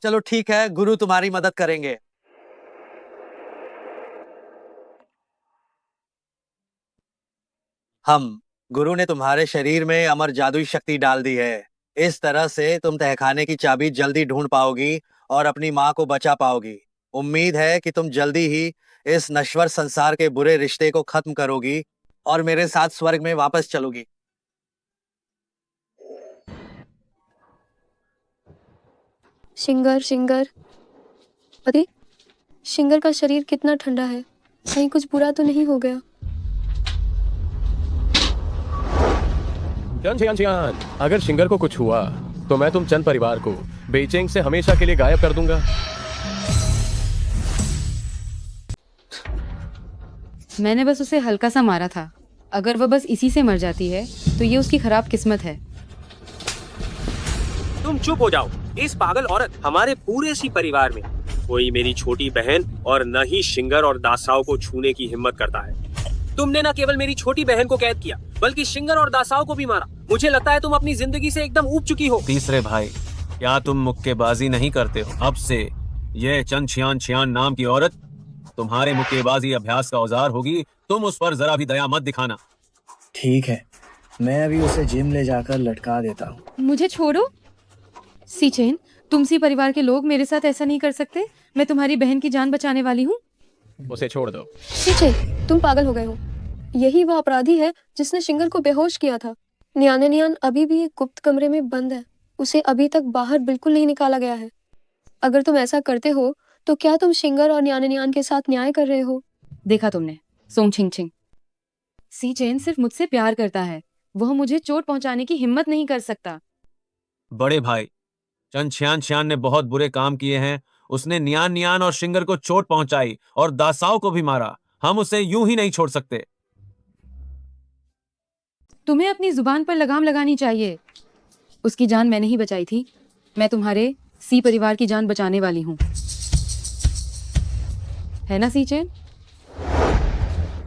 S7: चलो ठीक है, गुरु तुम्हारी मदद करेंगे। गुरु ने तुम्हारे शरीर में अमर जादुई शक्ति डाल दी है। इस तरह से तुम तहखाने की चाबी जल्दी ढूंढ पाओगी और अपनी माँ को बचा पाओगी। उम्मीद है कि तुम जल्दी ही इस नश्वर संसार के बुरे रिश्ते को खत्म करोगी और मेरे साथ स्वर्ग में वापस चलोगी।
S13: शिंगर पति, शिंगर का शरीर कितना ठंडा है, कहीं कुछ बुरा तो नहीं हो गया?
S9: चंद, अगर शिंगर को कुछ हुआ तो मैं तुम चंद परिवार को बेचैन से हमेशा के लिए गायब कर दूंगा।
S12: मैंने बस उसे हल्का सा मारा था। अगर वह बस इसी से मर जाती है तो ये उसकी खराब किस्मत है।
S6: तुम चुप हो जाओ। इस पागल औरत हमारे पूरे सी परिवार में कोई मेरी छोटी बहन और न ही शिंगर और दासाओं को छूने की हिम्मत करता है। तुमने न केवल मेरी छोटी बहन को कैद किया बल्कि शिंगर और दासाओं को भी मारा। मुझे लगता है तुम अपनी जिंदगी से एकदम ऊब चुकी हो।
S11: तीसरे भाई, क्या तुम मुक्केबाजी नहीं करते हो? अब से ये चंद छियान नाम की औरत तुम्हारे मुक्केबाजी अभ्यास का औजार होगी। तुम उस पर जरा भी दया मत दिखाना।
S10: ठीक है, मैं अभी उसे जिम ले जाकर लटका देता हूँ।
S12: मुझे छोड़ो। सीचेन, तुम सी परिवार के लोग मेरे साथ ऐसा नहीं कर सकते। मैं तुम्हारी बहन की जान बचाने वाली हूँ।
S9: उसे छोड़ दो।
S13: सीचेन, तुम पागल हो गए हो। यही वह अपराधी है जिसने शिंगर को बेहोश किया था। नियान अभी भी एक गुप्त कमरे में बंद है। उसे अभी तक बाहर बिल्कुल नहीं निकाला गया है। अगर तुम ऐसा करते हो तो क्या तुम शिंगर और नियान के साथ न्याय कर रहे हो?
S12: देखा तुमने, सोंग छिंग। सीचेन सिर्फ मुझसे प्यार करता है। वह मुझे चोट पहुंचाने की हिम्मत नहीं कर सकता।
S11: बड़े भाई, चंद छियान ने बहुत बुरे काम किए हैं। उसने नियान और शिंगर को चोट पहुंचाई और दासाओं को भी मारा। हम उसे यूं ही नहीं छोड़ सकते।
S12: तुम्हें अपनी जुबान पर लगाम लगानी चाहिए। उसकी जान मैंने ही बचाई थी। मैं तुम्हारे सी परिवार की जान बचाने वाली हूँ, है ना सीचेन?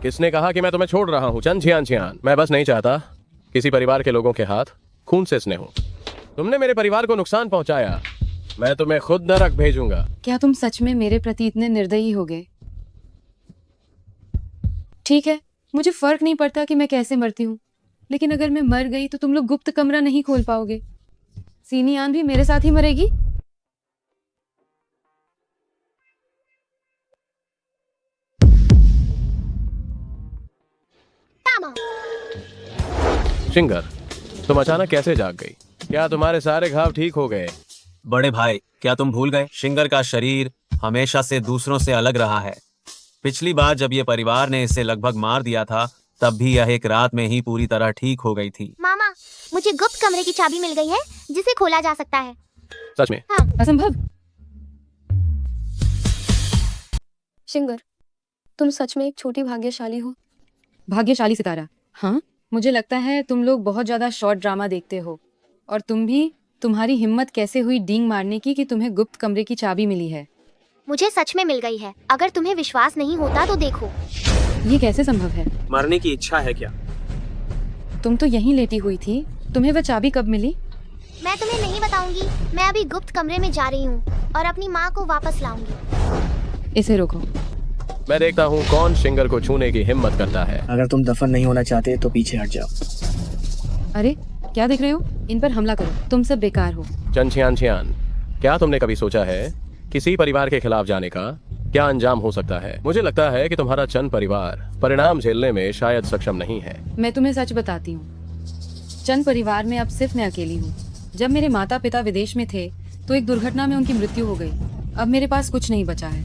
S9: किसने कहा कि मैं तुम्हें छोड़ रहा हूँ? चंद छियान, मैं बस नहीं चाहता किसी परिवार के लोगों के हाथ खून से स्नेह हो। तुमने मेरे परिवार को नुकसान पहुंचाया। मैं तुम्हें खुद नरक भेजूंगा।
S12: क्या तुम सच में मेरे प्रति इतने निर्दयी हो गए? ठीक है, मुझे फर्क नहीं पड़ता कि मैं कैसे मरती हूँ, लेकिन अगर मैं मर गई तो तुम लोग गुप्त कमरा नहीं खोल पाओगे। सीनियान भी मेरे साथ ही मरेगी।
S9: शिंगर, तुम अचानक कैसे जाग गई? क्या तुम्हारे सारे घाव ठीक हो गए?
S11: बड़े भाई, क्या तुम भूल गए? शिंगर का शरीर हमेशा से दूसरों से अलग रहा है। पिछली बार जब ये परिवार ने इसे लगभग मार दिया था तब भी यह एक रात में ही पूरी तरह ठीक हो गई थी।
S3: मामा, मुझे गुप्त कमरे की चाबी मिल गई है जिसे खोला जा सकता है।
S9: सच में?
S3: हाँ।
S12: असंभव।
S13: शिंगर, तुम सच में एक छोटी भाग्यशाली हो।
S12: भाग्यशाली सितारा? हाँ, मुझे लगता है तुम लोग बहुत ज्यादा शॉर्ट ड्रामा देखते हो। और तुम भी, तुम्हारी हिम्मत कैसे हुई डींग मारने की कि तुम्हें गुप्त कमरे की चाबी मिली है?
S3: मुझे सच में मिल गई है। अगर तुम्हें विश्वास नहीं होता तो देखो।
S12: ये कैसे संभव है?
S6: मरने की इच्छा है क्या?
S12: तुम तो यहीं लेटी हुई थी। तुम्हें वह चाबी कब मिली?
S3: मैं तुम्हें नहीं बताऊंगी। मैं अभी गुप्त कमरे में जा रही हूँ और अपनी माँ को वापस लाऊंगी।
S12: इसे रोको।
S9: मैं देखता हूँ कौन शिंगर को छूने की हिम्मत करता है।
S10: अगर तुम दफन नहीं होना चाहते तो पीछे हट जाओ।
S12: अरे क्या देख रहे हो? इन पर हमला करो। तुम सब बेकार हो।
S9: चंद छियान, क्या तुमने कभी सोचा है किसी परिवार के खिलाफ जाने का क्या अंजाम हो सकता है? मुझे लगता है कि तुम्हारा चंद परिवार परिणाम झेलने में शायद सक्षम नहीं है।
S12: मैं तुम्हें सच बताती हूँ, चंद परिवार में अब सिर्फ मैं अकेली हूँ। जब मेरे माता पिता विदेश में थे तो एक दुर्घटना में उनकी मृत्यु हो गई। अब मेरे पास कुछ नहीं बचा है।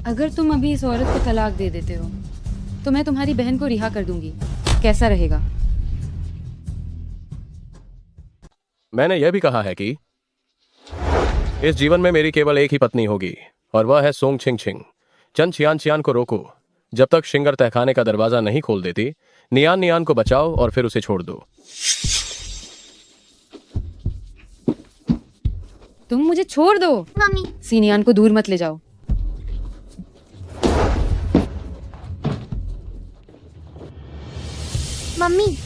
S12: अगर तुम अभी इस औरत को तलाक दे देते हो तो मैं तुम्हारी बहन को रिहा कर दूंगी। कैसा रहेगा?
S9: मैंने यह भी कहा है कि इस जीवन में मेरी केवल एक ही पत्नी होगी और वह है सोंग छिंग। चंद छियान को रोको। जब तक शिंगर तहखाने का दरवाजा नहीं खोल देती, नियान को बचाओ और फिर उसे छोड़ दो।
S12: तुम मुझे छोड़ दो।
S3: मम्मी,
S12: सीनियान को दूर मत ले जाओ।
S3: मम्मी,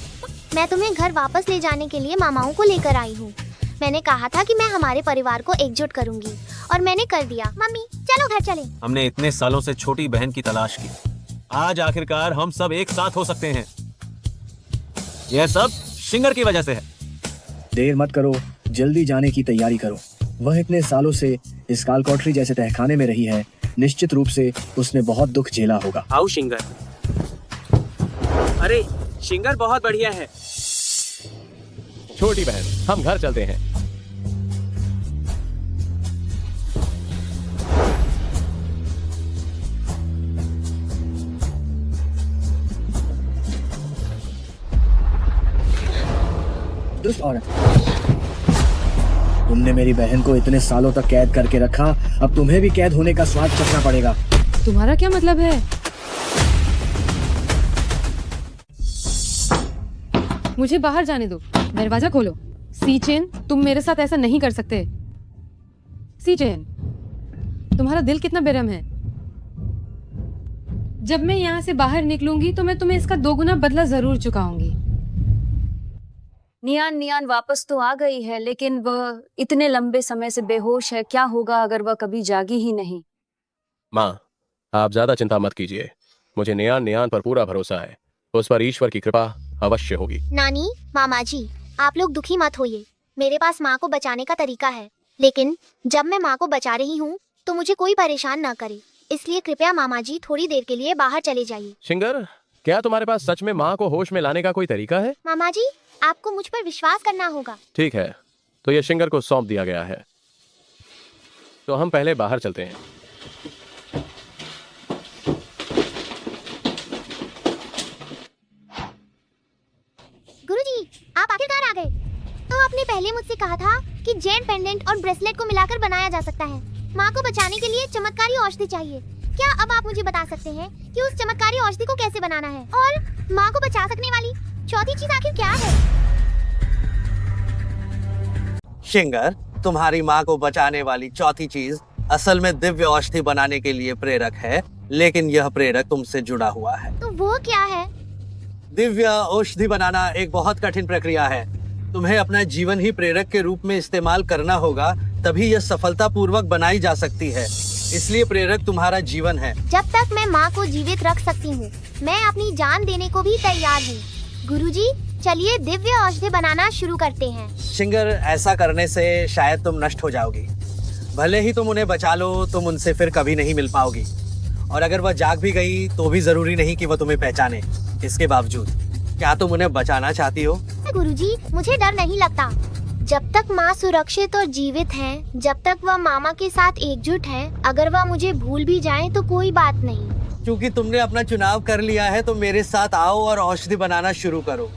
S3: मैं तुम्हें घर वापस ले जाने के लिए मामाओं को लेकर आई हूँ। मैंने कहा था कि मैं हमारे परिवार को एकजुट करूंगी और मैंने कर दिया। मम्मी चलो घर चलें।
S11: हमने इतने सालों से छोटी बहन की तलाश की, आज आखिरकार हम सब एक साथ हो सकते हैं। यह सब शिंगर की वजह से है।
S10: देर मत करो, जल्दी जाने की तैयारी करो। वह इतने सालों से इस कालकोठरी जैसे तहखाने में रही है, निश्चित रूप से उसने बहुत दुख झेला होगा।
S6: आओ शिंगर। अरे शिंगर बहुत बढ़िया है।
S9: छोटी बहन, हम घर चलते हैं।
S10: दुष्ट औरत, तुमने मेरी बहन को इतने सालों तक कैद करके रखा, अब तुम्हें भी कैद होने का स्वाद चखना पड़ेगा।
S12: तुम्हारा क्या मतलब है? मुझे बाहर जाने दो, दरवाजा खोलो। सी चेन, तुम मेरे साथ ऐसा नहीं कर सकते। सी चेन, तुम्हारा दिल कितना बेरहम है। जब मैं यहाँ से बाहर निकलूंगी तो मैं तुम्हें इसका 2 गुना बदला जरूर चुकाऊंगी।
S8: नियान नियान वापस तो आ गई है, लेकिन वह इतने लंबे समय से बेहोश है। क्या होगा अगर वह कभी जागी ही नहीं?
S9: माँ, आप ज्यादा चिंता मत कीजिए। मुझे नियान नियान पर पूरा भरोसा है। उस पर ईश्वर की कृपा अवश्य होगी।
S3: नानी, मामा जी, आप लोग दुखी मत होइए। मेरे पास माँ को बचाने का तरीका है, लेकिन जब मैं माँ को बचा रही हूँ तो मुझे कोई परेशान ना करे। इसलिए कृपया मामा जी थोड़ी देर के लिए बाहर चले जाइए।
S9: शिंगर, क्या तुम्हारे पास सच में माँ को होश में लाने का कोई तरीका है?
S3: मामा जी, आपको मुझ पर विश्वास करना होगा।
S9: ठीक है, तो यह शिंगर को सौंप दिया गया है। तो हम पहले बाहर चलते हैं।
S3: गुरुजी, आप आखिरकार आ गए। तो आपने पहले मुझसे कहा था कि जेन पेंडेंट और ब्रेसलेट को मिलाकर बनाया जा सकता है। माँ को बचाने के लिए चमत्कारी औषधि चाहिए। क्या अब आप मुझे बता सकते हैं कि उस चमत्कारी औषधि को कैसे बनाना है? और माँ को बचा सकने वाली चौथी चीज आखिर क्या है?
S7: शिंगर, तुम्हारी माँ को बचाने वाली चौथी चीज असल में दिव्य औषधि बनाने के लिए प्रेरक है, लेकिन यह प्रेरक तुमसे जुड़ा हुआ है।
S3: तो वो क्या है?
S7: दिव्य औषधि बनाना एक बहुत कठिन प्रक्रिया है। तुम्हें अपना जीवन ही प्रेरक के रूप में इस्तेमाल करना होगा, तभी यह सफलतापूर्वक बनाई जा सकती है। इसलिए प्रेरक तुम्हारा जीवन है।
S3: जब तक मैं माँ को जीवित रख सकती हूँ, मैं अपनी जान देने को भी तैयार हूँ। गुरुजी, चलिए दिव्य औषधि बनाना शुरू करते हैं।
S7: शिंगर, ऐसा करने से शायद तुम नष्ट हो जाओगी। भले ही तुम उन्हें बचा लो, तुम उनसे फिर कभी नहीं मिल पाओगी। और अगर वह जाग भी गई तो भी जरूरी नहीं कि वह तुम्हें पहचाने। इसके बावजूद क्या तुम उन्हें बचाना चाहती हो?
S3: गुरुजी, मुझे डर नहीं लगता। जब तक माँ सुरक्षित और जीवित हैं, जब तक वह मामा के साथ एकजुट हैं, अगर वह मुझे भूल भी जाएं तो कोई बात नहीं।
S7: क्योंकि तुमने अपना चुनाव कर लिया है, तो मेरे साथ आओ और औषधि बनाना शुरू करो।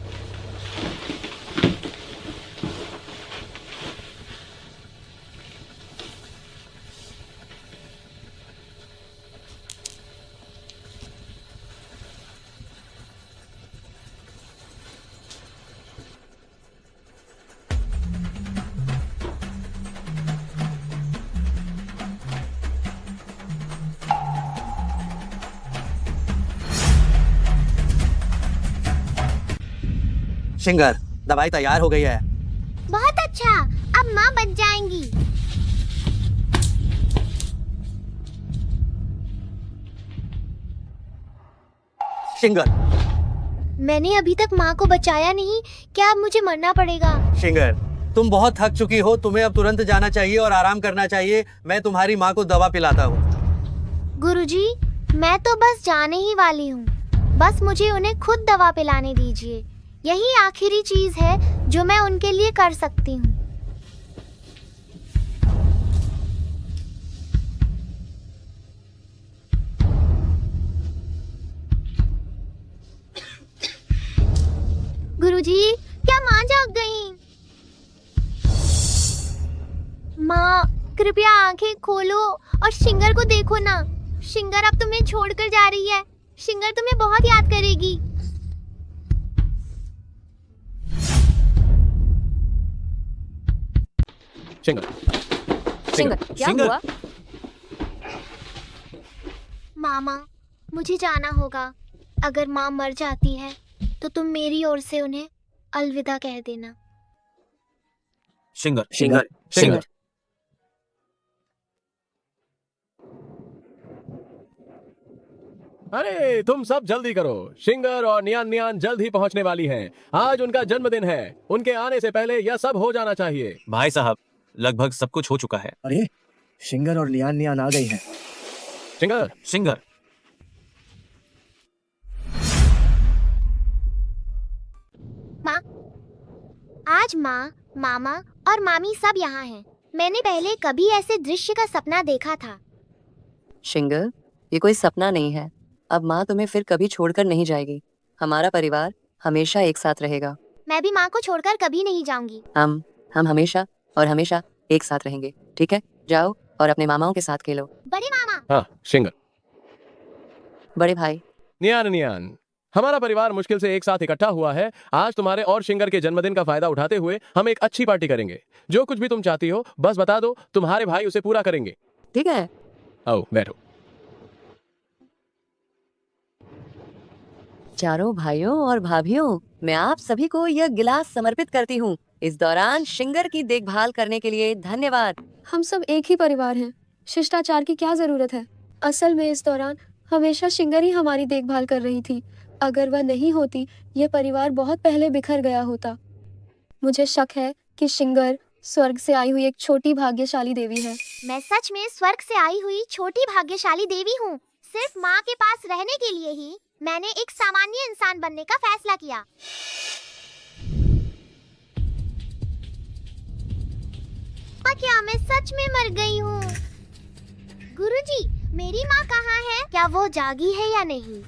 S7: शिंगर, दवाई तैयार हो गई है।
S3: बहुत अच्छा, अब माँ बच जाएंगी।
S7: शिंगर,
S3: मैंने अभी तक माँ को बचाया नहीं। क्या अब मुझे मरना पड़ेगा?
S7: शिंगर, तुम बहुत थक चुकी हो, तुम्हें अब तुरंत जाना चाहिए और आराम करना चाहिए। मैं तुम्हारी माँ को दवा पिलाता हूँ।
S3: गुरुजी, मैं तो बस जाने ही वाली हूँ। बस मुझे उन्हें खुद दवा पिलाने दीजिए। यही आखिरी चीज है जो मैं उनके लिए कर सकती हूँ। गुरुजी, क्या माँ जाग गई? माँ, कृपया आंखें खोलो और शिंगर को देखो ना। शिंगर अब तुम्हें छोड़कर जा रही है। शिंगर तुम्हें बहुत याद करेगी।
S8: शिंगर, क्या हुआ?
S3: मामा, मुझे जाना होगा। अगर माँ मर जाती है तो तुम मेरी ओर से उन्हें अलविदा कह देना।
S11: शिंगर
S10: शिंगर शिंगर
S9: अरे तुम सब जल्दी करो, शिंगर और नियान नियान जल्द ही पहुंचने वाली हैं। आज उनका जन्मदिन है, उनके आने से पहले यह सब हो जाना चाहिए।
S11: भाई साहब, लगभग सब कुछ हो चुका है।
S10: अरे शिंगर और नियान नियान आ गई हैं।
S9: शिंगर
S11: शिंगर
S3: माँ, आज माँ, मामा और मामी सब यहाँ हैं। मैंने पहले कभी ऐसे दृश्य का सपना देखा था।
S8: शिंगर, ये कोई सपना नहीं है। अब माँ तुम्हें फिर कभी छोड़कर नहीं जाएगी। हमारा परिवार हमेशा एक साथ रहेगा।
S3: मैं भी माँ को छोड़कर कभी नहीं जाऊंगी।
S8: हम हमेशा और हमेशा एक साथ रहेंगे। ठीक है, जाओ और अपने मामाओं के साथ खेलो।
S3: बड़े मामा।
S9: हाँ शिंगर।
S8: बड़े भाई।
S9: नियान नियान, हमारा परिवार मुश्किल से एक साथ इकट्ठा हुआ है। आज तुम्हारे और शिंगर के जन्मदिन का फायदा उठाते हुए हम एक अच्छी पार्टी करेंगे। जो कुछ भी तुम चाहती हो बस बता दो, तुम्हारे भाई उसे पूरा करेंगे।
S8: ठीक है,
S9: आओ बैठो।
S8: चारों भाइयों और भाभियों, मैं आप सभी को यह गिलास समर्पित करती हूँ। इस दौरान शिंगर की देखभाल करने के लिए धन्यवाद।
S13: हम सब एक ही परिवार हैं। शिष्टाचार की क्या जरूरत है? असल में इस दौरान हमेशा शिंगर ही हमारी देखभाल कर रही थी। अगर वह नहीं होती, यह परिवार बहुत पहले बिखर गया होता। मुझे शक है कि शिंगर स्वर्ग से आई हुई एक छोटी भाग्यशाली देवी है।
S3: मैं सच में स्वर्ग से आई हुई छोटी भाग्यशाली देवी हूँ। सिर्फ माँ के पास रहने के लिए ही मैंने एक सामान्य इंसान बनने का फैसला किया। क्या मैं सच में मर गई हूँ? गुरुजी, मेरी माँ कहाँ है? क्या वो जागी है या नहीं?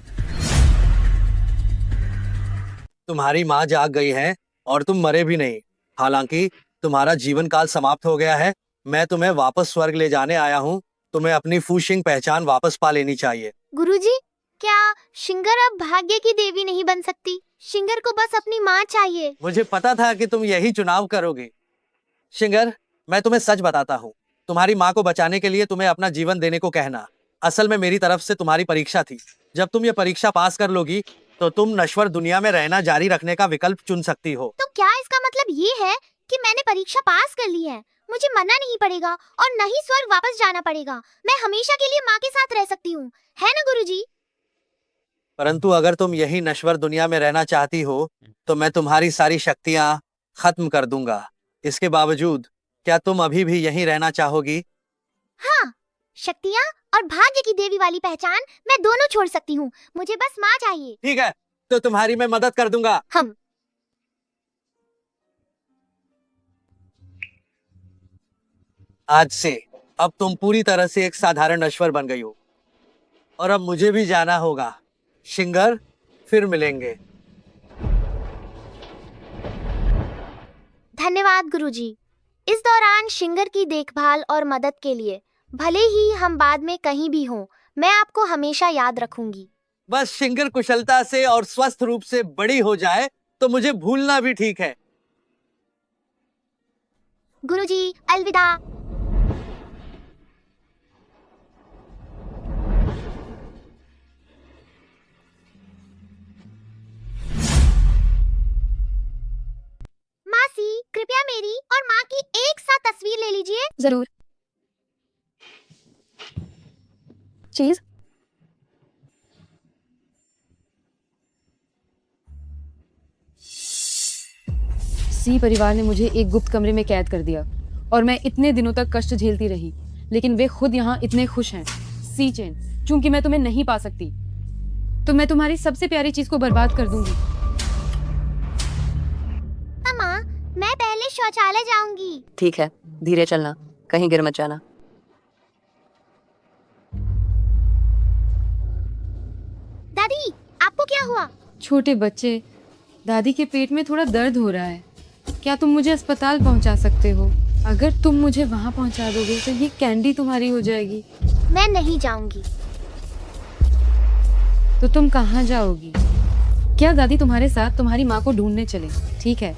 S7: तुम्हारी माँ जाग गई है और तुम मरे भी नहीं। हालांकि तुम्हारा जीवन काल समाप्त हो गया है। मैं तुम्हें वापस स्वर्ग ले जाने आया हूँ। तुम्हें अपनी फूशिंग पहचान वापस पा लेनी चाहिए।
S3: गुरुजी, क्या शिंगर अब भाग्य की देवी नहीं बन सकती? शिंगर को बस अपनी माँ चाहिए।
S7: मुझे पता था कि तुम यही चुनाव करोगे। शिंगर, मैं तुम्हें सच बताता हूँ। तुम्हारी माँ को बचाने के लिए तुम्हें अपना जीवन देने को कहना असल में मेरी तरफ से तुम्हारी परीक्षा थी। जब तुम ये परीक्षा पास कर लोगी तो तुम नश्वर दुनिया में रहना जारी रखने का विकल्प चुन सकती हो।
S3: तो क्या इसका मतलब ये है कि मैंने परीक्षा पास कर ली है? मुझे मरना नहीं पड़ेगा और न ही स्वर्ग वापस जाना पड़ेगा। मैं हमेशा के लिए माँ के साथ रह सकती हूँ, है ना गुरुजी?
S7: परंतु अगर तुम यही नश्वर दुनिया में रहना चाहती हो तो मैं तुम्हारी सारी शक्तियाँ खत्म कर दूंगा। इसके बावजूद क्या तुम अभी भी यहीं रहना चाहोगी?
S3: हाँ, शक्तियाँ और भाग्य की देवी वाली पहचान मैं दोनों छोड़ सकती हूँ। मुझे बस माँ चाहिए।
S7: ठीक है, तो तुम्हारी मैं मदद कर दूंगा।
S3: हम
S7: आज से अब तुम पूरी तरह से एक साधारण नश्वर बन गई हो और अब मुझे भी जाना होगा। शिंगर, फिर मिलेंगे।
S3: धन्यवाद गुरुजी। इस दौरान शिंगर की देखभाल और मदद के लिए। भले ही हम बाद में कहीं भी हों, मैं आपको हमेशा याद रखूंगी।
S7: बस शिंगर कुशलता से और स्वस्थ रूप से बड़ी हो जाए तो मुझे भूलना भी ठीक है।
S3: गुरुजी, अलविदा। मासी, कृपया मेरी और माँ की एक साथ तस्वीर ले लीजिए।
S13: जरूर। चीज
S12: सी परिवार ने मुझे एक गुप्त कमरे में कैद कर दिया और मैं इतने दिनों तक कष्ट झेलती रही, लेकिन वे खुद यहाँ इतने खुश हैं। सी चेन, चूंकि मैं तुम्हें नहीं पा सकती तो मैं तुम्हारी सबसे प्यारी चीज को बर्बाद कर दूंगी।
S3: अम्मा, मैं पहले शौचालय जाऊंगी।
S8: ठीक है, धीरे चलना, कहीं गिर मत जाना।
S3: दादी, आपको क्या हुआ?
S12: छोटे बच्चे, दादी के पेट में थोड़ा दर्द हो रहा है। क्या तुम मुझे अस्पताल पहुंचा सकते हो? अगर तुम मुझे वहां पहुंचा दोगे तो ये कैंडी तुम्हारी हो जाएगी।
S3: मैं नहीं जाऊंगी।
S12: तो तुम कहाँ जाओगी? क्या दादी तुम्हारे साथ तुम्हारी माँ को ढूंढने चले? ठीक है,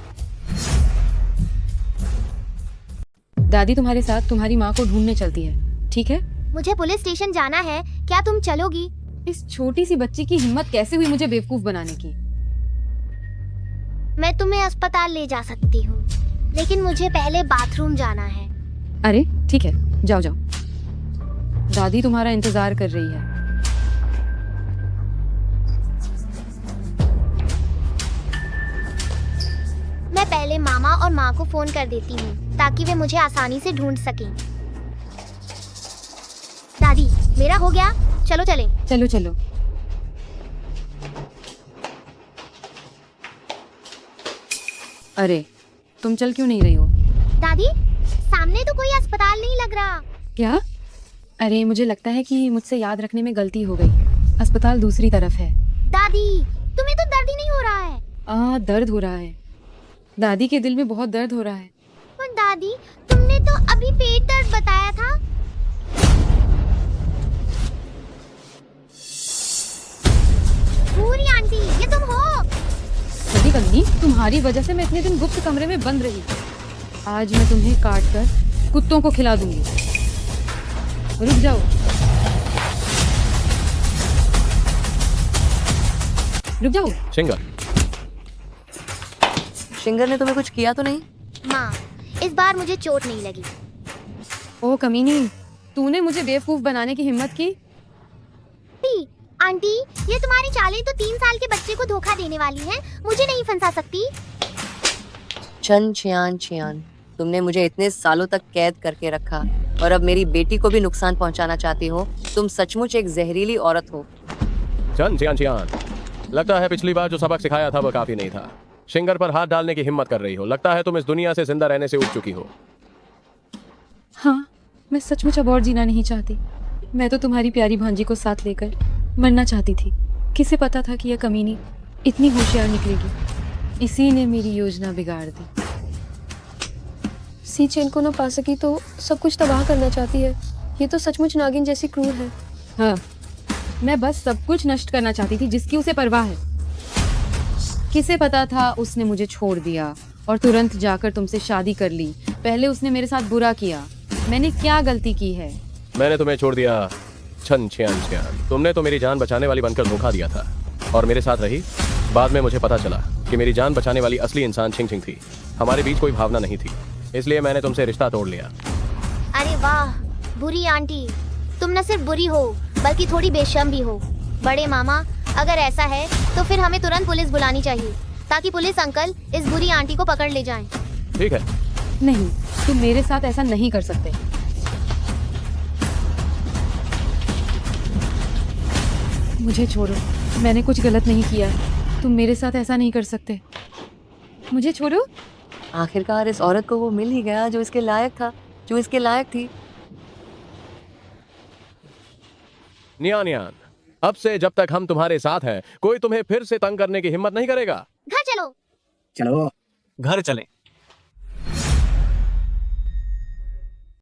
S12: दादी तुम्हारे साथ तुम्हारी माँ को ढूंढने चलती है। ठीक है,
S3: मुझे पुलिस स्टेशन जाना है, क्या तुम चलोगी?
S12: इस छोटी सी बच्ची की हिम्मत कैसे हुई मुझे बेवकूफ बनाने की?
S3: मैं तुम्हें अस्पताल ले जा सकती हूँ। लेकिन मुझे पहले बाथरूम जाना है।
S12: अरे ठीक है, जाओ जाओ। दादी तुम्हारा इंतजार कर रही है।
S3: मैं पहले मामा और माँ को फोन कर देती हूँ ताकि वे मुझे आसानी से ढूंढ सकें। दादी, मेरा हो गया, चलो चलें।
S12: चलो चलो। अरे तुम चल क्यों नहीं रही हो?
S3: दादी, सामने तो कोई अस्पताल नहीं लग रहा।
S12: क्या? अरे मुझे लगता है कि मुझसे याद रखने में गलती हो गई। अस्पताल दूसरी तरफ है।
S3: दादी, तुम्हें तो दर्द ही नहीं हो रहा है।
S12: दर्द हो रहा है। दादी के दिल में बहुत दर्द हो रहा है।
S3: पर दादी, तुमने तो अभी पेट दर्द बताया था। पूरी आंटी, ये तुम हो?
S12: सदी कन्नी, तुम्हारी वजह से मैं इतने दिन गुप्त कमरे में बंद रही। आज मैं तुम्हें काट कर कुत्तों को खिला दूंगी। रुक जाओ। रुक जाओ।
S9: शिंगर,
S8: शिंगर ने तुम्हें कुछ किया तो नहीं?
S3: माँ, इस बार मुझे चोट नहीं लगी।
S12: ओ कमीनी, तूने मुझे बेवकूफ बनाने की हिम्मत की?
S3: आंटी, ये तुम्हारी चालें तो 3 साल के बच्चे को धोखा देने वाली हैं। मुझे नहीं फंसा सकती।
S8: चन चियान, तुमने मुझे इतने सालों तक कैद करके रखा और अब मेरी बेटी को भी नुकसान पहुंचाना चाहती हो। तुम सचमुच एक जहरीली औरत हो।
S9: चन चियान, लगता है पिछली बार जो सबक सिखाया था वो काफी नहीं था। शिंगर पर हाथ डालने की हिम्मत कर रही हो। लगता है तुम इस दुनिया से जिंदा रहने से उठ चुकी हो।
S12: हाँ, मैं सचमुच अब और जीना नहीं चाहती। मैं तो तुम्हारी प्यारी भांजी को साथ लेकर मरना चाहती थी। किसे पता था कि यह कमीनी इतनी होशियार निकलेगी। इसी ने मेरी योजना बिगाड़ दी।
S13: सी चेन को न पा सकी तो सब कुछ तबाह करना चाहती है। ये तो सचमुच नागिन जैसी क्रूर है।
S12: हाँ, मैं बस सब कुछ नष्ट करना चाहती थी जिसकी उसे परवाह है। किसे पता था उसने मुझे छोड़ दिया और तुरंत जाकर तुमसे शादी कर ली। पहले उसने मेरे साथ बुरा किया। मैंने क्या गलती की है?
S9: मैंने तुम्हें छोड़ दिया। छन छियान, तुमने तो मेरी जान बचाने वाली बनकर धोखा दिया था और मेरे साथ रही। बाद में मुझे पता चला कि मेरी जान बचाने वाली असली इंसान छिंग छिंग थी। हमारे बीच कोई भावना नहीं थी, इसलिए मैंने तुमसे रिश्ता तोड़ लिया।
S3: अरे वाह, बुरी आंटी, तुम न सिर्फ बुरी हो बल्कि थोड़ी बेशर्म भी हो। बड़े मामा, अगर ऐसा है तो फिर हमें तुरंत पुलिस बुलानी चाहिए ताकि पुलिस अंकल इस बुरी आंटी को पकड़ ले जाएं।
S9: ठीक है।
S12: नहीं, तुम मेरे साथ ऐसा नहीं कर सकते। मुझे छोड़ो, मैंने कुछ गलत नहीं किया। तुम मेरे साथ ऐसा नहीं कर सकते। मुझे छोड़ो।
S8: आखिरकार इस औरत को वो मिल ही गया जो इसके लायक था, जो इसके लायक थी।
S9: नियान, अब से जब तक हम तुम्हारे साथ हैं, कोई तुम्हें फिर से तंग करने की हिम्मत नहीं करेगा।
S3: घर चलो।
S10: चलो।
S11: घर चलें।